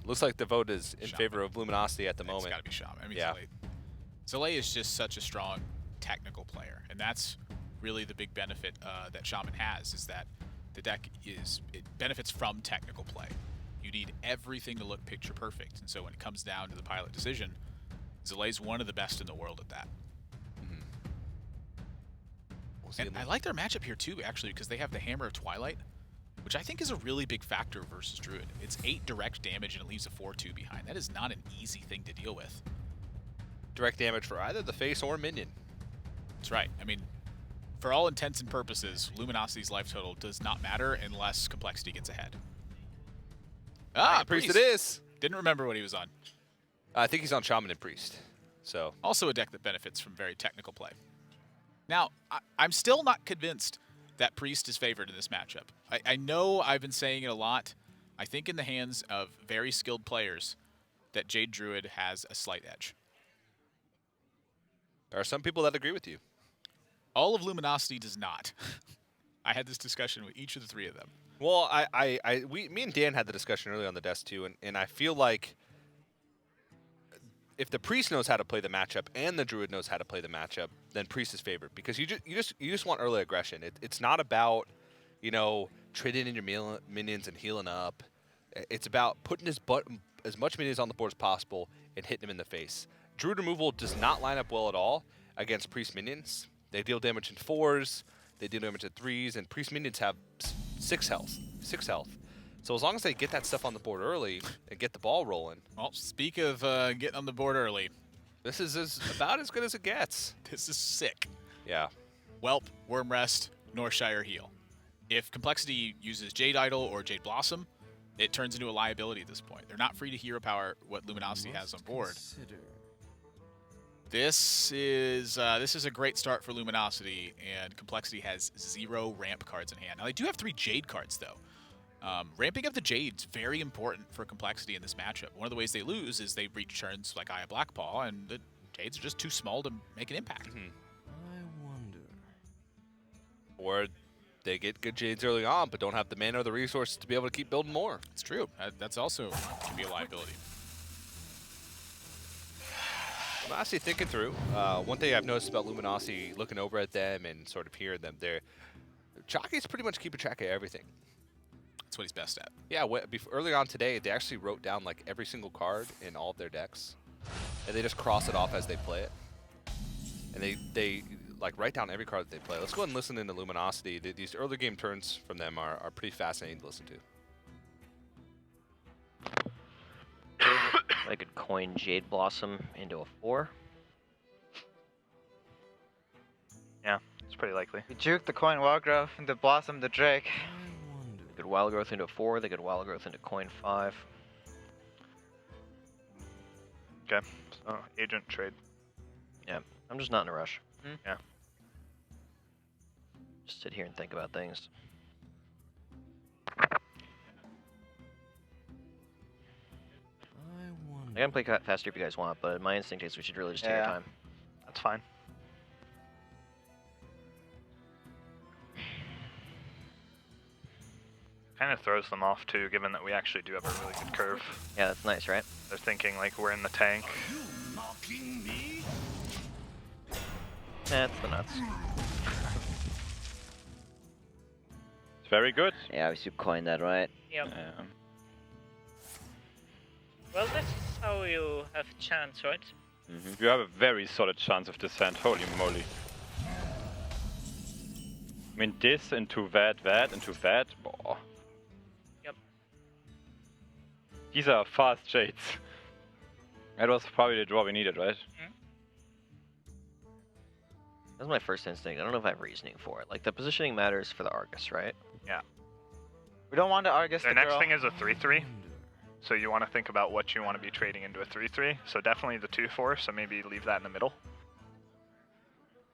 Looks like the vote is in favor of Luminosity at the moment. It's got to be Shaman. I mean, yeah. Zalay is just such a strong technical player, and that's really the big benefit that Shaman has, is that the deck it benefits from technical play. You need everything to look picture perfect, and so when it comes down to the pilot decision, Zalay's one of the best in the world at that. And I like their matchup here too, actually, because they have the Hammer of Twilight, which I think is a really big factor versus Druid. It's 8 direct damage and it leaves a 4-2 behind. That is not an easy thing to deal with. Direct damage for either the face or minion. That's right. I mean, for all intents and purposes, Luminosity's life total does not matter unless CompLexity gets ahead. Priest it is. Didn't remember what he was on. I think he's on Shaman and Priest. So also a deck that benefits from very technical play. Now, I'm still not convinced that Priest is favored in this matchup. I know I've been saying it a lot, I think in the hands of very skilled players that Jade Druid has a slight edge. There are some people that agree with you. All of Luminosity does not. I had this discussion with each of the three of them. Well, me and Dan had the discussion earlier on the desk too, and I feel like if the Priest knows how to play the matchup and the Druid knows how to play the matchup, then Priest is favored because you just want early aggression. It's not about, you know, trading in your minions and healing up. It's about putting as much minions on the board as possible and hitting them in the face. Druid removal does not line up well at all against Priest minions. They deal damage in 4s, they deal damage in 3s, and Priest minions have 6 health. So as long as they get that stuff on the board early and get the ball rolling. Well, speak of getting on the board early. This is about as good as it gets. This is sick. Yeah. Whelp, Worm Rest, Northshire Heal. If Complexity uses Jade Idol or Jade Blossom, it turns into a liability at this point. They're not free to hero power what Luminosity has on board. This is a great start for Luminosity, and Complexity has 0 ramp cards in hand. Now, they do have 3 Jade cards, though. Ramping up the Jade's very important for Complexity in this matchup. One of the ways they lose is they reach turns like Aya Blackpaw, and the Jades are just too small to make an impact. I wonder. Or they get good Jades early on, but don't have the mana or the resources to be able to keep building more. It's true. That's also can be a liability. Luminosity thinking through. One thing I've noticed about Luminosity, looking over at them and sort of hearing them, Chalky's pretty much keeping track of everything. That's what he's best at. Yeah, early on today, they actually wrote down like every single card in all of their decks, and they just cross it off as they play it. And they like write down every card that they play. Let's go ahead and listen into Luminosity. These early game turns from them are pretty fascinating to listen to. I could coin Jade Blossom into a 4. Yeah, it's pretty likely. We juke the coin Wild Growth into Blossom the Drake. They could Wild Growth into a 4. They could Wild Growth into coin 5. Okay, so agent trade. Yeah, I'm just not in a rush. Yeah. Just sit here and think about things. I can play faster if you guys want, but my instinct is we should really just take our time. That's fine. Kind of throws them off too, given that we actually do have a really good curve. Yeah, that's nice, right? They're thinking like we're in the tank. That's the nuts. It's very good. Yeah, we should coin that, right? Yep. Well, this is how you have chance, right? You have a very solid chance of descent, holy moly. I mean, this into that into that. Oh. Yep. These are fast Jades. That was probably the draw we needed, right? That's my first instinct. I don't know if I have reasoning for it. Like, the positioning matters for the Argus, right? Yeah. We don't want to Argus The the next girl. thing is a 3-3. So you want to think about what you want to be trading into a 3-3. So definitely the 2-4, so maybe leave that in the middle.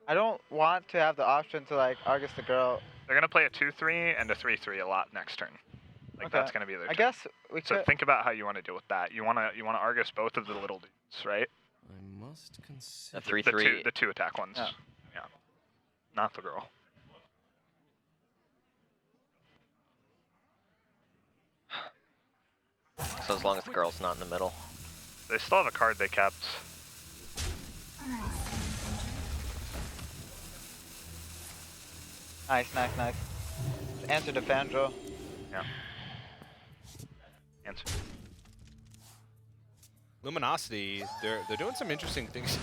I don't want to have the option to like Argus the girl. They're going to play a 2-3 and a 3-3 a lot next turn. Like Okay. that's going to be their turn. I guess we So could. think about how you want to deal with that. You want to Argus both of the little dudes, right? I must consider. A 3-3. The two attack ones. Yeah. Yeah. Not the girl. So as long as the girl's not in the middle. They still have a card they kept. Nice, nice, nice. Answer to Fandral. Yeah. Answer. Luminosity, they're doing some interesting things.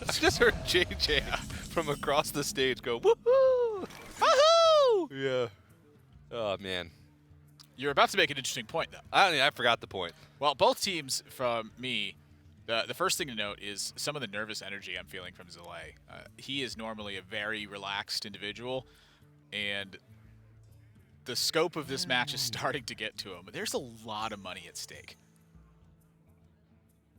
I just heard JJ from across the stage go, woohoo! Woohoo! Yeah. Oh, man. You're about to make an interesting point, though. I forgot the point. Well, both teams, from me, the first thing to note is some of the nervous energy I'm feeling from Zalay. He is normally a very relaxed individual, and the scope of this match is starting to get to him. There's a lot of money at stake.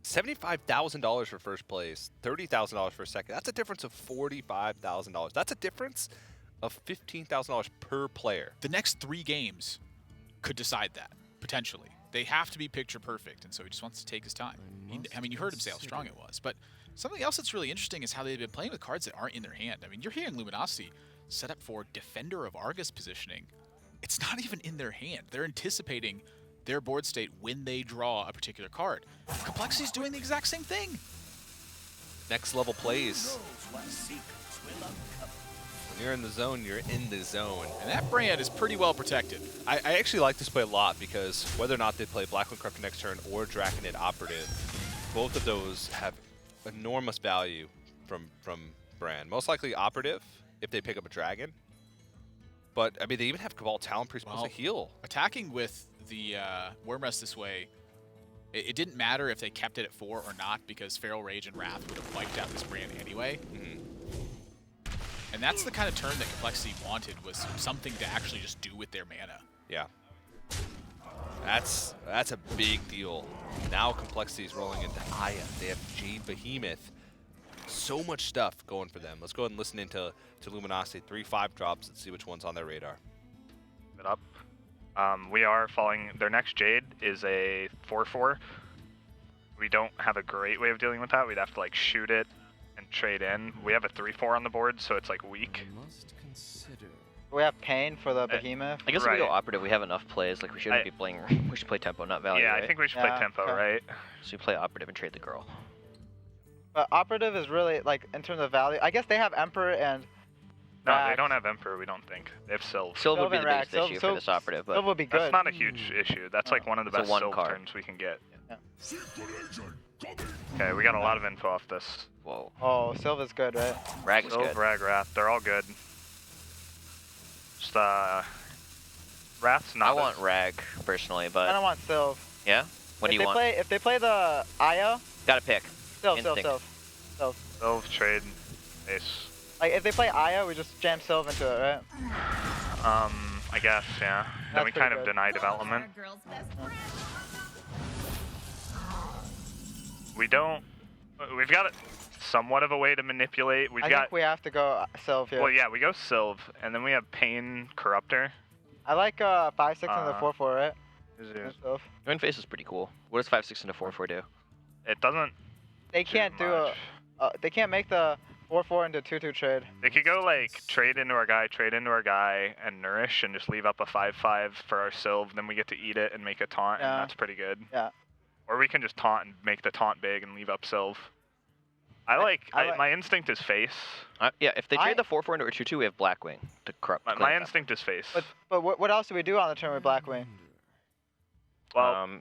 $75,000 for first place, $30,000 for second. That's a difference of $45,000. That's a difference of $15,000 per player. The next 3 games could decide that. potentially. They have to be picture perfect, and so he just wants to take his time. I mean, you heard him say how strong it was, but something else that's really interesting is how they've been playing with cards that aren't in their hand. I mean, you're hearing Luminosity set up for Defender of Argus positioning. It's not even in their hand. They're anticipating their board state when they draw a particular card. CompLexity's doing the exact same thing. Next level plays. When you're in the zone, you're in the zone. And that brand is pretty well protected. I actually like this play a lot because whether or not they play Blackwing Corruptor next turn or Draconid Operative, both of those have enormous value from Brand. Most likely Operative if they pick up a Dragon. But, I mean, they even have Cabal Talon Priest plus a heal. Attacking with the Wormrest this way, it didn't matter if they kept it at 4 or not because Feral Rage and Wrath would have wiped out this brand anyway. And that's the kind of turn that CompLexity wanted, was something to actually just do with their mana. Yeah. That's a big deal. Now CompLexity is rolling into Aya. They have Jade Behemoth. So much stuff going for them. Let's go ahead and listen into Luminosity. 3-5 drops. Let's see which one's on their radar. It up. We are following their next Jade is a 4/4. We don't have a great way of dealing with that. We'd have to like shoot it and trade in. We have a 3/4 on the board, so it's like weak. We have Pain for the Behemoth. I guess if we go Operative, we have enough plays. Like we shouldn't be playing. We should play Tempo, not Value. Yeah, right? I think we should play Tempo, right? So we play Operative and trade the girl. But Operative is really, like, in terms of value, I guess they have Emperor and No, Rax. they don't have Emperor, we don't think. They have Sylve. Sylve would be the Rax. biggest issue for this Operative. But Sylve would be good. That's not a huge issue. That's like one of the It's a best one Sylve card. turns we can get. Okay, we got a lot of info off this. Whoa. Oh, Sylve is good, right? Rag is Sylve, good. Rag, Wrath, they're all good. Just, Wrath's not I want Rag, personally, but... I don't want Sylve. Yeah? What do you want? If they play the Aya... Gotta pick. Sylve. Sylve, trade, ace. Like, if they play Aya, we just jam Sylve into it, right? I guess, yeah. Then we kind of deny development. We've got somewhat of a way to manipulate. I think we have to go Sylve here. Well, yeah, we go Sylve, and then we have Pain Corruptor. I like 5/6 into 4/4, right? Sylve. Twin Face is pretty cool. What does 5/6 into 4/4 do? It doesn't. They can't do they can't make the 4/4 into 2/2 trade. They could go like trade into our guy, and nourish, and just leave up a 5/5 for our Sylve. Then we get to eat it and make a taunt, and that's pretty good. Yeah. Or we can just taunt and make the taunt big and leave up Sylve. My instinct is face. Yeah, if they trade the 4/4 into a 2/2, we have Blackwing to corrupt. My instinct is face. But what else do we do on the turn with Blackwing? Well,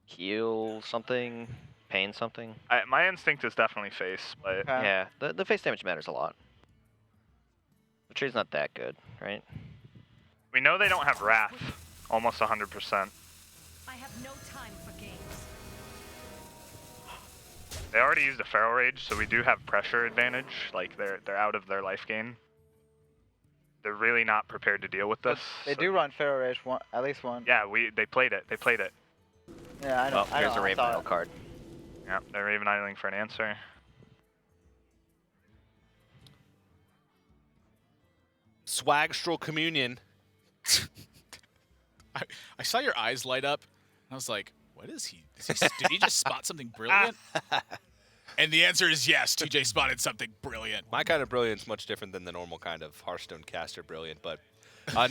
heal something, pain something. My instinct is definitely face, but yeah, the face damage matters a lot. The trade's not that good, right? we know they don't have Wrath, almost 100%. I have no time for games. They already used a Feral Rage, so we do have pressure advantage. Like they're out of their life gain. They're really not prepared to deal with this. They do run Feral Rage at least one. Yeah, they played it. Yeah, I know. Oh, here's a Raven Idol card. Yeah, they're Raven Idling for an answer. Swagstral Communion. I saw your eyes light up, and I was like, what is he? Did he just spot something brilliant? And the answer is yes, TJ spotted something brilliant. My kind of brilliant is much different than the normal kind of Hearthstone caster brilliant, but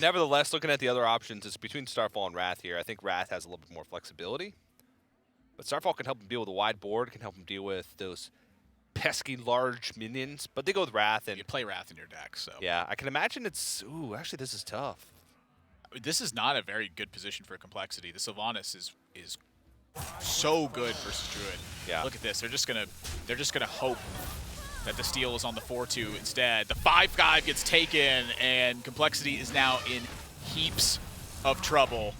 nevertheless, looking at the other options, it's between Starfall and Wrath here. I think Wrath has a little bit more flexibility, but Starfall can help him deal with a wide board, can help him deal with those pesky large minions, but they go with Wrath. And you play Wrath in your deck, so. Yeah, I can imagine it's, ooh, actually this is tough. This is not a very good position for CompLexity. The Sylvanas is so good versus Druid. Yeah. Look at this. They're just gonna hope that the steal is on the 4/2 instead. The 5/5 gets taken, and CompLexity is now in heaps of trouble.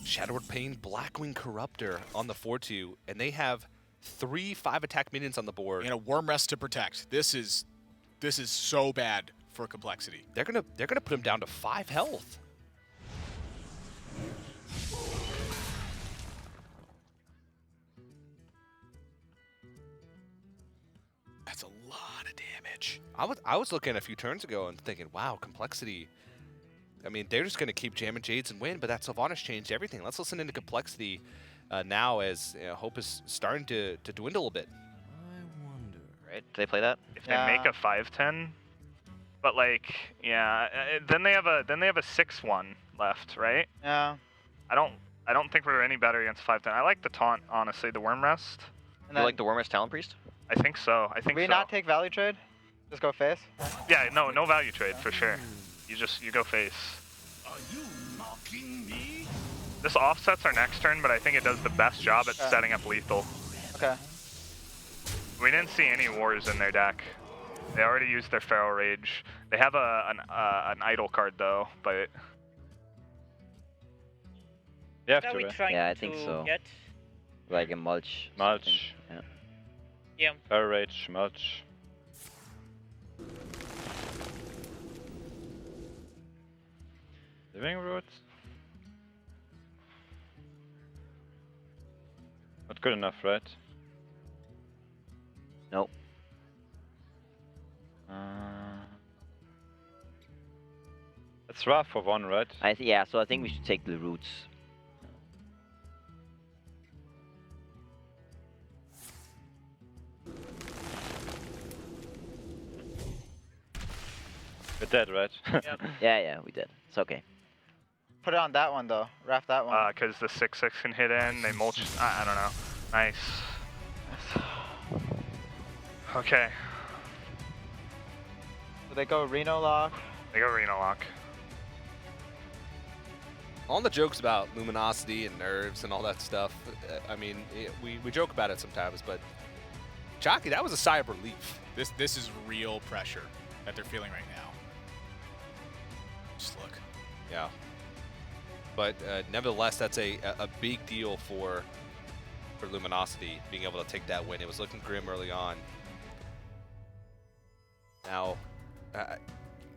Shadowward Pain, Blackwing Corruptor on the 4/2, and they have 3 5-attack minions on the board. And a Wormrest to protect. This is so bad for CompLexity. They're gonna put him down to 5 health. That's a lot of damage. I was looking a few turns ago and thinking, wow, CompLexity I mean, they're just going to keep jamming Jades and win, but that Sylvanas changed everything. Let's listen into CompLexity now as Hope is starting to dwindle a bit. Right? Do they play that? If they make a 5-10, but like, yeah, then they have a 6-1 left, right? Yeah. I don't think we're any better against 5-10. I like the taunt, honestly, the Worm Rest. And you like the Worm Rest Talent Priest? I think so. I think we so. not take value trade? Just go face? Yeah, no value trade for sure. You go face. Are you mocking me? This offsets our next turn, but I think it does the best job at setting up lethal. Okay. We didn't see any wars in their deck. They already used their Feral Rage. They have an idle card though, but You have What are to, we right? trying Yeah, I think to so. get? Like a mulch. Mulch. Yeah. Yeah. Fire Rage, Mulch. Living Roots? Not good enough, right? Nope. It's rough for one, right? Yeah, so I think we should take the roots. We're dead, right? Yep. Yeah, we did. It's okay. Put it on that one though. Wrap that one. because the 6/6 can hit in, they mulch. I don't know. Nice. Okay, So they go Reno lock. they go Reno Lock. All the jokes about luminosity and nerves and all that stuff, I mean, we joke about it sometimes, but Chalky, that was a sigh of relief. This is real pressure that they're feeling right now. Just look. Yeah. But nevertheless, that's a big deal for Luminosity, being able to take that win. It was looking grim early on. Now,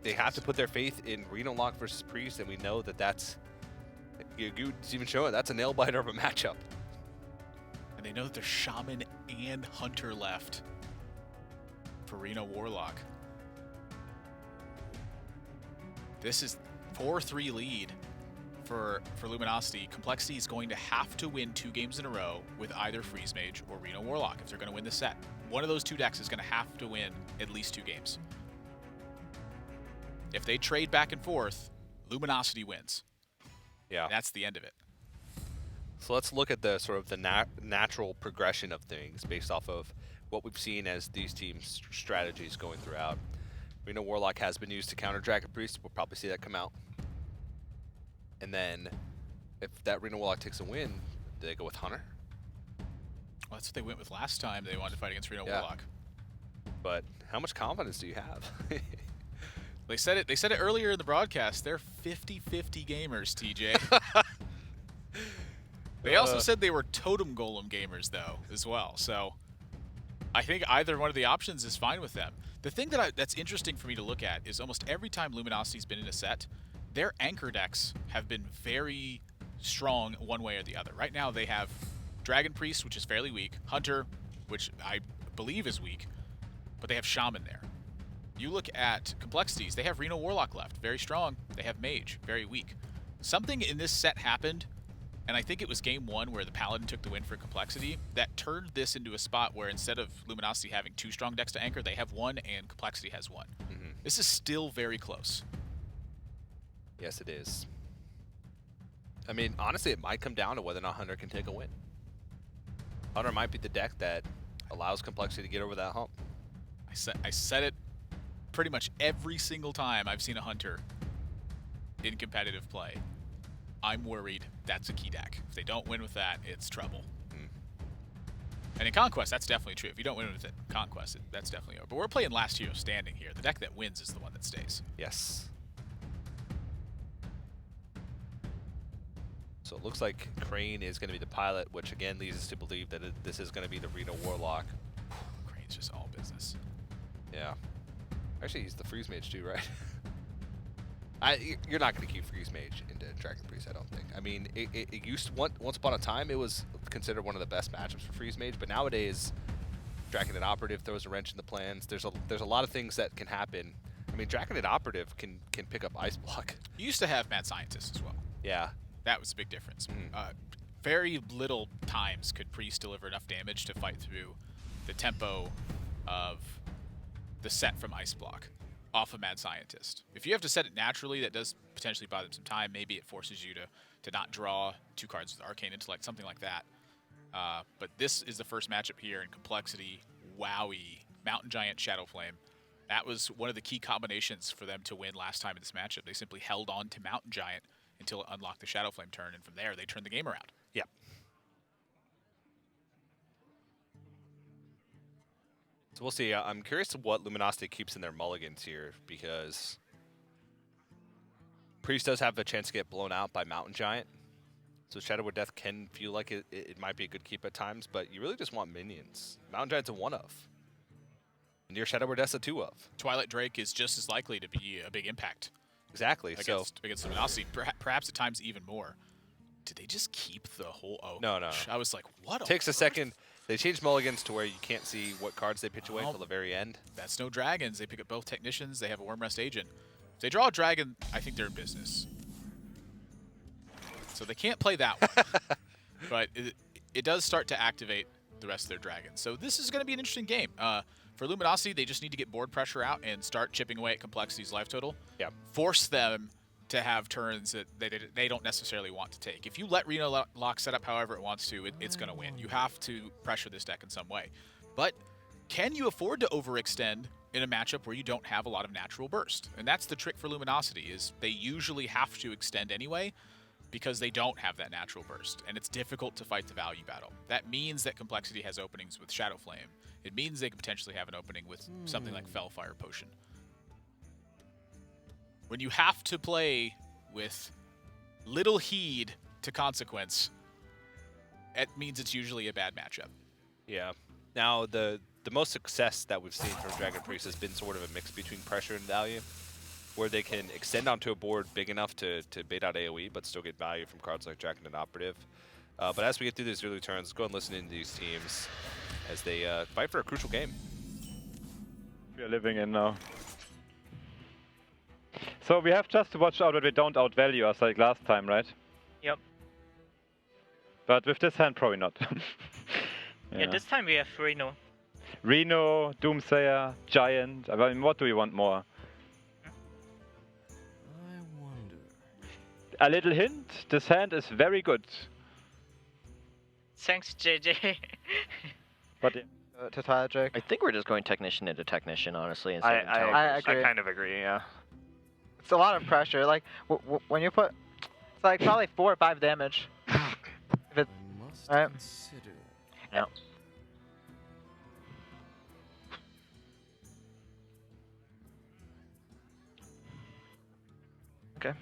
they have to put their faith in Reno Lock versus Priest, and we know that that's, Goot's even showing, that's a nail-biter of a matchup. And they know that there's Shaman and Hunter left for Reno Warlock. This is 4-3 lead for Luminosity. CompLexity is going to have to win 2 games in a row with either Freeze Mage or Reno Warlock if they're going to win the set. One of those 2 decks is going to have to win at least 2 games. If they trade back and forth, Luminosity wins. Yeah. And that's the end of it. So let's look at the sort of the natural progression of things based off of what we've seen as these teams' strategies going throughout. Reno Warlock has been used to counter Dragon Priest. We'll probably see that come out. And then if that Reno Warlock takes a win, do they go with Hunter? Well, that's what they went with last time they wanted to fight against Reno Yeah. Warlock. But how much confidence do you have? They said it earlier in the broadcast. They're 50-50 gamers, TJ. They also said they were Totem Golem gamers, though, as well. So I think either one of the options is fine with them. The thing that's interesting for me to look at is almost every time Luminosity's been in a set, their anchor decks have been very strong one way or the other. Right now they have Dragon Priest, which is fairly weak, Hunter, which I believe is weak, but they have Shaman there. You look at CompLexities, they have Reno Warlock left, very strong. They have Mage, very weak. Something in this set happened, and I think it was game 1 where the Paladin took the win for CompLexity, that turned this into a spot where instead of Luminosity having 2 strong decks to anchor, they have 1 and CompLexity has 1. This is still very close. Yes, it is. I mean, honestly, it might come down to whether or not Hunter can take a win. Hunter might be the deck that allows CompLexity to get over that hump. I said it pretty much every single time I've seen a Hunter in competitive play. I'm worried that's a key deck. If they don't win with that, it's trouble. And in Conquest, that's definitely true. If you don't win with it, Conquest, that's definitely over. But we're playing Last Hero Standing here. The deck that wins is the one that stays. Yes. So it looks like Crane is going to be the pilot, which again leads us to believe that this is going to be the Reno Warlock. Crane's just all business. Yeah. Actually, he's the Freeze Mage too, right? You're not going to keep Freeze Mage into Dragon Priest, I don't think. I mean, it used to, once upon a time, it was considered one of the best matchups for Freeze Mage, but nowadays, Dragon and Operative throws a wrench in the plans. There's a lot of things that can happen. I mean, Dragon and Operative can pick up Ice Block. You used to have Mad Scientist as well. Yeah. That was a big difference. Very little times could Priest deliver enough damage to fight through the tempo of the set from Ice Block off of Mad Scientist. If you have to set it naturally, that does potentially buy them some time. Maybe it forces you to not draw 2 cards with Arcane Intellect, something like that. But this is the first matchup here in Complexity. Wowie. Mountain Giant, Shadow Flame. That was one of the key combinations for them to win last time in this matchup. They simply held on to Mountain Giant until it unlocked the Shadow Flame turn, and from there they turned the game around. Yep. So we'll see. I'm curious what Luminosity keeps in their mulligans here, because Priest does have a chance to get blown out by Mountain Giant. So Shadow Word Death can feel like it might be a good keep at times, but you really just want minions. Mountain Giant's a 1-of. And your Shadow Word Death's a 2-of. Twilight Drake is just as likely to be a big impact. Exactly. Against Luminosity, perhaps at times even more. Did they just keep the whole... Oh, no. I was like, what? Takes a second. They changed mulligans to where you can't see what cards they pitch away until the very end. That's no dragons. They pick up both Technicians. They have a Wormrest Agent. If they draw a dragon, I think they're in business. So they can't play that one. But it does start to activate the rest of their dragons. So this is going to be an interesting game. For Luminosity, they just need to get board pressure out and start chipping away at Complexity's life total. Yeah. Force them to have turns that they don't necessarily want to take. If you let Reno Lock set up however it wants to, it's going to win. You have to pressure this deck in some way. But can you afford to overextend in a matchup where you don't have a lot of natural burst? And that's the trick for Luminosity, is they usually have to extend anyway because they don't have that natural burst, and it's difficult to fight the value battle. That means that Complexity has openings with Shadow Flame. It means they could potentially have an opening with something like Fellfire Potion. When you have to play with little heed to consequence, it means it's usually a bad matchup. Yeah. Now, the most success that we've seen from Dragon Priest has been sort of a mix between pressure and value, where they can extend onto a board big enough to bait out AoE, but still get value from cards like Dragon and Operative. But as we get through these early turns, let's go and listen to these teams as they fight for a crucial game. We are living in now. So we have just to watch out that we don't outvalue us like last time, right? Yep. But with this hand, probably not. Yeah, this time we have Reno. Reno, Doomsayer, Giant. I mean, what do we want more? I wonder. A little hint, this hand is very good. Thanks, JJ. But to Twilight Drake. I think we're just going Technician into Technician, honestly. I agree. kind of agree, yeah. It's a lot of pressure. Like, when you put... It's like probably 4 or 5 damage. If it, right? Consider. Yeah. Okay.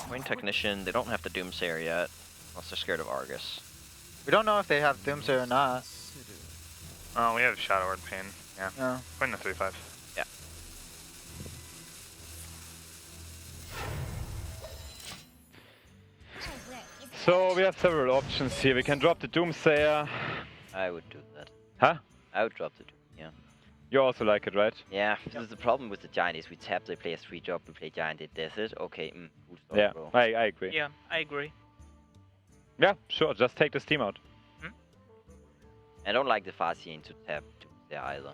Point Technician, they don't have the Doomsayer yet, unless they're scared of Argus. We don't know if they have Doomsayer or not. Oh, we have Shadow Word Pain. Yeah. No. Point the 3/5. Yeah. so we have several options here. We can drop the Doomsayer. I would do that. Huh? I would drop the Doom, yeah. You also like it, right? Yeah, because the problem with the Giant is we tap, they play a 3-drop, we play Giant, they death it. Okay, full stop, Yeah, bro. I agree. Yeah, I agree. Yeah, sure, just take this team out. I don't like the Farsian to tap Doomsayer either.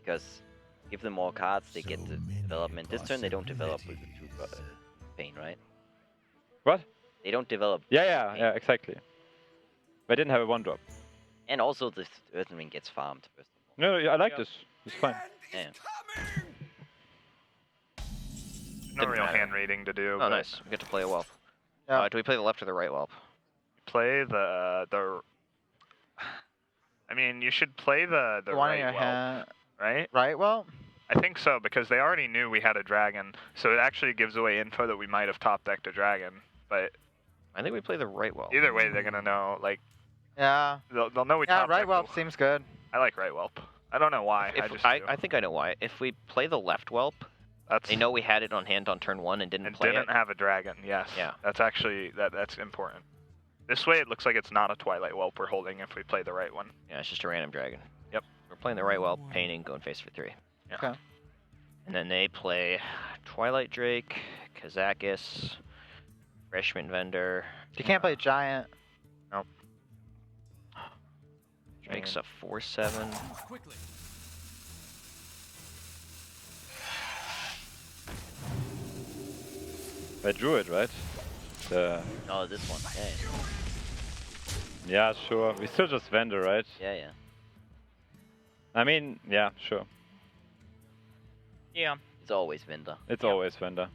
Because give them more cards, they get the development. This turn they don't develop with the 2 pain, right? What? They don't develop. Yeah, exactly. They didn't have a 1-drop. And also the Earthen Ring gets farmed first. No, I like this. It's fine. Yeah. No real hand reading to do. Oh, nice. We get to play a Whelp. Yeah. Do we play the left or the right Whelp? Play the. I mean, you should play the one right in your Whelp, hand. right? Right, well? I think so, because they already knew we had a dragon, so it actually gives away info that we might have top decked a dragon. But I think we play the right Whelp. either way, they're gonna know. Like, Yeah. they'll know we Yeah, top right decked Whelp the- seems good. I like right Whelp. I don't know why. I think I know why. If we play the left Whelp, they know we had it on hand on turn 1 and didn't play didn't it. have a dragon. Yes. Yeah. That's actually that's important. This way, it looks like it's not a Twilight Whelp we're holding if we play the right one. Yeah, it's just a random dragon. Yep. We're playing the right while painting, going face for 3. Yeah. Okay. And then they play Twilight Drake, Kazakis, Freshman Vendor. You can't play Giant. Nope. Drake's a 4/7. I drew it, right? Oh, this one. Yeah, sure. We still just vendor, right? Yeah. I mean, yeah, sure. Yeah. It's always vendor. It's always vendor.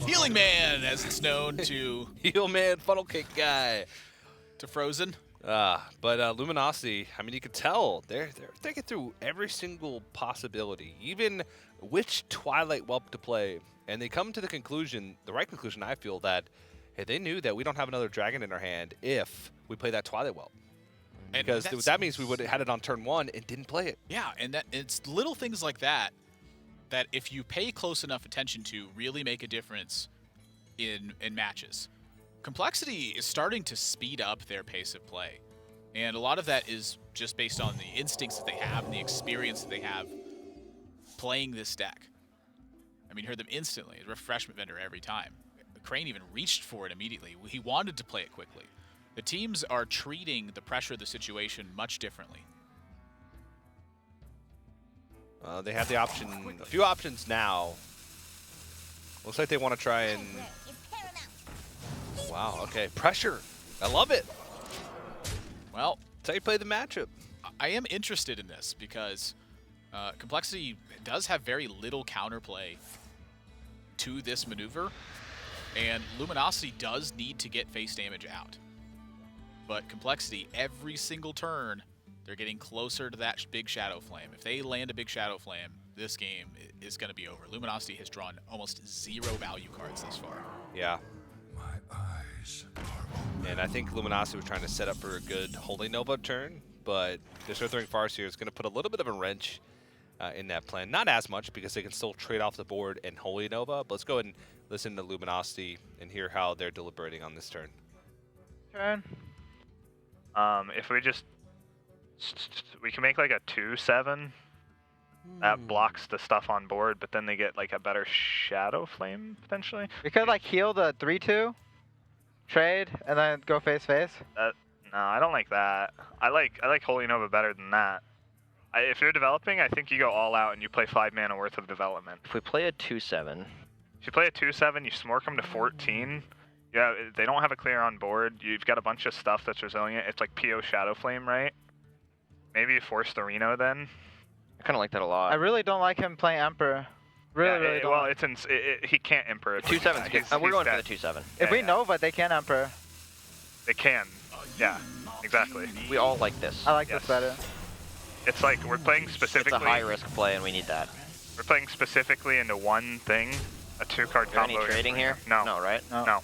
Healing Man, as it's known to Heal Man, funnel cake guy. To Frozen. But Luminosity, I mean, you can tell they're thinking through every single possibility, even which Twilight Whelp to play, and they come to the conclusion, the right conclusion, I feel, that hey, they knew that we don't have another dragon in our hand if we play that Twilight Whelp. And because that means we would have had it on turn 1 and didn't play it. Yeah, and that it's little things like that that if you pay close enough attention to really make a difference in matches. CompLexity is starting to speed up their pace of play. And a lot of that is just based on the instincts that they have and the experience that they have playing this deck. I mean, you heard them instantly. Refreshment Vendor every time. Crane even reached for it immediately. He wanted to play it quickly. The teams are treating the pressure of the situation much differently. They have the option, a few options now. Looks like they want to try and... Wow, okay. Pressure. I love it. Well, that's how you play the matchup. I am interested in this because CompLexity does have very little counterplay to this maneuver, and Luminosity does need to get face damage out. But CompLexity, every single turn, they're getting closer to that big Shadow Flame. If they land a big Shadow Flame, this game is going to be over. Luminosity has drawn almost 0 value cards this far. Yeah. And I think Luminosity was trying to set up for a good Holy Nova turn, but the Throwing Farseer is going to put a little bit of a wrench in that plan. Not as much because they can still trade off the board and Holy Nova, but let's go ahead and listen to Luminosity and hear how they're deliberating on this turn. Turn. If we just... We can make like a 2/7. That blocks the stuff on board, but then they get like a better Shadow Flame, potentially. We could like heal the 3/2, trade, and then go face-face. No, I don't like that. I like Holy Nova better than that. If you're developing, I think you go all out and you play 5 mana worth of development. If we play a 2/7. If you play a 2/7, you smork them to 14. Yeah, they don't have a clear on board. You've got a bunch of stuff that's resilient. It's like PO Shadow Flame, right? Maybe you force the Reno then. I kind of like that a lot. I really don't like him playing Emperor. Really don't. Well, he can't Emperor. 2/7's good. We're going for the 2/7. If we Nova, they can Emperor. They can. Yeah, exactly. We all like this. I like this better. It's like we're playing specifically. It's a high-risk play, and we need that. We're playing specifically into one thing, a 2-card combo. Any trading here? No. No, right? No.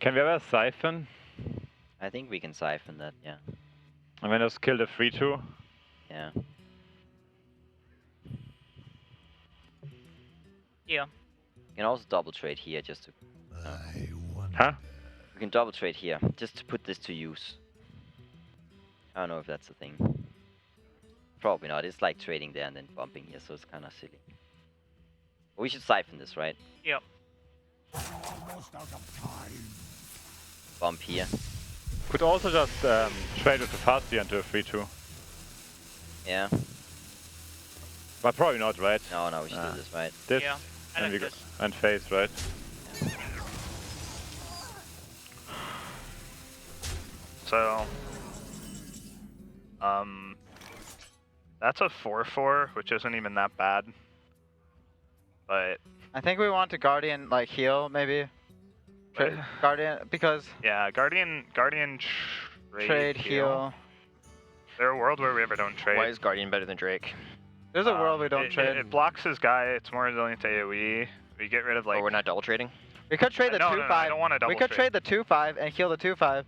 Can we ever siphon? I think we can siphon that, yeah. I mean, just kill the 3/2. Yeah. Yeah. We can also double trade here just to... Huh? We can double trade here, just to put this to use. I don't know if that's a thing. Probably not. It's like trading there and then bumping here, so it's kind of silly. But we should siphon this, right? Yep. Almost out of time. Bump here. Could also just trade with the Farseer into a 3/2. Yeah. But probably not, right? No, we should do this, right? This, Yeah, I and, like we this. and face, right? So, that's a 4/4, which isn't even that bad. But I think we want to Guardian like heal maybe. Guardian because yeah, Guardian trade, heal. Is there a world where we ever don't trade? Why is Guardian better than Drake? There's a world we don't trade. It blocks his guy. It's more resilient to AoE. We get rid of like. Oh, we're not double trading? We could trade the 2/5. No, I don't want to double We could trade the 2/5 and heal the 2/5.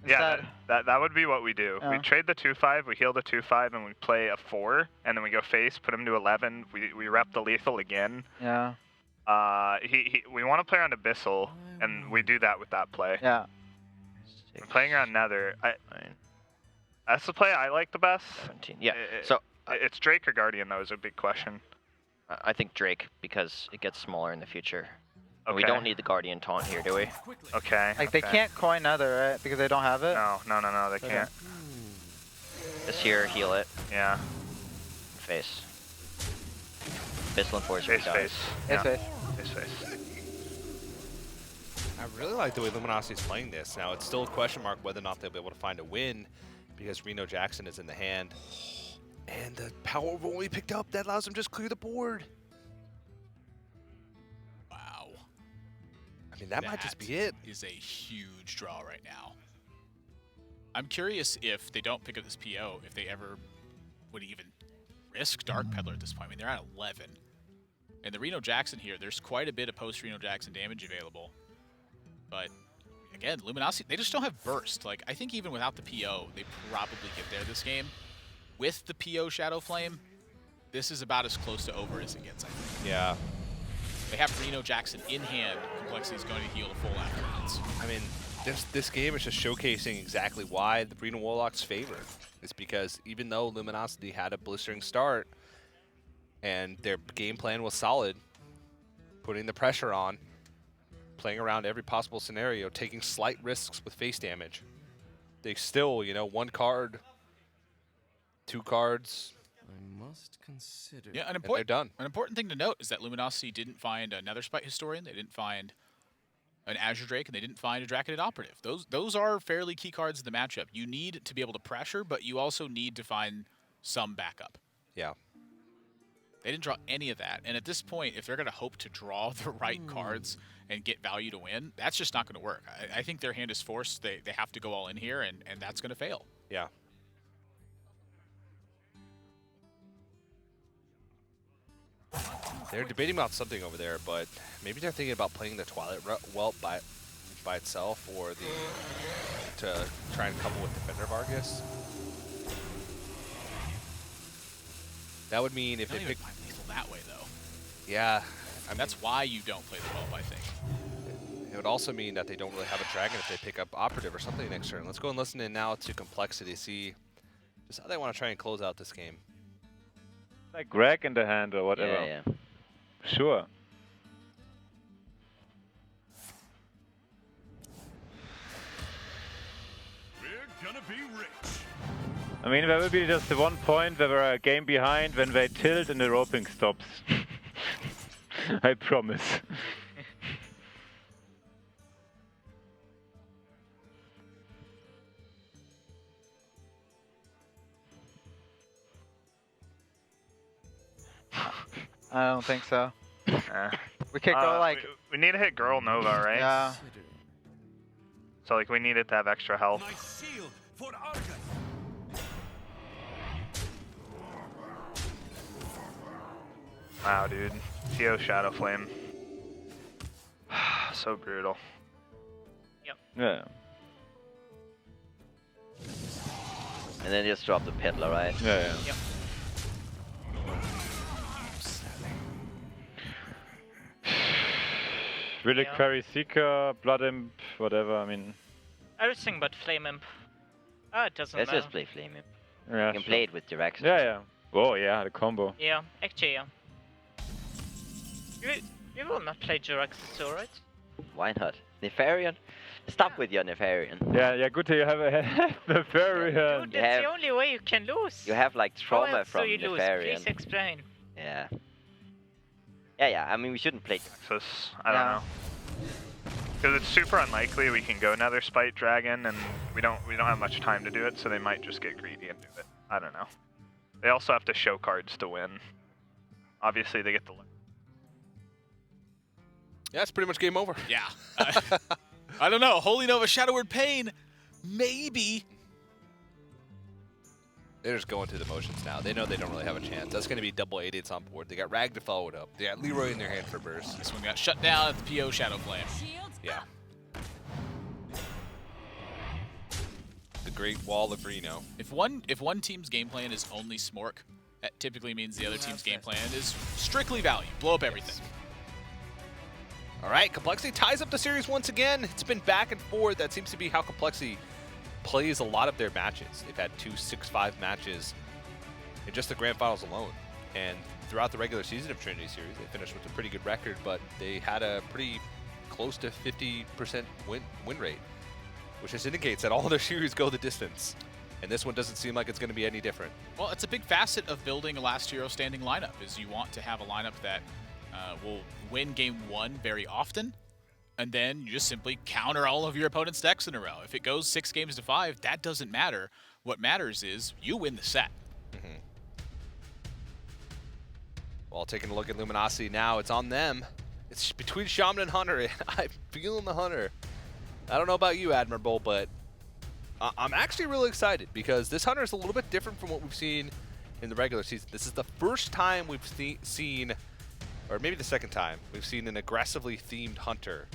Yeah, that would be what we do. We trade the 2/5, we heal the 2/5, and we play a 4, and then we go face, put him to 11. We rep the lethal again. Yeah. We want to play around Abyssal, and we do that with that play. Yeah. We're playing around Nether. That's the play I like the best. 17. Yeah. So it's Drake or Guardian though is a big question. I think Drake because it gets smaller in the future. Okay. We don't need the Guardian taunt here, do we? Okay. Like they can't coin Nether, right? Because they don't have it. No, they can't. This here, heal it. Yeah. Face. Abyssal Enforcer. Face. I really like the way Luminosity's playing this. Now, it's still a question mark whether or not they'll be able to find a win because Reno Jackson is in the hand. And the power of only picked up, that allows them to just clear the board. Wow. I mean, that might just be it. Is a huge draw right now. I'm curious if they don't pick up this PO, if they ever would even risk Dark Peddler at this point. I mean, they're at 11. And the Reno Jackson here, there's quite a bit of post-Reno Jackson damage available. But, again, Luminosity, they just don't have burst. Like, I think even without the PO, they probably get there this game. With the PO Shadow Flame, this is about as close to over as it gets, I think. Yeah. They have Reno Jackson in hand. CompLexity is going to heal the full afterwards. I mean, this game is just showcasing exactly why the Reno Warlocks favor. It's because even though Luminosity had a blistering start and their game plan was solid, putting the pressure on, playing around every possible scenario, taking slight risks with face damage, they still, you know, 1 card, 2 cards. I must consider. Yeah, they're done. An important thing to note is that Luminosity didn't find a Netherspite Historian, they didn't find an Azure Drake, and they didn't find a Draconid Operative. Those are fairly key cards in the matchup. You need to be able to pressure, but you also need to find some backup. Yeah. They didn't draw any of that, and at this point, if they're going to hope to draw the right cards and get value to win, that's just not going to work. I think their hand is forced. They have to go all in here, and that's going to fail. Yeah. They're debating about something over there, but maybe they're thinking about playing the Twilight Whelp by itself, or to try and couple with Defender Vargas. That would mean if they pick lethal that way, though. Yeah, I mean, that's why you don't play the Whelp, I think. It would also mean that they don't really have a Dragon if they pick up Operative or something next turn. Let's go and listen in now to CompLexity, see just how they want to try and close out this game. Like Greg in the hand or whatever. Yeah, yeah. Sure. We're gonna be rich. I mean, there will be just the one point where we're a game behind when they tilt and the roping stops. I promise. I don't think so. We could go like. We need to hit Girl Nova, right? Yeah. So like we needed to have extra health. Wow, dude. TO Shadow Flame. So brutal. Yeah. And then just drop the Peddler, right? Yeah, yeah. Yep. Relic Quarry Seeker, Blood Imp, whatever, I mean. Everything but Flame Imp. Ah, it doesn't Let's matter. just play Flame Imp. Yeah, You can play it with direction. Yeah, yeah. Oh, yeah, the combo. Yeah, actually, yeah. You will not play Jiraxis, right? Why not? Nefarian? Stop with your Nefarian. Yeah, yeah, good to have a Nefarian. Dude, that's the only way you can lose. You have like How trauma else from do you lose? Nefarian. Please explain. Yeah. Yeah, I mean, we shouldn't play. I don't know. Because it's super unlikely we can go Nether Spite Dragon, and we don't have much time to do it, so they might just get greedy and do it. I don't know. They also have to show cards to win. Obviously, they get the. Yeah, it's pretty much game over. Yeah. I don't know. Holy Nova Shadow Word Pain, maybe. They're just going through the motions now. They know they don't really have a chance. That's going to be double 8-8s on board. They got Rag to follow it up. They got Leroy in their hand for burst. This one got shut down at the PO Shadow Flame. Yeah. The Great Wall of Reno. If one team's game plan is only Smork, that typically means the other team's game plan is strictly value. Blow up everything. All right, CompLexity ties up the series once again. It's been back and forth. That seems to be how CompLexity plays a lot of their matches. They've had 2 6-5 matches in just the grand finals alone. And throughout the regular season of Trinity Series, they finished with a pretty good record, but they had a pretty close to 50% win rate, which just indicates that all their series go the distance. And this one doesn't seem like it's going to be any different. Well, it's a big facet of building a last hero standing lineup, is you want to have a lineup that will win game 1 very often, and then you just simply counter all of your opponent's decks in a row. If it goes 6 games to 5, that doesn't matter. What matters is you win the set. Well, taking a look at Luminosity now, it's on them. It's between Shaman and Hunter, and I'm feeling the Hunter. I don't know about you, Admirable, but I'm actually really excited because this Hunter is a little bit different from what we've seen in the regular season. This is the first time we've seen, or maybe the second time, we've seen an aggressively themed Hunter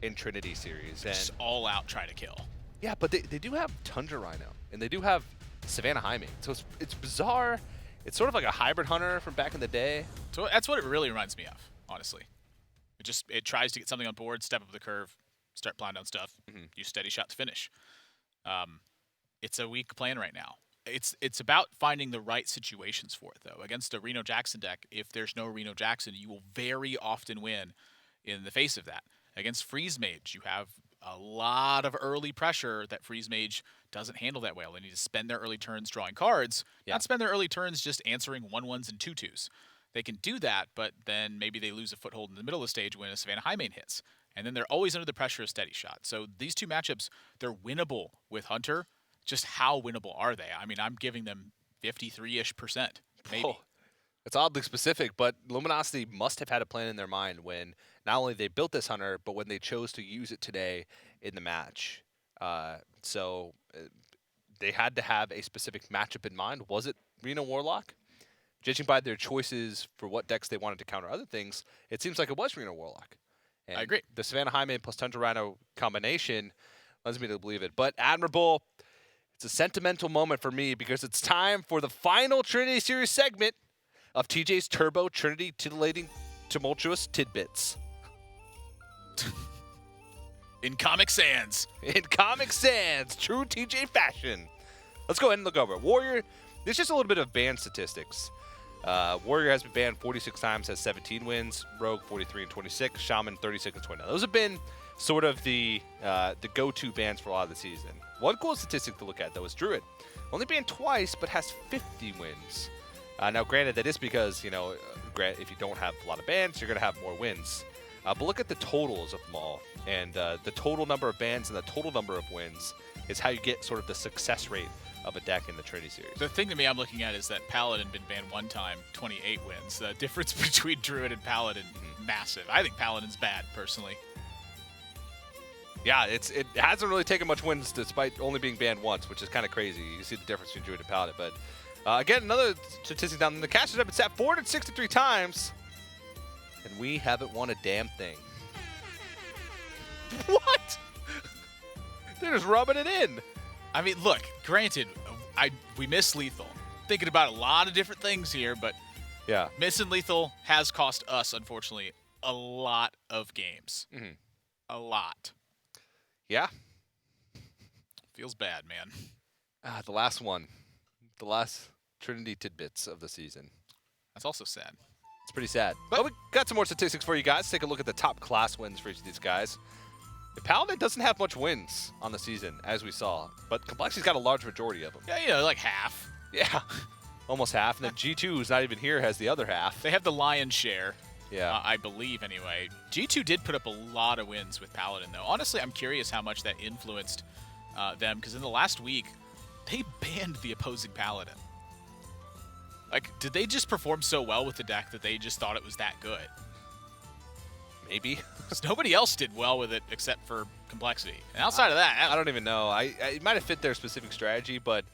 in Trinity Series. And Just all out try to kill. Yeah, but they do have Tundra Rhino, and they do have Savannah Jaime. So it's bizarre. It's sort of like a hybrid Hunter from back in the day. So that's what it really reminds me of, honestly. It tries to get something on board, step up the curve, start plowing down stuff, use steady shot to finish. It's a weak plan right now. It's about finding the right situations for it, though. Against a Reno Jackson deck, if there's no Reno Jackson, you will very often win in the face of that. Against Freeze Mage, you have a lot of early pressure that Freeze Mage doesn't handle that well. They need to spend their early turns drawing cards, not spend their early turns just answering 1/1s and 2/2s. They can do that, but then maybe they lose a foothold in the middle of the stage when a Savannah Jaime hits. And then they're always under the pressure of steady shot. So these two matchups, they're winnable with Hunter. Just how winnable are they? I mean, I'm giving them 53-ish%, maybe. Oh, it's oddly specific, but Luminosity must have had a plan in their mind when not only they built this Hunter, but when they chose to use it today in the match. So they had to have a specific matchup in mind. Was it Reno Warlock? Judging by their choices for what decks they wanted to counter other things, it seems like it was Reno Warlock. And I agree. The Savannah Jaime plus Tundra Rhino combination leads me to believe it. But Admirable, it's a sentimental moment for me because it's time for the final Trinity Series segment of TJ's Turbo Trinity Titillating Tumultuous Tidbits. In Comic Sans. In Comic Sans, true TJ fashion. Let's go ahead and look over. Warrior, there's just a little bit of ban statistics. Warrior has been banned 46 times, has 17 wins. Rogue 43 and 26. Shaman 36 and 29. Those have been sort of the go-to bans for a lot of the season. One cool statistic to look at, though, is Druid. Only banned twice, but has 50 wins. Now, granted, that is because, you know, if you don't have a lot of bans, you're going to have more wins. But look at the totals of them all. And the total number of bans and the total number of wins is how you get sort of the success rate of a deck in the Trinity Series. The thing to me I'm looking at is that Paladin been banned one time, 28 wins. The difference between Druid and Paladin, massive. I think Paladin's bad, personally. Yeah, it hasn't really taken much wins despite only being banned once, which is kind of crazy. You see the difference between Druid and Paladin. But again, another statistic down in the cash is up. It's at 463 times, and we haven't won a damn thing. What? They're just rubbing it in. I mean, look, granted, we miss Lethal. Thinking about a lot of different things here, but yeah, missing Lethal has cost us, unfortunately, a lot of games. A lot. Yeah. Feels bad, man. The last one. The last Trinity Tidbits of the season. That's also sad. It's pretty sad. But we got some more statistics for you guys. Take a look at the top class wins for each of these guys. The Paladin doesn't have much wins on the season, as we saw, but CompLexity's got a large majority of them. Yeah, you know, like half. Yeah, almost half. And then G2, who's not even here, has the other half. They have the lion's share. Yeah. I believe, anyway. G2 did put up a lot of wins with Paladin, though. Honestly, I'm curious how much that influenced them, because in the last week, they banned the opposing Paladin. Like, did they just perform so well with the deck that they just thought it was that good? Maybe. Because nobody else did well with it except for CompLexity. And outside of that, I don't even know. It might have fit their specific strategy, but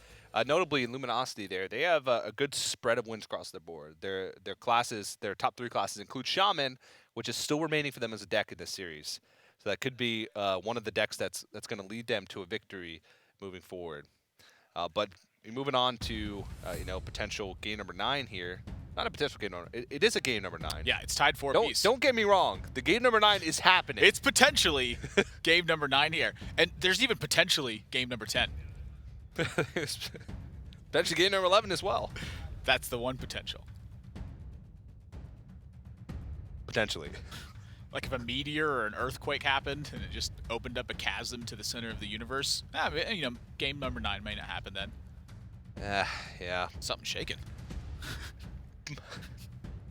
Notably in Luminosity there, they have a good spread of wins across the board. Their classes, their top 3 classes include Shaman, which is still remaining for them as a deck in this series. So that could be one of the decks that's going to lead them to a victory moving forward. But moving on to potential game number 9 here. Not a potential game number. It is a game number 9. Yeah, it's tied 4 apiece. Don't get me wrong. The game number 9 is happening. It's potentially game number 9 here, and there's even potentially game number 10. Potentially game number 11 as well. That's the one potential. Potentially. Like if a meteor or an earthquake happened and it just opened up a chasm to the center of the universe, game number 9 may not happen then. Yeah. Something's shaking.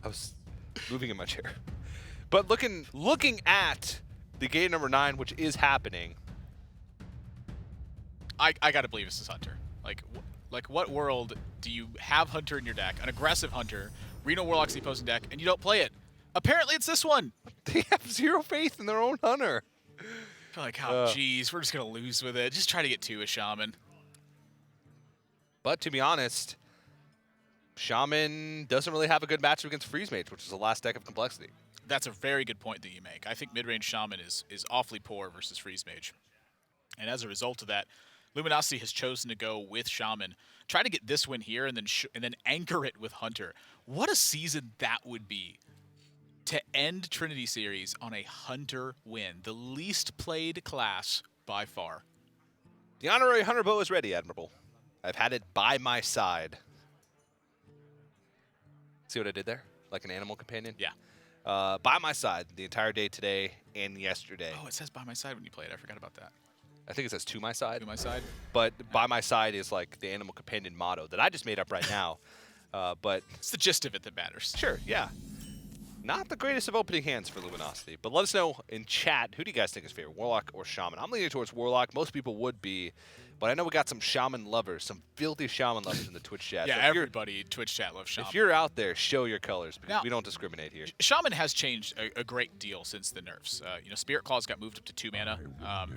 I was moving in my chair. But looking at the game number 9, which is happening. I gotta believe this is Hunter. Like what world do you have Hunter in your deck, an aggressive Hunter, Reno Warlock's the opposing deck, and you don't play it? Apparently it's this one. They have 0 faith in their own Hunter. They're like, oh, geez, we're just gonna lose with it. Just try to get 2 a Shaman. But to be honest, Shaman doesn't really have a good matchup against Freeze Mage, which is the last deck of Complexity. That's a very good point that you make. I think mid-range Shaman is awfully poor versus Freeze Mage. And as a result of that, Luminosity has chosen to go with Shaman, try to get this win here, and then anchor it with Hunter. What a season that would be to end Trinity Series on a Hunter win, the least played class by far. The honorary Hunter bow is ready, Admirable. I've had it by my side. See what I did there? Like an animal companion? Yeah. By my side the entire day today and yesterday. Oh, it says by my side when you play it. I forgot about that. I think it says to my side. To my side. But by my side is like the animal companion motto that I just made up right now. But it's the gist of it that matters. Sure, yeah. Not the greatest of opening hands for Luminosity. But let us know in chat, who do you guys think is favorite, Warlock or Shaman? I'm leaning towards Warlock. Most people would be. But I know we got some Shaman lovers, some filthy Shaman lovers in the Twitch chat. Yeah, so everybody in Twitch chat loves Shaman. If you're out there, show your colors, because now, we don't discriminate here. Shaman has changed a great deal since the nerfs. Spirit Claws got moved up to 2 mana.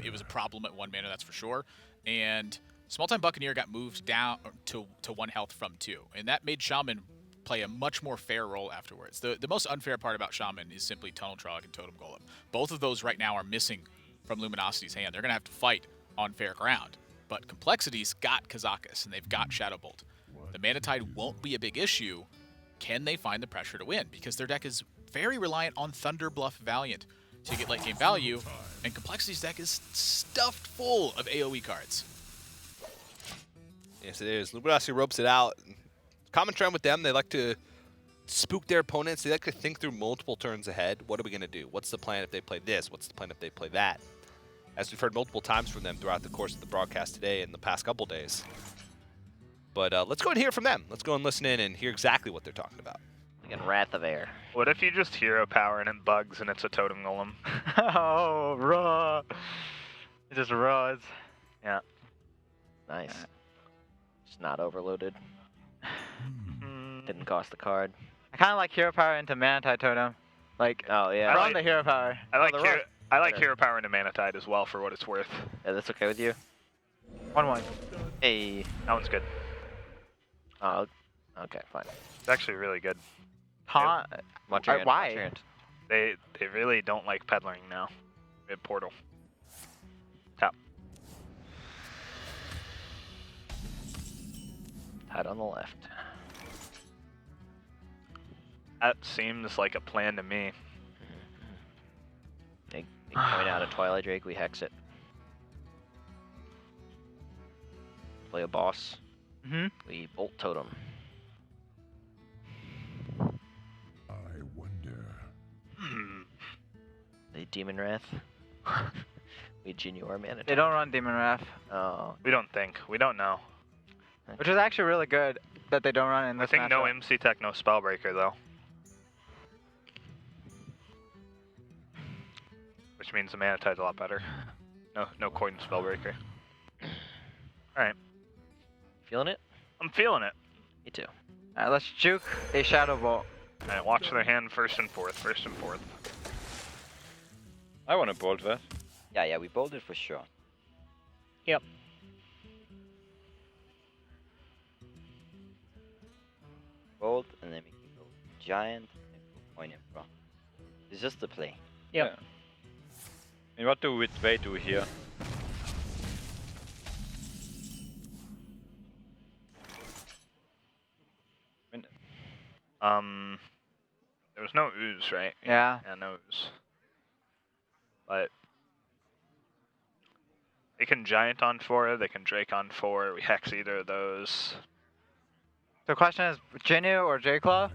It was a problem at 1 mana, that's for sure. And Small Time Buccaneer got moved down to 1 health from 2. And that made Shaman play a much more fair role afterwards. The most unfair part about Shaman is simply Tunnel Trog and Totem Golem. Both of those right now are missing from Luminosity's hand. They're going to have to fight on fair ground. But Complexity's got Kazakus, and they've got Shadow Bolt. The Mana Tide won't be a big issue. Can they find the pressure to win? Because their deck is very reliant on Thunder Bluff Valiant to get late game value, and Complexity's deck is stuffed full of AoE cards. Yes, it is. Luminosity ropes it out. Common trend with them, they like to spook their opponents. They like to think through multiple turns ahead. What are we going to do? What's the plan if they play this? What's the plan if they play that? As we've heard multiple times from them throughout the course of the broadcast today and the past couple days. But let's go and hear from them. Let's go and listen in and hear exactly what they're talking about. Like a Wrath of Air. What if you just hero power and it bugs and it's a Totem Golem? Oh, raw. It just raws. Yeah. Nice. Just not overloaded. Didn't cost the card. I kind of like hero power into Mana Tide Totem. Like, oh yeah. Run the hero power. I like hero power into Mana Tide as well, for what it's worth. Yeah, that's okay with you? 1-1. Hey. That one's good. Oh, okay, fine. It's actually really good. Huh? Why? They really don't like peddling now. Mid portal. Tap. Tide on the left. That seems like a plan to me. They point out a Twilight Drake, we hex it. Play a boss. We Bolt Totem. I wonder. They Demon Wrath. We Genuine Mana. They don't run Demon Wrath. Oh. We don't think. We don't know. Which is actually really good that they don't run in this I think no matchup. MC Tech, no Spellbreaker, though. Which means the Mana Tide's a lot better. No Coin Spellbreaker. Alright. Feeling it? I'm feeling it. Me too. Alright, let's juke a Shadow Bolt. Alright, watch their hand first and fourth. I want to bolt that. Yeah, we bolted for sure. Yep. gold, and then we can go giant and go coin emperor. It's just the play. Yep. And what do Wei do here? There was no ooze, right? Yeah. Yeah, no ooze. But they can giant on 4, they can drake on 4, we hex either of those. The question is Jinnu or J-Claw?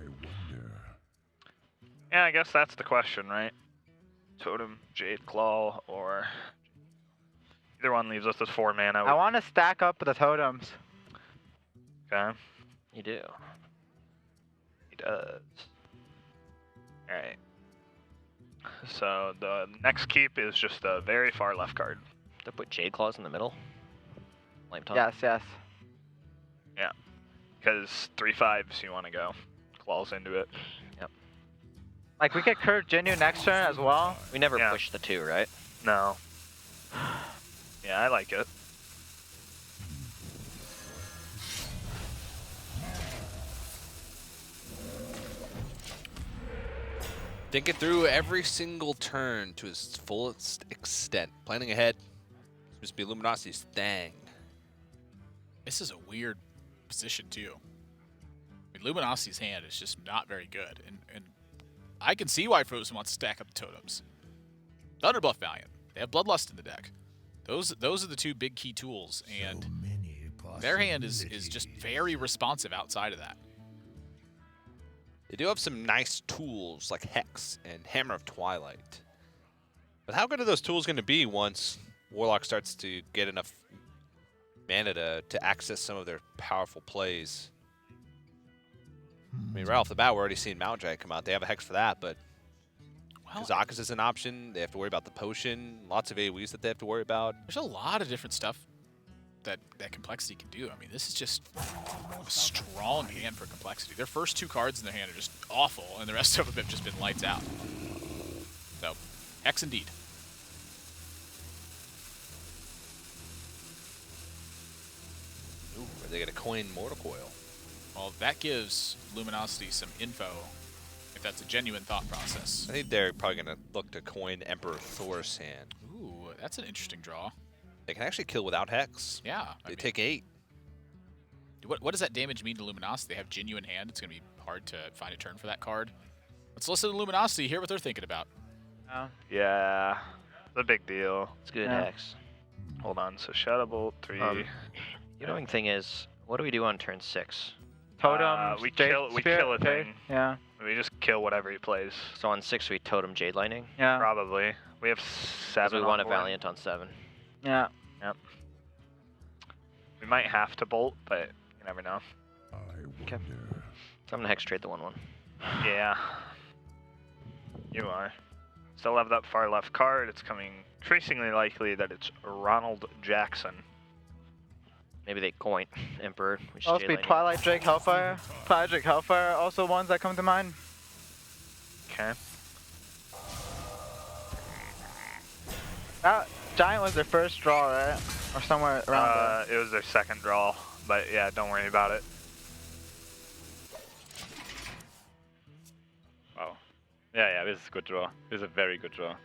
Yeah, I guess that's the question, right? Totem, Jade Claw, or either one leaves us with 4 mana. I want to stack up the totems. Okay. You do. He does. Alright. So the next keep is just a very far left card. To put Jade Claws in the middle? Flame Tongue? Yes, yes. Yeah. Because 3/5s you want to go. Claws into it. Yep. Like we could curve Jinnu next turn as well. We never push the 2, right? No. Yeah, I like it. Think it through every single turn to its fullest extent. Planning ahead seems to be Luminosity's thing. This is a weird position too. I mean, Luminosity's hand is just not very good, and I can see why Frozen wants to stack up the totems. Thunderbuff Valiant, they have Bloodlust in the deck. Those are the 2 big key tools, and their hand is just very responsive outside of that. They do have some nice tools like Hex and Hammer of Twilight. But how good are those tools going to be once Warlock starts to get enough mana to access some of their powerful plays? I mean, right off the bat, we're already seeing Mount Giant come out. They have a Hex for that, but Kazakus is an option. They have to worry about the potion. Lots of AoEs that they have to worry about. There's a lot of different stuff that Complexity can do. I mean, this is just a strong hand for Complexity. Their first 2 cards in their hand are just awful, and the rest of them have just been lights out. So, Hex indeed. Ooh, are they going to coin Mortal Coil? Well, that gives Luminosity some info, if that's a genuine thought process. I think they're probably going to look to coin Emperor Thor's hand. Ooh, that's an interesting draw. They can actually kill without Hex. Yeah. They take 8. What does that damage mean to Luminosity? They have genuine hand. It's going to be hard to find a turn for that card. Let's listen to Luminosity, hear what they're thinking about. Yeah, it's a big deal. It's good Hex. Hold on, so Shadow Bolt 3. The annoying thing is, what do we do on turn 6? Totem, we kill a thing. Yeah. We just kill whatever he plays. So on 6 we totem Jade Lightning? Yeah. Probably. We have 7 we want a board. Valiant on 7. Yeah. Yep. We might have to bolt, but you never know. Okay. So I'm gonna Hex trade the 1/1. Yeah. You are. Still have that far left card. It's coming increasingly likely that it's Ronald Jackson. Maybe they coin Emperor. Which Also be Twilight Drake Hellfire. Twilight Drake Hellfire, also ones that come to mind. Okay. That Giant was their first draw, right? Or somewhere around there. It was their second draw, but yeah, don't worry about it. Wow. Yeah, this is a good draw. This is a very good draw.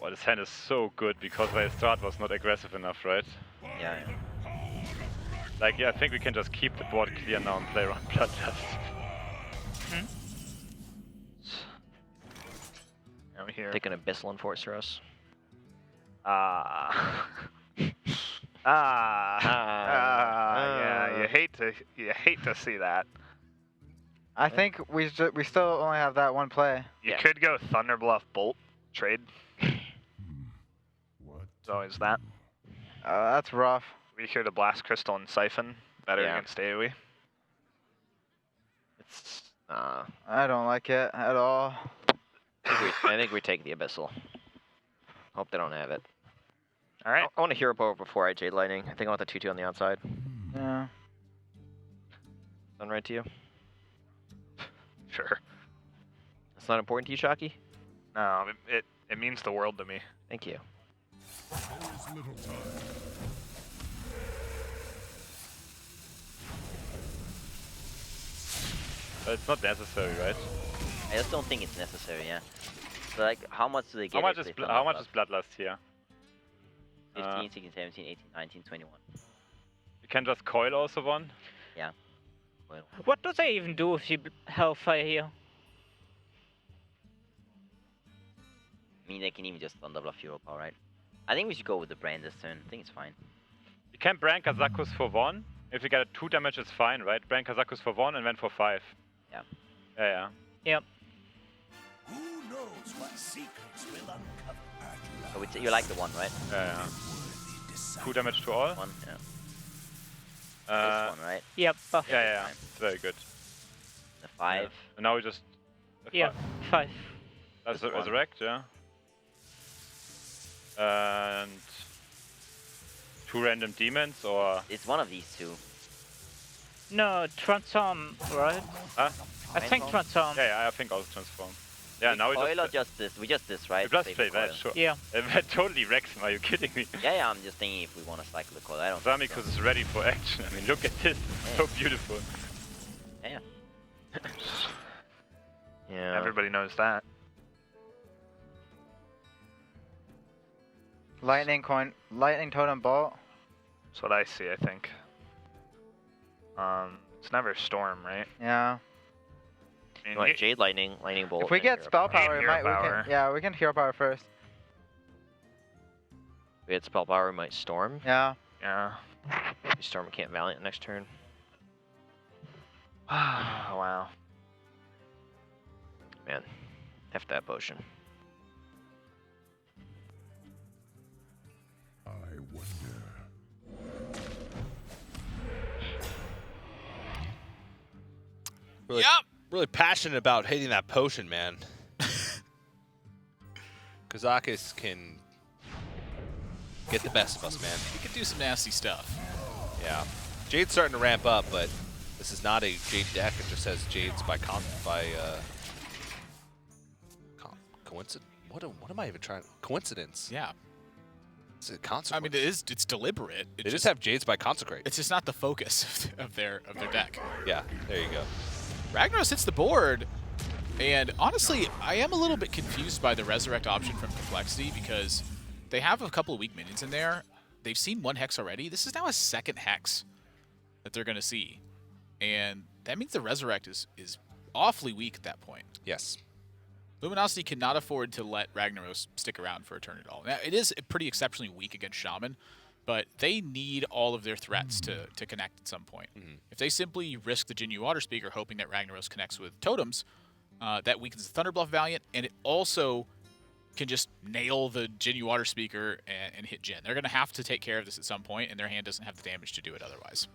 Well, this hand is so good because my start was not aggressive enough, right? Yeah. Like, yeah, I think we can just keep the board clear now and play around Bloodlust. Over here. Take an Abyssal Enforcer us. Yeah, you hate to see that. I think we still only have that one play. You could go Thunderbluff Bolt trade. It's always that. That's rough. We could have Blast Crystal and Siphon. Better against AoE. It's I don't like it at all. I think we take the Abyssal. Hope they don't have it. All right. I want to Hero Power before I Jade Lightning. I think I want the 2/2 on the outside. Yeah. Sound right to you? Sure. That's not important to you, Shocky? No, it means the world to me. Thank you. It's not necessary, right? I just don't think it's necessary, yeah. So like, how much do they get? How much is Bloodlust here? 15, 16, 17, 18, 19, 21. You can just coil also one. Yeah. Well. What do they even do if you Hellfire here? I mean, they can even just Thunder Bluff Hero Power, right? I think we should go with the Brand this turn. I think it's fine. You can Brand Kazakus for 1. If you get a 2 damage, it's fine, right? Brand Kazakus for 1 and then for 5. Yeah. Yeah. Yep. Who knows what secrets will uncover? So you like the 1, right? Yeah. 2 damage to all. 1, yeah. This one, right? Yep. Buff. Yeah. Very good. The 5. Yeah. And now we just. Yeah. 5. That's resurrect, yeah. And 2 random demons, or it's one of these 2. No, transform, right? Huh? I think transform. Yeah, I think also transform. Yeah, now we just this. We just this, right? We just play that, sure. Yeah. That totally wrecks him. Are you kidding me? Yeah, I'm just thinking if we want to cycle the coil. I don't. Zamikos is ready for action. I mean, look at this. It's so beautiful. Yeah. Yeah. Everybody knows that. Lightning totem bolt. That's what I see, I think. It's never storm, right? Yeah. I mean, You want Jade Lightning Bolt. If we get spell power, And we might. hero power. We can hero power first. We had Spell Power, we might Storm. Yeah. Yeah. You Storm can't Valiant next turn. Oh, wow. Man, F that potion. I wonder. Really, really passionate about hitting that potion, man. Kazakis can get the best of us, man. He can do some nasty stuff. Yeah. Jade's starting to ramp up, but this is not a Jade deck. It just has Jade's by coincidence. What am I even trying? Coincidence. Yeah. It's a consequence. I mean, it's deliberate. They just have Jade's by Consecrate. It's just not the focus of their deck. Yeah, there you go. Ragnaros hits the board, and honestly, I am a little bit confused by the Resurrect option from CompLexity because they have a couple of weak minions in there. They've seen 1 Hex already. This is now a 2nd Hex that they're going to see, and that means the Resurrect is awfully weak at that point. Yes. Luminosity cannot afford to let Ragnaros stick around for a turn at all. Now, it is pretty exceptionally weak against Shaman, but they need all of their threats to connect at some point. If they simply risk the Jinyu Water Speaker hoping that Ragnaros connects with totems, that weakens the Thunder Bluff Valiant, and it also can just nail the Jinyu Water Speaker and hit Jin. They're going to have to take care of this at some point, and their hand doesn't have the damage to do it otherwise.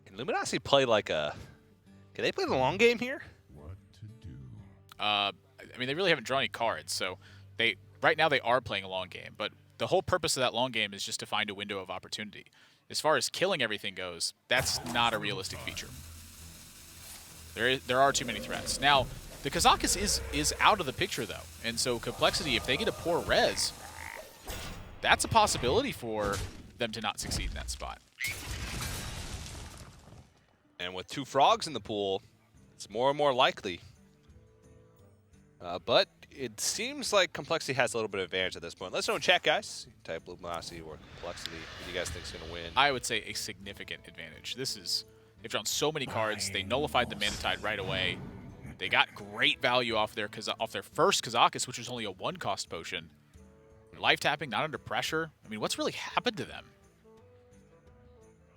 Can Luminosity play like a... Can they play the long game here? What to do? I mean, they really haven't drawn any cards, so right now they are playing a long game, but the whole purpose of that long game is just to find a window of opportunity. As far as killing everything goes, that's not a realistic feature. There are too many threats. Now, the Kazakus is out of the picture, though, and so CompLexity, if they get a poor res, that's a possibility for them to not succeed in that spot. And with 2 frogs in the pool, it's more and more likely. But it seems like CompLexity has a little bit of advantage at this point. Let's know in chat, guys. Type Luminosity or CompLexity. Who do you guys think is going to win? I would say a significant advantage. They've drawn so many cards. They nullified the Mana Tide right away. They got great value off their first Kazakus, which was only a 1-cost potion. Life tapping, not under pressure. I mean, what's really happened to them?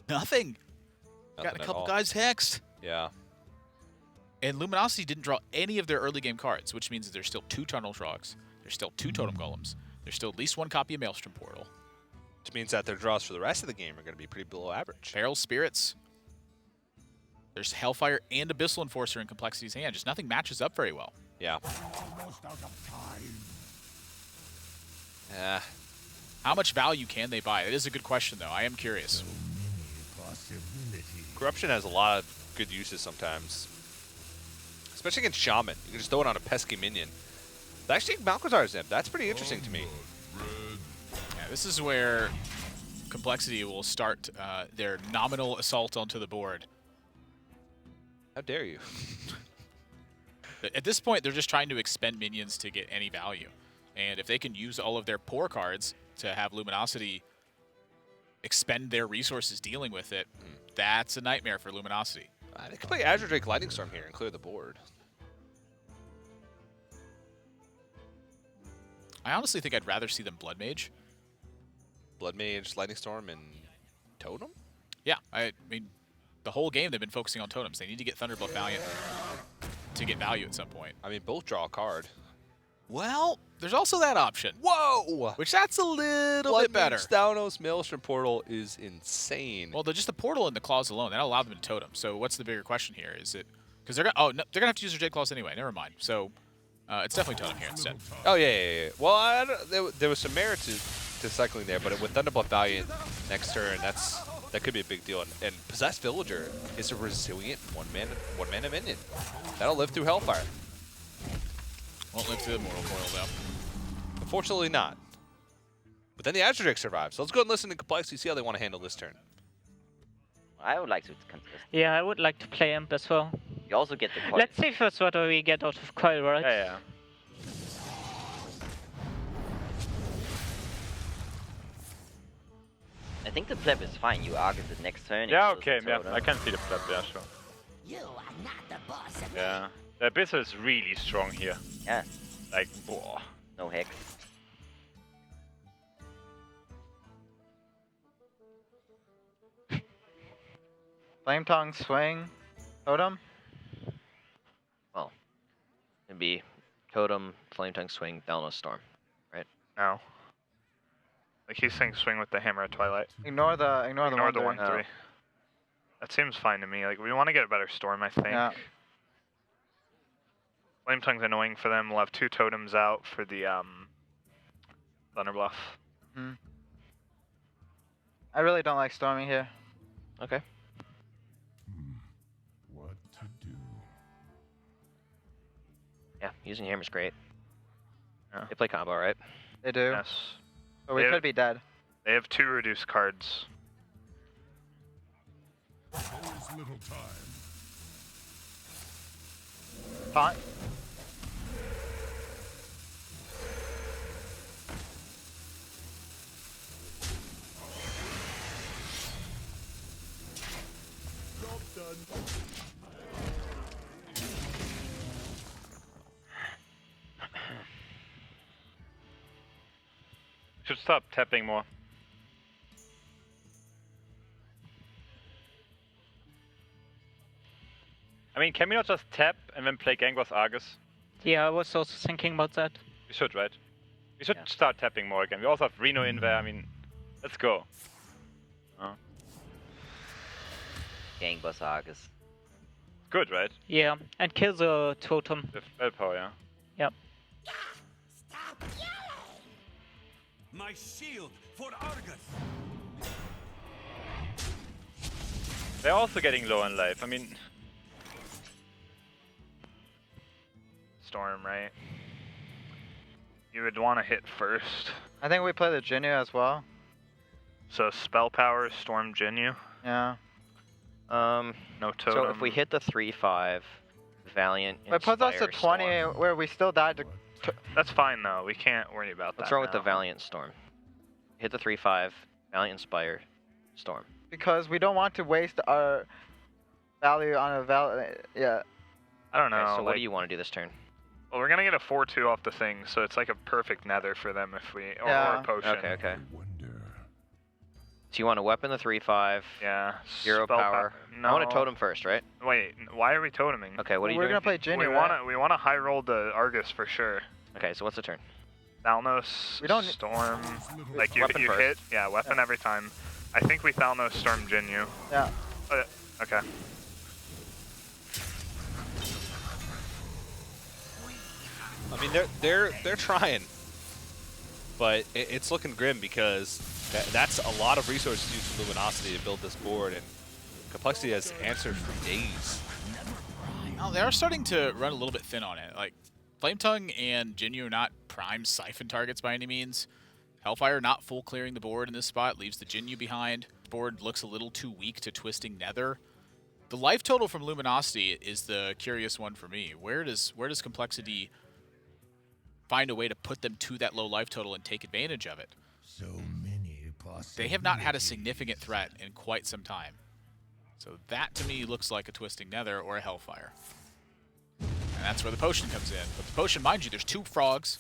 Nothing. Got a couple guys hexed. Yeah. And Luminosity didn't draw any of their early game cards, which means that there's still 2 Tunnel Shrogs, there's still 2 Totem Golems, there's still at least 1 copy of Maelstrom Portal. Which means that their draws for the rest of the game are going to be pretty below average. Feral Spirits. There's Hellfire and Abyssal Enforcer in CompLexity's hand. Just nothing matches up very well. Yeah. Almost out of time. Yeah. How much value can they buy? It is a good question, though. I am curious. Corruption has a lot of good uses sometimes. Especially against Shaman. You can just throw it on a pesky minion. But actually, Malchazar's Imp, that's pretty interesting to me. Yeah, this is where CompLexity will start their nominal assault onto the board. How dare you? At this point, they're just trying to expend minions to get any value. And if they can use all of their poor cards to have Luminosity expend their resources dealing with it, that's a nightmare for Luminosity. They could play Azure Drake Lightning Storm here and clear the board. I honestly think I'd rather see them Blood Mage. Blood Mage, Lightning Storm, and Totem? Yeah, I mean, the whole game they've been focusing on totems. They need to get Thunderbluff Valiant to get value at some point. I mean, both draw a card. Well, there's also that option. Whoa! Which that's a little Blood bit better. Mage Thalnos Maelstrom Portal is insane. Well, just the portal and the claws alone, that'll allow them to totem. So what's the bigger question here? Is it because they're gonna they're gonna have to use their Jade Claws anyway. Never mind. So it's definitely totem here instead. Oh yeah. Well, I don't, there was some merit to cycling there, but with Thunderbluff Valiant next turn, that could be a big deal. And Possessed Villager is a resilient one mana minion that'll live through Hellfire. Won't live through the Mortal Coil though. Unfortunately not. But then the Azure Drake survives. So let's go and listen to CompLexity, see how they want to handle this turn. I would like to contest. Yeah, I would like to play Imp as well. You also get the coil. Let's see first what we get out of coil, right? Yeah. I think the pleb is fine. You argue the next turn. Yeah, it's just okay, a yeah, totem. I can see the flip, yeah, sure. You are not the boss of Yeah, the Abyssal is really strong here. Yeah. Like, boah. No hex. Flame Tongue, Swing, Totem. Well, it'd be Totem, Flame Tongue, Swing, Thalnos Storm, right? No. Like he's saying swing with the Hammer of Twilight. Ignore the 1/3. That seems fine to me. Like we want to get a better Storm, I think. Yeah. Flame Tongue's annoying for them. We'll have 2 totems out for the Thunderbluff. I really don't like storming here. Okay. what to do. Yeah, using Hammer's great. Yeah. They play combo, right? They do. Yes. So we could be dead. They have 2 reduced cards. There is little time. Taunt. Job done. Should stop tapping more. I mean, can we not just tap and then play Gangwars Argus? Yeah, I was also thinking about that. We should, right? We should start tapping more again. We also have Reno in there. I mean, let's go. Gangbus Argus. Good, right? Yeah, and kill the totem. The spell power, yeah. Yep. My shield for Argus. They're also getting low in life. I mean, Storm, right? You would want to hit first. I think we play the Jinyu as well. So spell power, Storm, Jinyu. Yeah. No totem. So if we hit the 3/5, Valiant, But it puts us Inspire, to 20 Storm. where we still died to. That's fine though. We can't worry about Let's that. roll with the now. Valiant Storm. Hit the 3/5, Valiant, Inspire, Storm. Because we don't want to waste our value on a yeah. I don't know. Okay, so what like- do you want to do this turn? Well, we're gonna get a 4/2 off the thing, so it's like a perfect nether for them if we or a potion. Okay. So you want to weapon the 3/5. Yeah. 0 spell power. No. I want to totem first, right? Wait, why are we toteming? Okay, what are you We're doing? gonna play Jinyu. We wanna high roll the Argus for sure. Okay, so what's the turn? Thalnos, We don't- Storm, like you Weapon hit, first. yeah, weapon every time. I think we Thalnos, Storm, Jinyu. Yeah. Okay. I mean, they're trying, but it's looking grim because that's a lot of resources used from Luminosity to build this board, and CompLexity has answered for days. Oh, they are starting to run a little bit thin on it. Like, Flame Tongue and Jinyu are not prime siphon targets by any means. Hellfire not full clearing the board in this spot, leaves the Jinyu behind. The board looks a little too weak to Twisting Nether. The life total from Luminosity is the curious one for me. Where does CompLexity find a way to put them to that low life total and take advantage of it? So many possibilities. They have not had a significant threat in quite some time. So that to me looks like a Twisting Nether or a Hellfire. And that's where the potion comes in. But the potion, mind you, there's 2 frogs,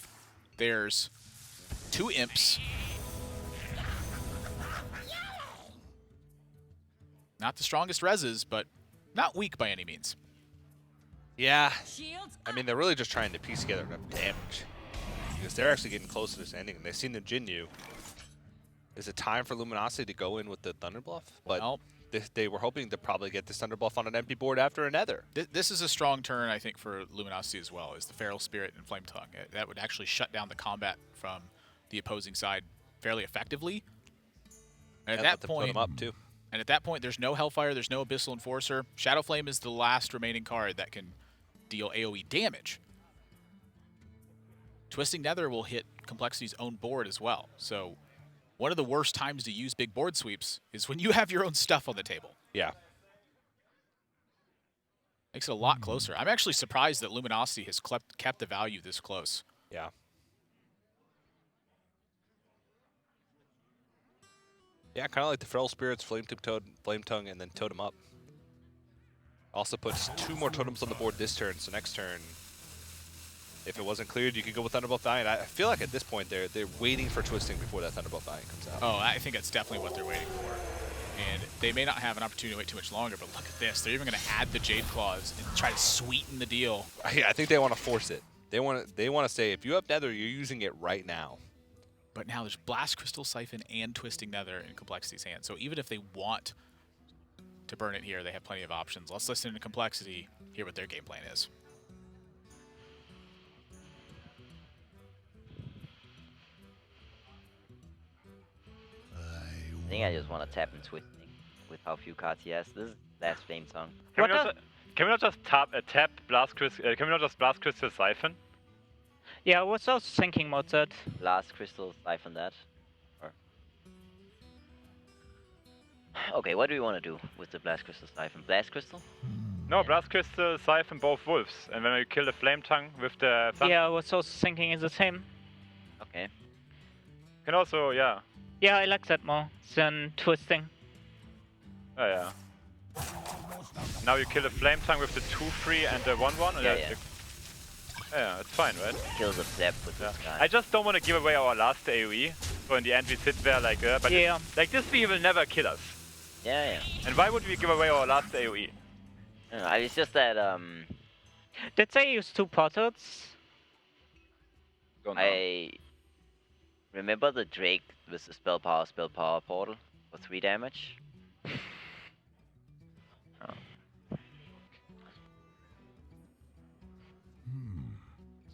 there's 2 imps. Not the strongest reses, but not weak by any means. Yeah. I mean, they're really just trying to piece together enough damage. Because they're actually getting close to this ending. And they've seen the Jinyu. Is it time for Luminosity to go in with the Thunder Bluff? But well, they were hoping to probably get this Thunder Bluff on an empty board after a Nether. This is a strong turn, I think, for Luminosity as well, is the Feral Spirit and Flame Tongue. That would actually shut down the combat from the opposing side fairly effectively. And at that point, put them up too. And at that point, there's no Hellfire, there's no Abyssal Enforcer. Shadow Flame is the last remaining card that can deal AoE damage. Twisting Nether will hit CompLexity's own board as well. So one of the worst times to use big board sweeps is when you have your own stuff on the table. Yeah. Makes it a lot closer. I'm actually surprised that Luminosity has kept the value this close. Yeah. Yeah, kind of like the Feral Spirits, Flame Tongue, and then Totem Up. Also puts 2 more totems on the board this turn, so next turn, if it wasn't cleared, you could go with Thunderbolt Valiant. I feel like at this point, they're waiting for Twisting before that Thunderbolt Valiant comes out. Oh, I think that's definitely what they're waiting for. And they may not have an opportunity to wait too much longer, but look at this. They're even going to add the Jade Claws and try to sweeten the deal. Yeah, I think they want to force it. They want to say, if you have Nether, you're using it right now. But now there's Blast Crystal, Siphon, and Twisting Nether in CompLexity's hand. So even if they want to burn it here, they have plenty of options. Let's listen to CompLexity, hear what their game plan is. I think I just want to tap and Twisting with how few cards he has. This is last Flame Tongue. Can we not just tap Blast Crystal? Can we not just Blast Crystal Siphon? Yeah, I was also thinking about that. Blast Crystal Siphon that. Or... Okay, what do we want to do with the Blast Crystal Siphon? Blast Crystal? No, Blast Crystal Siphon both wolves, and then we kill the Flame Tongue with the thunder. Yeah, I was also thinking it's the same. Okay. Can also, yeah. Yeah, I like that more than Twisting. Oh yeah. Now you kill the Flame Tongue with the 2/3 and the 1/1. Yeah. Yeah, it's fine, right? Kills a step with this guy. I just don't want to give away our last AoE, so in the end we sit there like, but yeah. Like this we will never kill us. Yeah. And why would we give away our last AoE? It's just that, Did they use 2 portals? I remember the Drake with the spell power portal for 3 damage.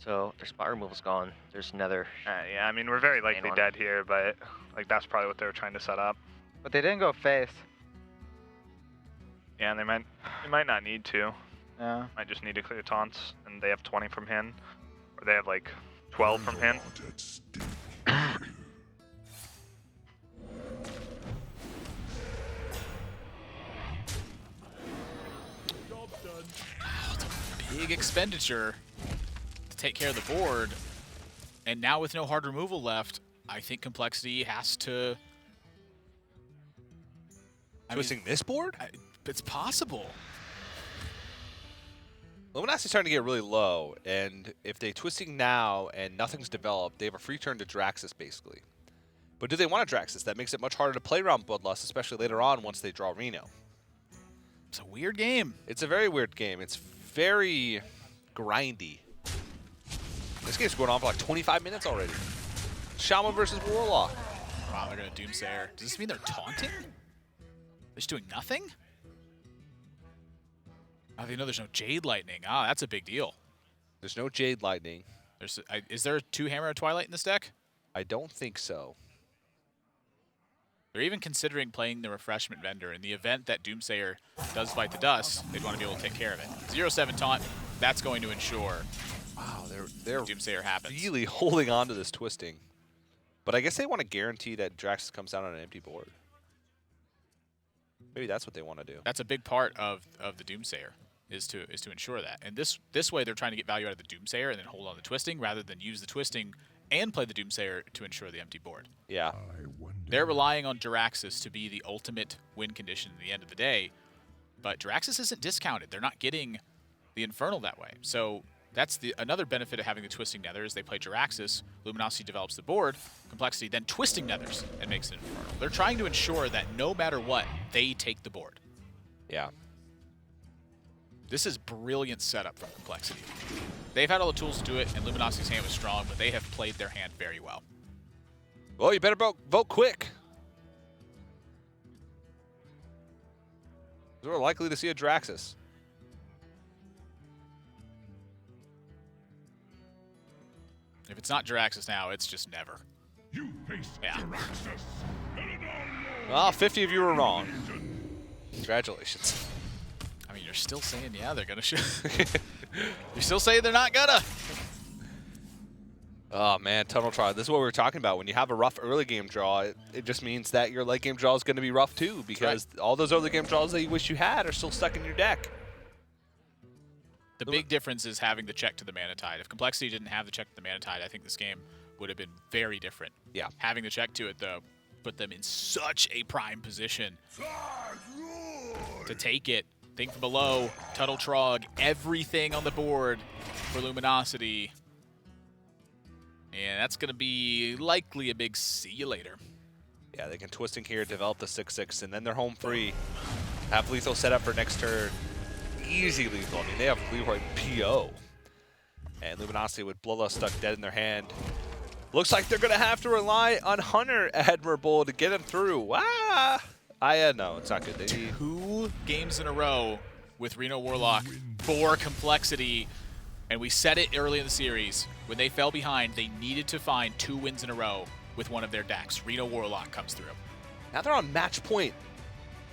So their spot removal's gone. There's another. Yeah, I mean we're very likely dead here, but like that's probably what they were trying to set up. But they didn't go face. Yeah, and they might not need to. Yeah. Might just need to clear taunts, and they have 20 from Hin, or they have like 12 from Hin. Big expenditure to take care of the board, and now with no hard removal left, I think CompLexity has to... Twisting this board? It's possible. Luminosity's starting to get really low, and if they Twisting now and nothing's developed, they have a free turn to Draxus, basically. But do they want to Draxus? That makes it much harder to play around Bloodlust, especially later on once they draw Reno. It's a weird game. It's a very weird game. It's very grindy. This game's going on for like 25 minutes already. Shaman versus Warlock. Wow, they're going to Doomsayer. Does this mean they're taunting? They're just doing nothing? Oh, they know there's no Jade Lightning. Ah, that's a big deal. There's no Jade Lightning. Is there 2 Hammer of Twilight in this deck? I don't think so. They're even considering playing the Refreshment Vendor. In the event that Doomsayer does fight the dust, they'd want to be able to take care of it. 0-7 taunt, that's going to ensure they're Doomsayer happens. Really holding on to this Twisting. But I guess they want to guarantee that Draxus comes down on an empty board. Maybe that's what they want to do. That's a big part of the Doomsayer, is to ensure that. And this way they're trying to get value out of the Doomsayer and then hold on the twisting rather than use the twisting and play the Doomsayer to ensure the empty board. Yeah. They're relying on Jiraxxus to be the ultimate win condition at the end of the day, but Jiraxxus isn't discounted. They're not getting the Infernal that way. So that's another benefit of having the Twisting Nether is they play Jiraxxus, Luminosity develops the board, CompLexity then Twisting Nethers and makes an Infernal. They're trying to ensure that no matter what, they take the board. Yeah. This is brilliant setup from CompLexity. They've had all the tools to do it, and Luminosity's hand was strong, but they have played their hand very well. Well, you better vote quick. We're likely to see a Jiraxxus. If it's not Jiraxxus now, it's just never. You face Jiraxxus. Well, 50 of you were wrong. Congratulations. I mean, you're still saying, yeah, they're going to shoot. You're still saying they're not going to. Oh, man, Tunnel Trial. This is what we were talking about. When you have a rough early game draw, it just means that your late game draw is going to be rough, too, because all those early game draws that you wish you had are still stuck in your deck. The big difference is having the check to the Mana Tide. If CompLexity didn't have the check to the Mana Tide, I think this game would have been very different. Yeah. Having the check to it, though, put them in such a prime position to take it. Think from below, Tuttle Trog, everything on the board for Luminosity. And that's going to be likely a big see you later. Yeah, they can Twisting here, develop the 6/6, and then they're home free. Have lethal set up for next turn. Easy lethal. I mean, they have Leroy PO. And Luminosity with Bloodlust stuck dead in their hand. Looks like they're going to have to rely on Hunter Admirable to get him through. Ah! No, it's not good. They need 2 games in a row with Reno Warlock for CompLexity. And we said it early in the series. When they fell behind, they needed to find 2 wins in a row with one of their decks. Reno Warlock comes through. Now they're on match point.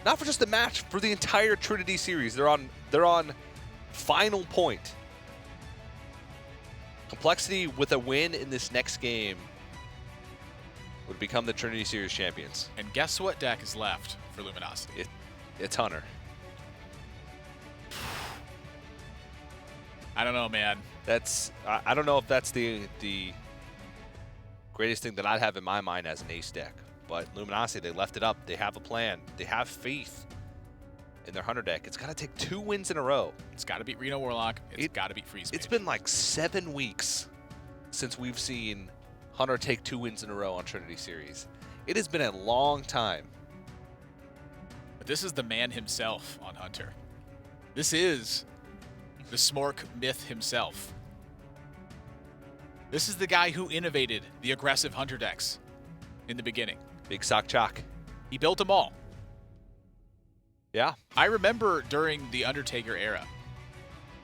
Not for just the match, for the entire Trinity series. They're on final point. CompLexity with a win in this next game would become the Trinity Series champions. And guess what deck is left for Luminosity? It's Hunter. I don't know, man. I don't know if that's the greatest thing that I'd have in my mind as an ace deck. But Luminosity, they left it up. They have a plan. They have faith in their Hunter deck. It's got to take 2 wins in a row. It's got to beat Reno Warlock. It's got to beat Freeze Mage. It's been like 7 weeks since we've seen Hunter take 2 wins in a row on Trinity Series. It has been a long time. But this is the man himself on Hunter. This is the Smork myth himself. This is the guy who innovated the aggressive Hunter decks in the beginning. Big Sock Chalk. He built them all. Yeah. I remember during the Undertaker era,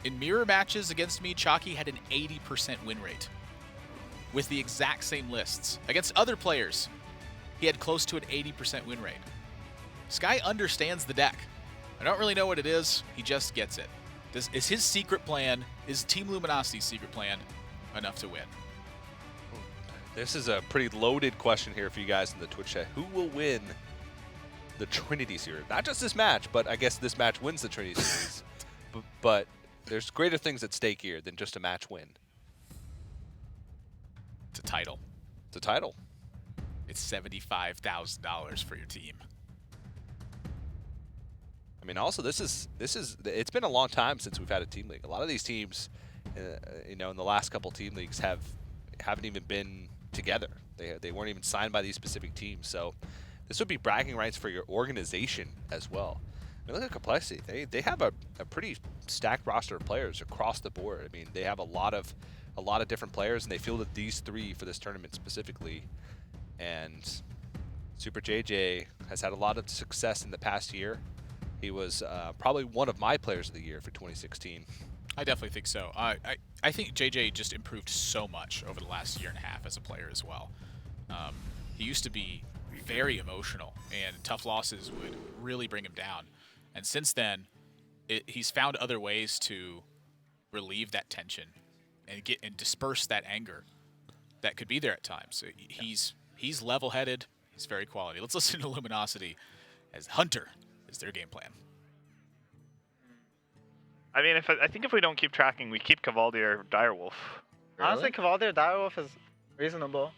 in mirror matches against me, Chalky had an 80% win rate with the exact same lists. Against other players, he had close to an 80% win rate. This guy understands the deck. I don't really know what it is. He just gets it. This is his secret plan. Is Team Luminosity's secret plan enough to win? This is a pretty loaded question here for you guys in the Twitch chat. Who will win the Trinity Series? Not just this match, but I guess this match wins the Trinity Series. But there's greater things at stake here than just a match win. It's a title. It's a title. It's $75,000 for your team. I mean, also it's been a long time since we've had a team league. A lot of these teams, in the last couple team leagues haven't even been together. They weren't even signed by these specific teams. So this would be bragging rights for your organization as well. I mean, look at CompLexity. They have a pretty stacked roster of players across the board. I mean, they have a lot of different players, and they fielded these 3 for this tournament specifically. And Super JJ has had a lot of success in the past year. He was probably one of my players of the year for 2016. I definitely think so. I think JJ just improved so much over the last year and a half as a player as well. He used to be very emotional, and tough losses would really bring him down. And since then, he's found other ways to relieve that tension and disperse that anger that could be there at times. He's level-headed. He's very quality. Let's listen to Luminosity as Hunter is their game plan. I mean, I think if we don't keep tracking, we keep Cavaldi or Direwolf. Honestly, Cavaldi or Direwolf is reasonable.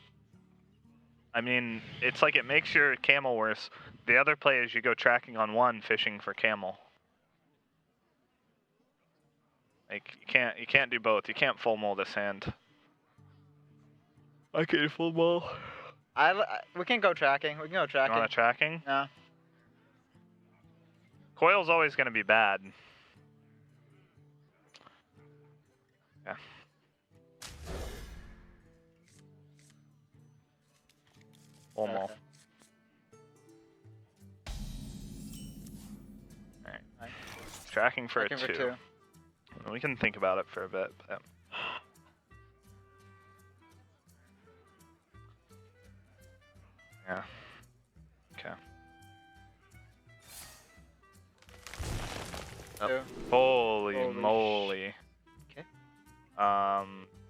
I mean, it's like it makes your camel worse. The other play is you go tracking on one, fishing for camel. Like you can't do both. You can't full mull this hand. I can't full mull. We can go tracking. We can go tracking. You want a tracking? Yeah. Coil's always going to be bad. Yeah. Full mull. Alright. Tracking for a 2. We can think about it for a bit. But... yeah. Okay. Oh. Holy moly. Okay.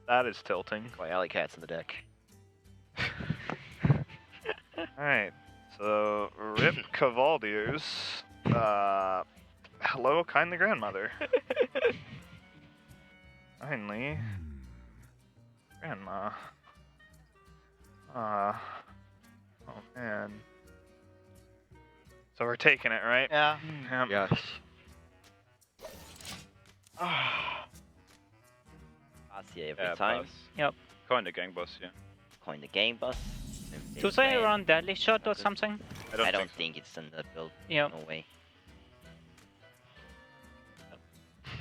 That is tilting. My alley cat's in the deck. Alright. So, rip Cavaldiers. Hello, kindly grandmother. Finally. Grandma. Oh man. So we're taking it, right? Yeah. Yes. Pass every time. Pass. Yep. Coin the gang boss, yeah. Coin the game boss. Do they run deadly shot or something? I don't think it's in that build. Yeah. No way.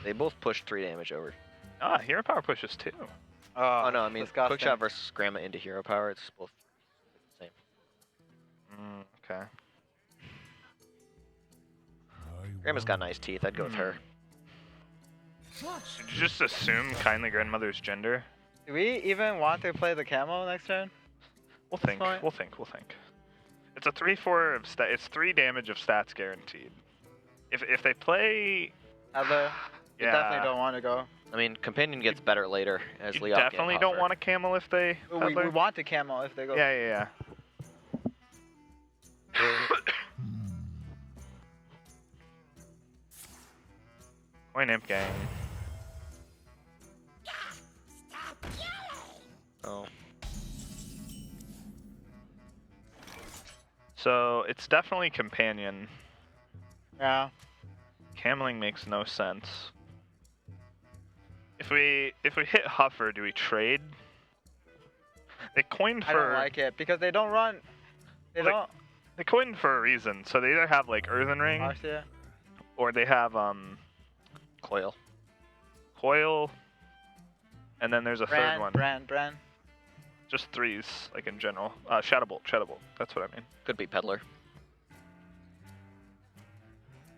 They both push 3 damage over. Ah, hero power pushes 2. Oh no, I mean disgusting. quick shot versus Grandma into hero power. It's both the same. Okay. Grandma's got nice teeth. I'd go with her. Did you just assume kindly grandmother's gender? Do we even want to play the camo next turn? We'll think. We'll think. It's a 3/4 of stat. It's 3 damage of stats guaranteed. If they play Heather, you definitely don't want to go. I mean, companion gets better later as Leok. Definitely don't want a camel if they. We want the camo if they go. Yeah. Coin imp gang. Oh. So it's definitely companion. Yeah. Cameling makes no sense. If we hit Huffer, do we trade? They coined for. I don't like it because they don't run. They coined for a reason. So they either have like Earthen Ring, Marcia. or they have Coil. And then there's a third one. Bran. Just 3s, like in general. Shadowbolt. That's what I mean. Could be Peddler.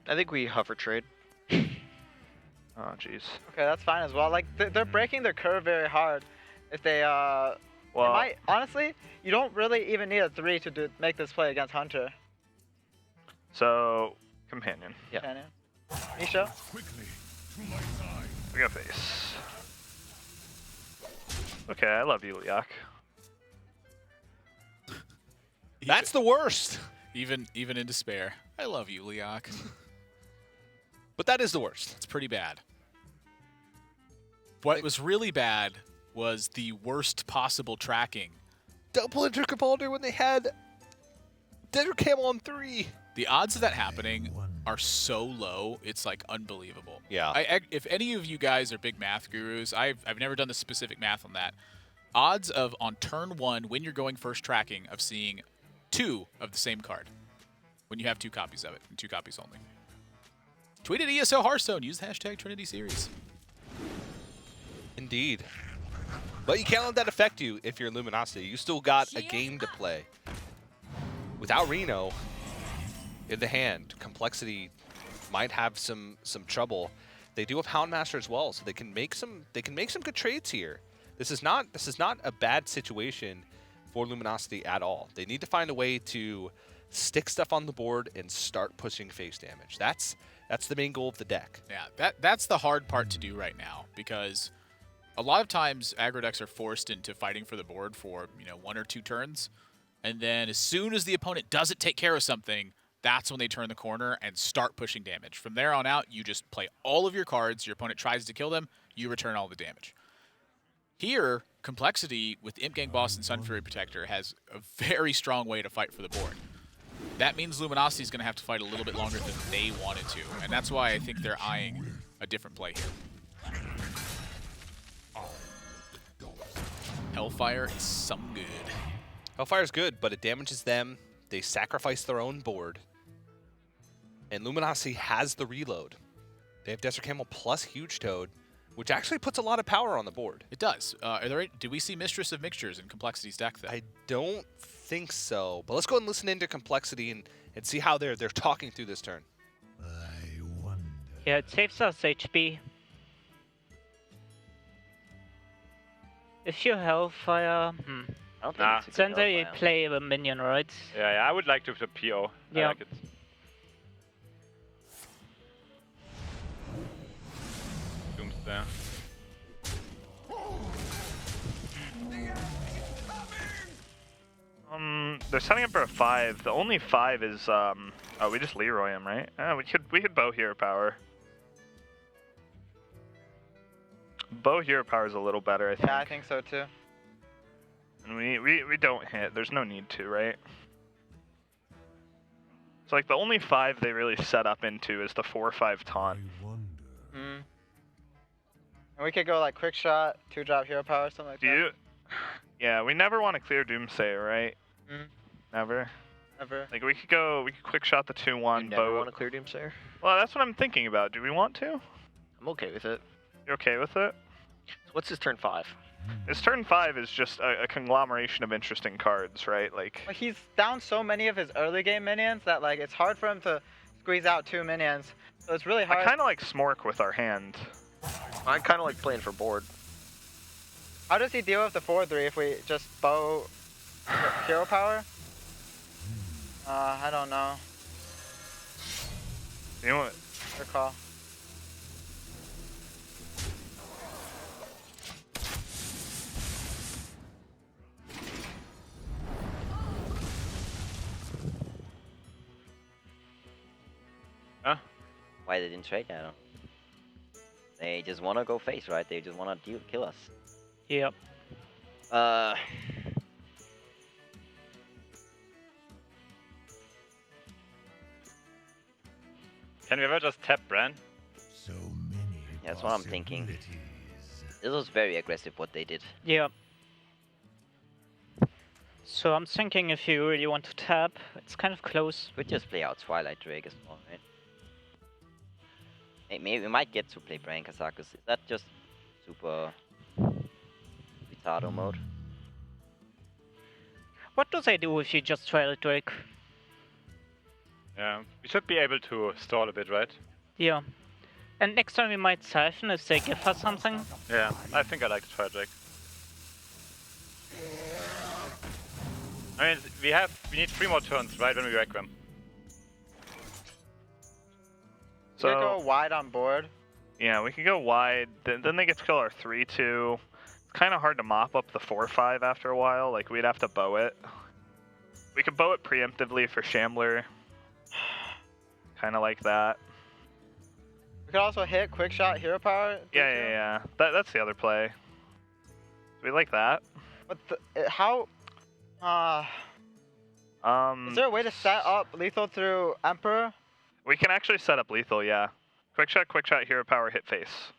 I think we hover trade. Oh, jeez. Okay, that's fine as well. Like they're breaking their curve very hard. If they well, honestly, you don't really even need a 3 to make this play against Hunter. So companion. Yeah. Companion. Misha. Quickly to my side. We got face. Okay, I love you, Leok. That's the worst. Even in despair. I love you, Leok. But that is the worst. It's pretty bad. What was really bad was the worst possible tracking. Double Enter Cabalder when they had Desert Camel on 3. The odds of that happening are so low, it's like unbelievable. Yeah. If any of you guys are big math gurus, I've never done the specific math on that. Odds of on turn 1, when you're going first tracking, of seeing 2 of the same card. When you have 2 copies of it, and 2 copies only. Tweet at ESL Hearthstone. Use the hashtag Trinity Series. Indeed. But you can't let that affect you if you're Luminosity. You still got a game to play. Without Reno in the hand, CompLexity might have some trouble. They do have Houndmaster as well, so they can make some good trades here. This is not a bad situation for Luminosity at all. They need to find a way to stick stuff on the board and start pushing face damage. That's the main goal of the deck. Yeah, that's the hard part to do right now, because a lot of times aggro decks are forced into fighting for the board for 1 or 2 turns, and then as soon as the opponent doesn't take care of something, that's when they turn the corner and start pushing damage. From there on out, you just play all of your cards. Your opponent tries to kill them. You return all the damage. Here, CompLexity with Imp Gang Boss and Sun Fury Protector has a very strong way to fight for the board. That means Luminosity is going to have to fight a little bit longer than they wanted to, and that's why I think they're eyeing a different play here. Hellfire is some good. Hellfire's good, but it damages them. They sacrifice their own board. And Luminosity has the reload. They have Desert Camel plus Huge Toad, which actually puts a lot of power on the board. It does. Do we see Mistress of Mixtures in CompLexity's deck then? I don't think so. But let's go and listen into CompLexity and see how they're talking through this turn. Yeah, it saves us HP. If you Hellfire, I don't think it's a then good they Hellfire. play a minion, right? Yeah, I would like to PO. I Yeah. like it. Doomsday. They're setting up for a 5. The only 5 is oh, we just Leroy him, right? We could bow hero power. Bow hero power is a little better, I think. Yeah, I think so too. And we don't hit. There's no need to, right? It's like the only 5 they really set up into is the 4/5 taunt. And we could go like quick shot, 2-drop hero power, something like that. Yeah, we never want to clear Doomsayer, right? Never. Never. Like we could quick shot the 2/1. You never want to clear Doomsayer? Well, that's what I'm thinking about. Do we want to? I'm okay with it. You're okay with it? So what's his turn 5? His turn 5 is just a conglomeration of interesting cards, right? Like But he's down so many of his early game minions that like it's hard for him to squeeze out 2 minions. So it's really hard. I kind of like Smork with our hand. I kind of like playing for board. How does he deal with the 4/3 if we just bow hero power? I don't know. You know what? Good call. Huh? Why they didn't trade? I don't. They just want to go face, right? They just want to kill us. Yep. Can we ever just tap Bran? Yeah, that's what I'm thinking. This was very aggressive what they did. Yeah. So I'm thinking if you really want to tap, it's kind of close. Could just play out Twilight Drake as well, right? Hey, maybe we might get to play Brain Kazakus. Is that just super retardo mode? What do they do if you just Twilight Drake? Yeah, we should be able to stall a bit, right? Yeah. And next time we might Siphon if they give us something. Yeah, I think I like to try Drake. I mean, we need 3 more turns, right, when we Requiem. So we could go wide on board. Yeah, we could go wide. Then they get to kill our 3/2. It's kind of hard to mop up the 4/5 after a while. Like we'd have to bow it. We could bow it preemptively for Shambler. Kind of like that. We could also hit quick shot hero power. Yeah. That's the other play. We like that. But how? Is there a way to set up lethal through Emperor? We can actually set up lethal, yeah. Quick shot, hero power, hit face.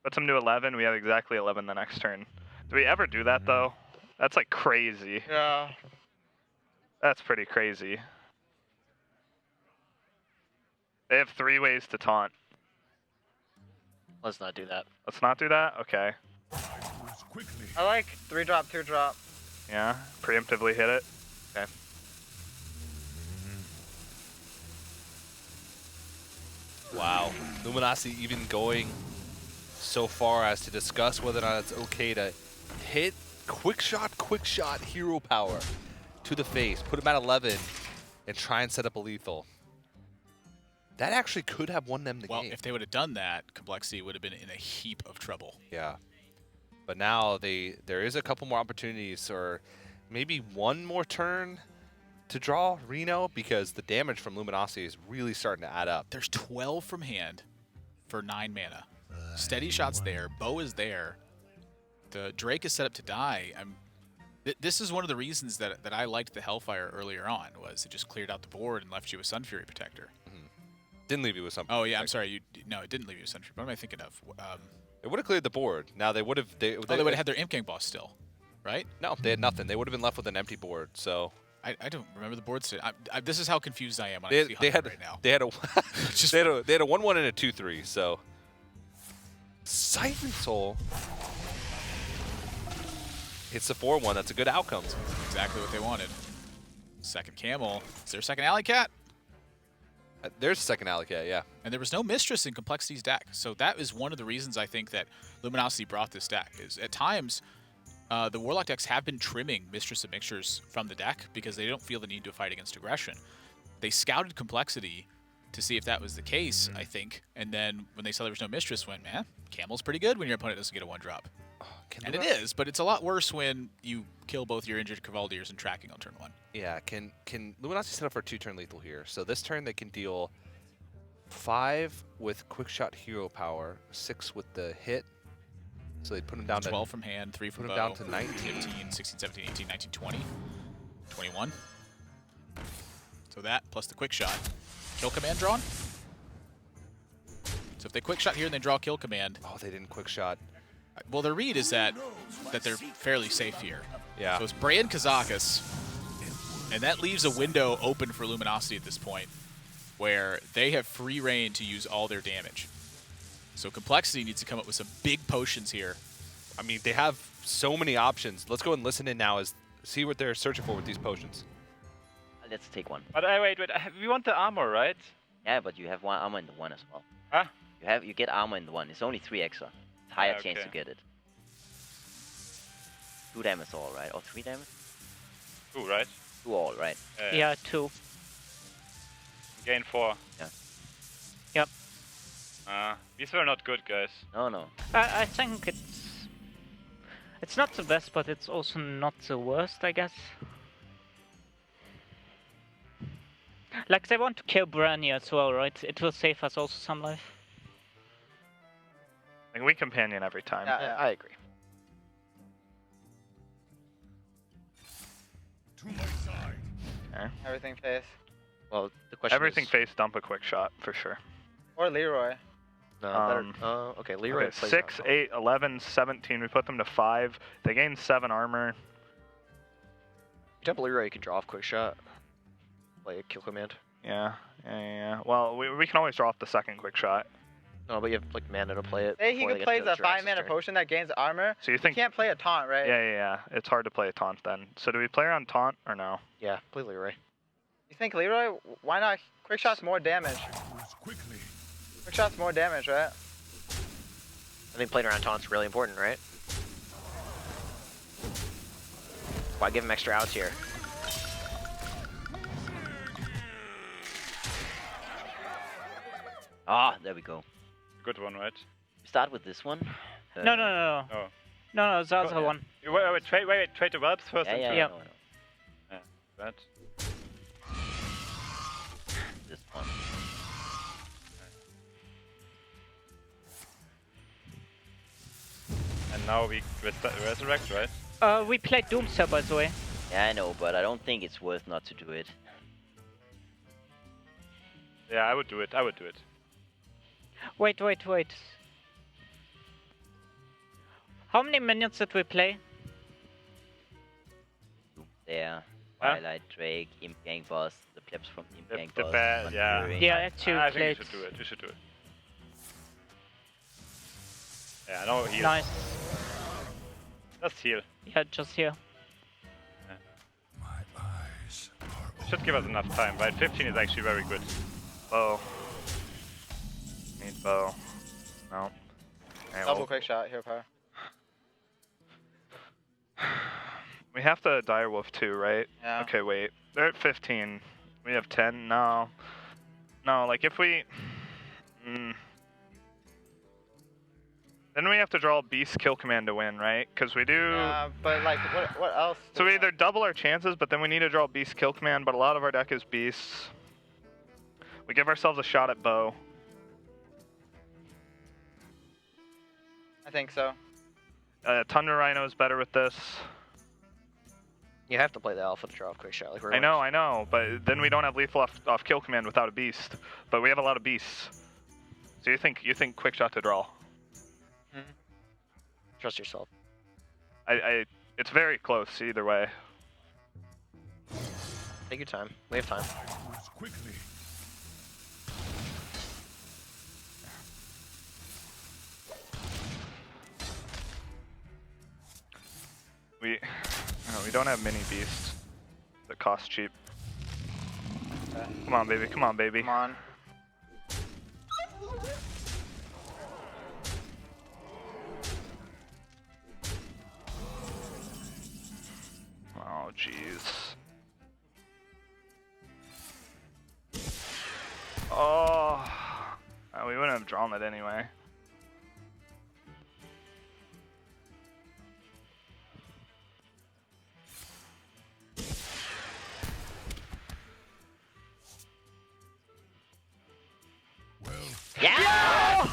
Puts him to 11. We have exactly 11 the next turn. Do we ever do that though? That's like crazy. Yeah. That's pretty crazy. They have 3 ways to taunt. Let's not do that. Let's not do that? Okay. I like 3-drop, 2-drop. Yeah, preemptively hit it. Okay. Wow. Luminosity even going so far as to discuss whether or not it's okay to hit quick shot hero power to the face, put him at 11, and try and set up a lethal. That actually could have won them the game. Well, if they would have done that, CompLexity would have been in a heap of trouble. Yeah. But now there is a couple more opportunities, or maybe one more turn to draw Reno because the damage from Luminosity is really starting to add up. There's 12 from hand for 9 mana. Steady shot's there. Bow is there. The Drake is set up to die. This is one of the reasons that I liked the Hellfire earlier on, was it just cleared out the board and left you with Sunfury Protector. Didn't leave you with something. Oh, yeah, I'm sorry. No, it didn't leave you with Sunfury. What am I thinking of? It would have cleared the board. Now, they would have... They would have had their Imp Gang boss still, right? No, they had nothing. They would have been left with an empty board, so... I don't remember the board state. This is how confused I am when They I see had right now. they had a 1/1 and a 2/3. So Siphon Soul hits the 4/1. That's a good outcome. That's exactly what they wanted. Second Camel. Is there a second Alley Cat? There's a second Alley Cat, yeah. And there was no Mistress in Complexity's deck, so that is one of the reasons I think that Luminosity brought this deck. Is at times. The Warlock decks have been trimming Mistress of Mixtures from the deck because they don't feel the need to fight against aggression. They scouted Complexity to see if that was the case, I think, and then when they saw there was no Mistress, went, man, Camel's pretty good when your opponent doesn't get a 1-drop. And it is, but it's a lot worse when you kill both your injured Cavaliers and tracking on turn 1. Yeah, can Luminosity set up for 2-turn lethal here? So this turn they can deal 5 with Quickshot Hero Power, 6 with the hit. So they put him down 12 to from hand, 3 from put bow, him down to 19. 15, 16, 17, 18, 19, 20, 21. So that plus the quick shot. Kill command drawn. So if they quick shot here and they draw kill command. Oh, they didn't quick shot. Well, their read is that they're fairly safe here. Yeah. So it's Brand Kazakus, and that leaves a window open for Luminosity at this point, where they have free reign to use all their damage. So Complexity needs to come up with some big potions here. I mean, they have so many options. Let's go and listen in now as see what they're searching for with these potions. Let's take one. But wait, we want the armor, right? Yeah, but you have one armor in the one as well. Huh? You get armor in the one. It's only 3 extra. It's higher chance to get it. 2 damage all, right? Or 3 damage? 2, right? 2 all, right? Yeah, 2. Gain 4. Yeah. Yep. These were not good, guys. No. I think it's not the best, but it's also not the worst, I guess. Like, they want to kill Branny as well, right? It will save us also some life. Like, we companion every time. Yeah, I agree. To my side. Okay. Everything face. Well, the question Everything is... face, dump a quick shot, for sure. Or Leroy. No, better... okay, Leroy plays 6, 8, 11, 17. We put them to 5. They gain 7 armor. You dump Leroy, you can draw off quick shot. Play a kill command. Yeah. Well, we can always draw off the second quick shot. No, but you have like mana to play it. Say he could play the 5-mana potion that gains armor. So you think... can't play a taunt, right? Yeah. It's hard to play a taunt then. So do we play her on taunt or no? Yeah, play Leroy. You think Leroy? Why not? Quick shot's more damage. Quick shot's more damage, right? I think playing around taunt's really important, right? Why give him extra outs here? Ah, there we go. Good one, right? Start with this one. No. Oh. No, the other one. Wait, trade the whelps first. Yeah. Yeah, that. This one. And now we resurrect, right? We played Doomstar, by the way. Yeah, I know, but I don't think it's worth not to do it. Yeah, I would do it. Wait. How many minions did we play? There. Twilight Drake, Imp Gang Boss, the plebs from Imp Gang Boss. Yeah. Yeah, actually I played. think you should do it. Yeah, no heal. Nice. Just heal. Yeah, just here. Should give us enough time, right? 15 is actually very good. Bow. Need bow. No. Double quick shot, hero power. We have to Direwolf too, right? Yeah. Okay, wait. They're at 15. We have 10. No, like if we... Then we have to draw Beast Kill Command to win, right? Because we do... but like, what else? So we either double our chances, but then we need to draw Beast Kill Command, but a lot of our deck is Beasts. We give ourselves a shot at Bow. I think so. Thunder Rhino is better with this. You have to play the alpha to draw a quick shot. Like I know, but then we don't have lethal off Kill Command without a Beast. But we have a lot of Beasts. So you think quick shot to draw? Trust yourself. It's very close either way. Take your time. We have time. Quickly. We don't have mini beasts that cost cheap. Come on, baby. Come on, baby. Come on. Oh, jeez. Oh, we wouldn't have drawn it anyway. Yeah!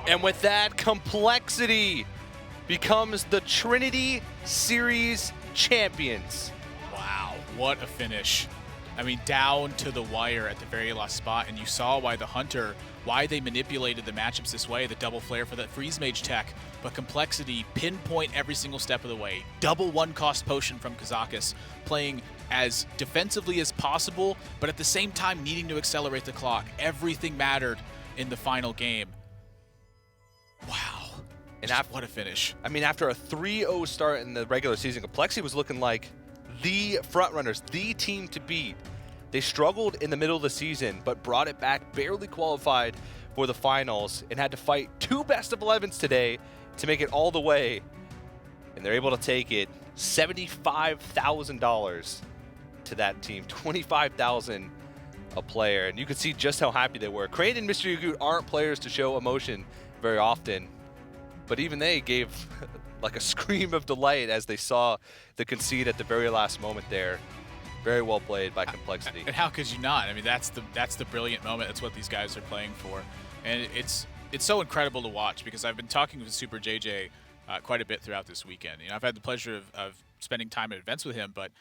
And with that, CompLexity becomes the Trinity Series champions. Wow, what a finish. I mean, down to the wire at the very last spot, and you saw why the Hunter, why they manipulated the matchups this way, the double flare for that Freeze Mage tech, but CompLexity pinpoint every single step of the way. Double one-cost potion from Kazakus, playing as defensively as possible, but at the same time needing to accelerate the clock. Everything mattered in the final game. Wow. And what a finish. I mean, after a 3-0 start in the regular season, CompLexity was looking like the frontrunners, the team to beat. They struggled in the middle of the season, but brought it back, barely qualified for the finals, and had to fight 2 best-of-11s today to make it all the way. And they're able to take it $75,000 to that team, $25,000 a player. And you could see just how happy they were. Crane and Mr. Yagut aren't players to show emotion very often, but even they gave like a scream of delight as they saw the concede at the very last moment there. Very well played by CompLexity. And how could you not? I mean, that's the brilliant moment. That's what these guys are playing for. And it's so incredible to watch because I've been talking with Super JJ quite a bit throughout this weekend. You know, I've had the pleasure of spending time at events with him, but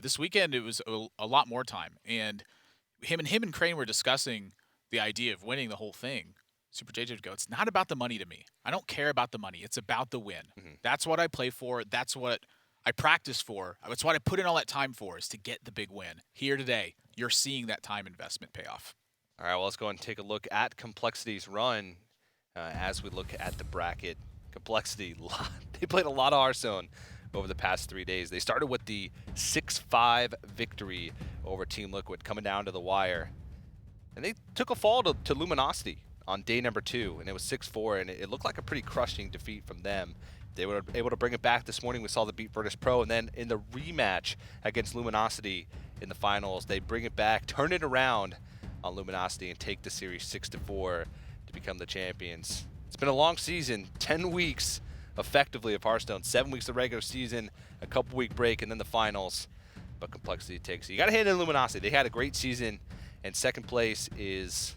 this weekend it was a lot more time. And him and Crane were discussing the idea of winning the whole thing. Super JJ would go, it's not about the money to me. I don't care about the money. It's about the win. That's what I play for. That's what I practice for. That's what I put in all that time for, is to get the big win. Here today, you're seeing that time investment pay off. All right, well, let's go and take a look at CompLexity's run as we look at the bracket. CompLexity, they played a lot of Hearthstone over the past 3 days. They started with the 6-5 victory over Team Liquid, coming down to the wire. And they took a fall to Luminosity on day number 2, and it was 6-4, and it looked like a pretty crushing defeat from them. They were able to bring it back this morning. We saw the beat Virtus Pro, and then in the rematch against Luminosity in the finals, they bring it back, turn it around on Luminosity, and take the series 6-4 to become the champions. It's been a long season, 10 weeks effectively of Hearthstone, 7 weeks of regular season, a couple-week break, and then the finals. But CompLexity takes it. You got to hand it to Luminosity. They had a great season, and second place is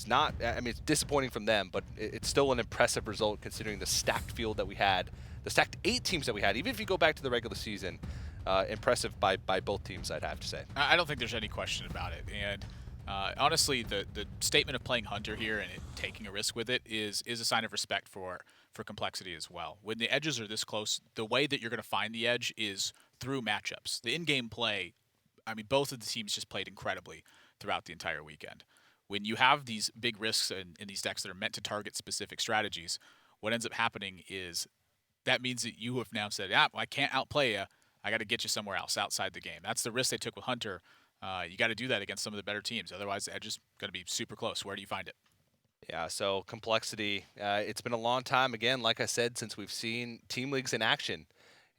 not, I mean, it's disappointing from them, but it's still an impressive result considering the stacked field that we had, the stacked 8 teams that we had. Even if you go back to the regular season, impressive by both teams, I'd have to say. I don't think there's any question about it. And honestly, the statement of playing Hunter here and taking a risk with it is a sign of respect for CompLexity as well. When the edges are this close, the way that you're going to find the edge is through matchups. The in-game play, I mean, both of the teams just played incredibly throughout the entire weekend. When you have these big risks in these decks that are meant to target specific strategies, what ends up happening is that means that you have now said, I can't outplay you. I got to get you somewhere else outside the game. That's the risk they took with Hunter. You got to do that against some of the better teams. Otherwise, the edge is going to be super close. Where do you find it? Yeah, so CompLexity, it's been a long time, again, like I said, since we've seen Team Leagues in action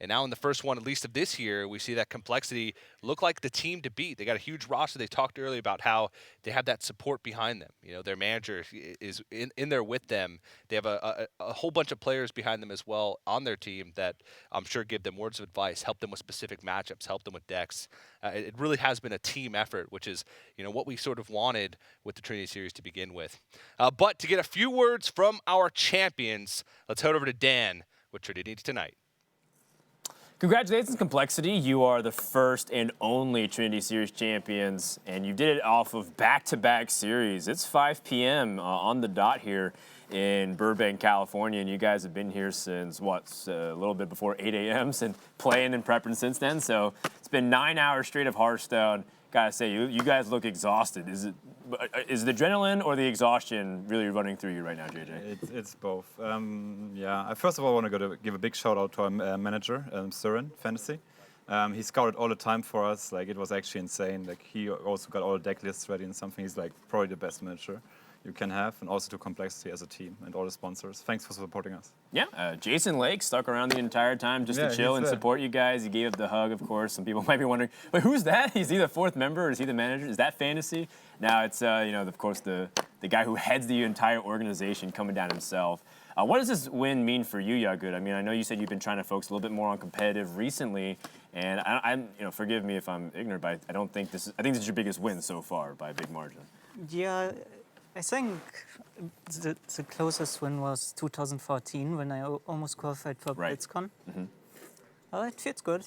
And now in the first one, at least of this year, we see that CompLexity look like the team to beat. They got a huge roster. They talked earlier about how they have that support behind them. You know, their manager is in there with them. They have a whole bunch of players behind them as well on their team that I'm sure give them words of advice, help them with specific matchups, help them with decks. It really has been a team effort, which is, you know, what we sort of wanted with the Trinity Series to begin with. But to get a few words from our champions, let's head over to Dan with Trinity tonight. Congratulations, CompLexity. You are the first and only Trinity Series champions, and you did it off of back-to-back series. It's 5 p.m. On the dot here in Burbank, California, and you guys have been here since, what, a little bit before 8 a.m. and playing and prepping since then. So it's been 9 hours straight of Hearthstone. Gotta say, you guys look exhausted. Is it the adrenaline or the exhaustion really running through you right now, JJ? It's both. Yeah, I first of all want to give a big shout out to our manager, Søren Fantasy. He scouted all the time for us. Like, it was actually insane. Like, he also got all the deck lists ready and something. He's like probably the best manager you can have, and also to CompLexity as a team and all the sponsors. Thanks for supporting us. Yeah, Jason Lake stuck around the entire time just to chill and support you guys. He gave up the hug, of course. Some people might be wondering, wait, who's that? Is he the fourth member, or is he the manager? Is that Fantasy? Now it's, you know, of course, the guy who heads the entire organization coming down himself. What does this win mean for you, Yagud? I mean, I know you said you've been trying to focus a little bit more on competitive recently, and I'm, you know, forgive me if I'm ignorant, but I think this is your biggest win so far by a big margin. Yeah, I think the closest win was 2014 when I almost qualified for BlitzCon. Well, it feels good.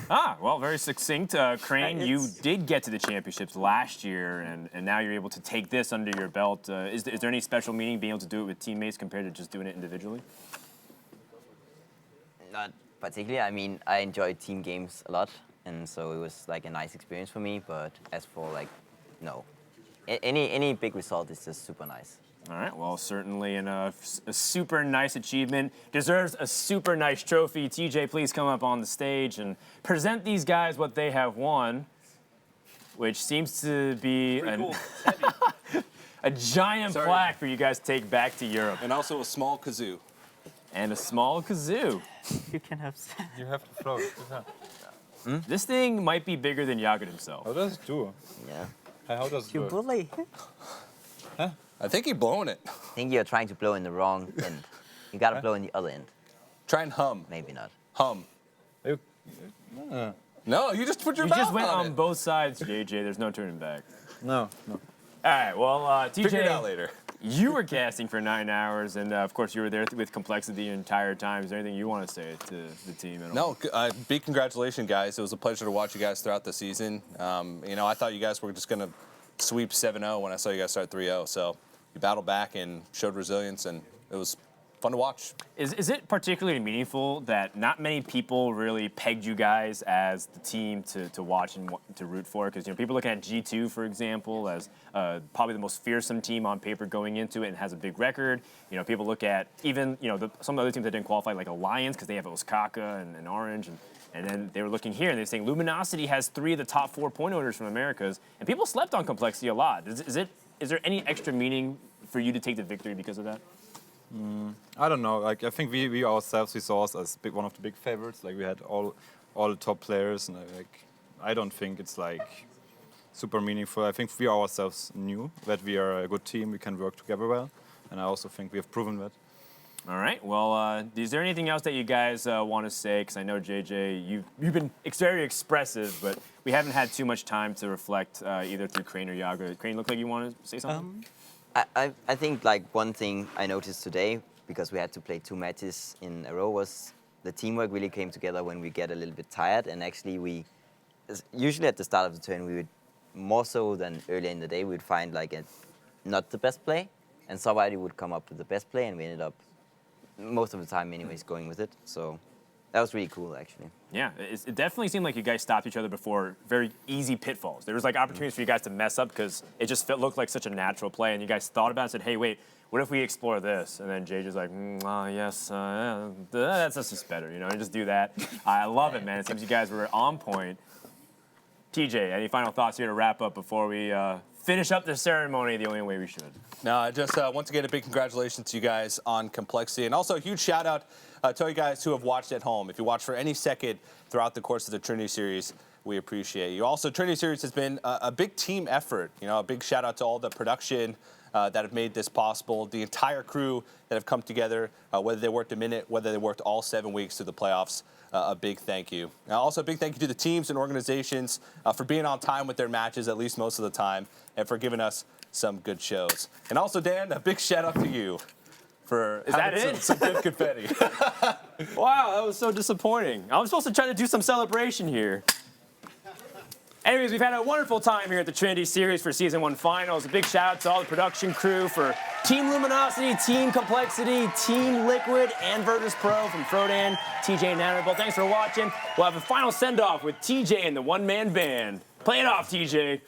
Well, very succinct. Crane, you did get to the championships last year, and now you're able to take this under your belt. Is there any special meaning being able to do it with teammates compared to just doing it individually? Not particularly. I mean, I enjoy team games a lot, and so it was like a nice experience for me. But as for like, no. Any big result is just super nice. All right, well, certainly a super nice achievement. Deserves a super nice trophy. TJ, please come up on the stage and present these guys what they have won, which seems to be a giant plaque for you guys to take back to Europe. And also a small kazoo. And a small kazoo. You can have... You have to throw it. This thing might be bigger than Yagud himself. How does it do? Yeah. How does it You work? bully. Huh? I think you're blowing it. I think you're trying to blow in the wrong end. You gotta blow in the other end. Try and hum. Maybe not. Hum. No, you just put your mouth on it. You just went on both sides, JJ. There's no turning back. No. All right, well, TJ, figure it out later. You were casting for 9 hours, and of course you were there with CompLexity the entire time. Is there anything you want to say to the team at all? No, big congratulations, guys. It was a pleasure to watch you guys throughout the season. You know, I thought you guys were just going to sweep 7-0 when I saw you guys start 3-0. So you battled back and showed resilience, and it was fun to watch. Is it particularly meaningful that not many people really pegged you guys as the team to watch and to root for? Because, you know, people looking at G2, for example, as probably the most fearsome team on paper going into it and has a big record. You know, people look at even, you know, some of the other teams that didn't qualify, like Alliance, because they have Osaka and Orange, and then they were looking here and they're saying Luminosity has 3 of the top 4 point owners from Americas, and people slept on CompLexity a lot. Is there any extra meaning for you to take the victory because of that? I don't know. Like, I think we ourselves, we saw us as one of the big favorites. Like, we had all the top players, and I don't think it's like super meaningful. I think we ourselves knew that we are a good team. We can work together well, and I also think we have proven that. All right. Well, is there anything else that you guys want to say? Because I know, JJ, you've been very expressive, but we haven't had too much time to reflect either through Crane or Yaga. Crane, look like you want to say something? I think like one thing I noticed today, because we had to play 2 matches in a row, was the teamwork really came together when we get a little bit tired. And actually usually at the start of the turn, we would, more so than earlier in the day, we'd find like not the best play, and somebody would come up with the best play, and we ended up, most of the time anyways, going with it. So that was really cool, actually. Yeah, it definitely seemed like you guys stopped each other before very easy pitfalls. There was like opportunities for you guys to mess up because it just looked like such a natural play, and you guys thought about it and said, hey, wait, what if we explore this? And then JJ's like, yes, that's just better, you know, and just do that. I love it, man. It seems you guys were on point. TJ, any final thoughts here to wrap up before we finish up the ceremony the only way we should. No, just once again, a big congratulations to you guys on CompLexity. And also a huge shout out to all you guys who have watched at home. If you watched for any second throughout the course of the Trinity Series, we appreciate you. Also, Trinity Series has been a big team effort. You know, a big shout out to all the production that have made this possible, the entire crew that have come together, whether they worked a minute, whether they worked all 7 weeks through the playoffs. A big thank you. Also, a big thank you to the teams and organizations for being on time with their matches, at least most of the time, and for giving us some good shows. And also, Dan, a big shout out to you for having some good confetti. Wow, that was so disappointing. I was supposed to try to do some celebration here. Anyways, we've had a wonderful time here at the Trinity Series for Season 1 Finals. A big shout out to all the production crew for Team Luminosity, Team CompLexity, Team Liquid, and Virtus Pro from Frodan, TJ, and Admirable. Thanks for watching. We'll have a final send-off with TJ and the one-man band. Play it off, TJ.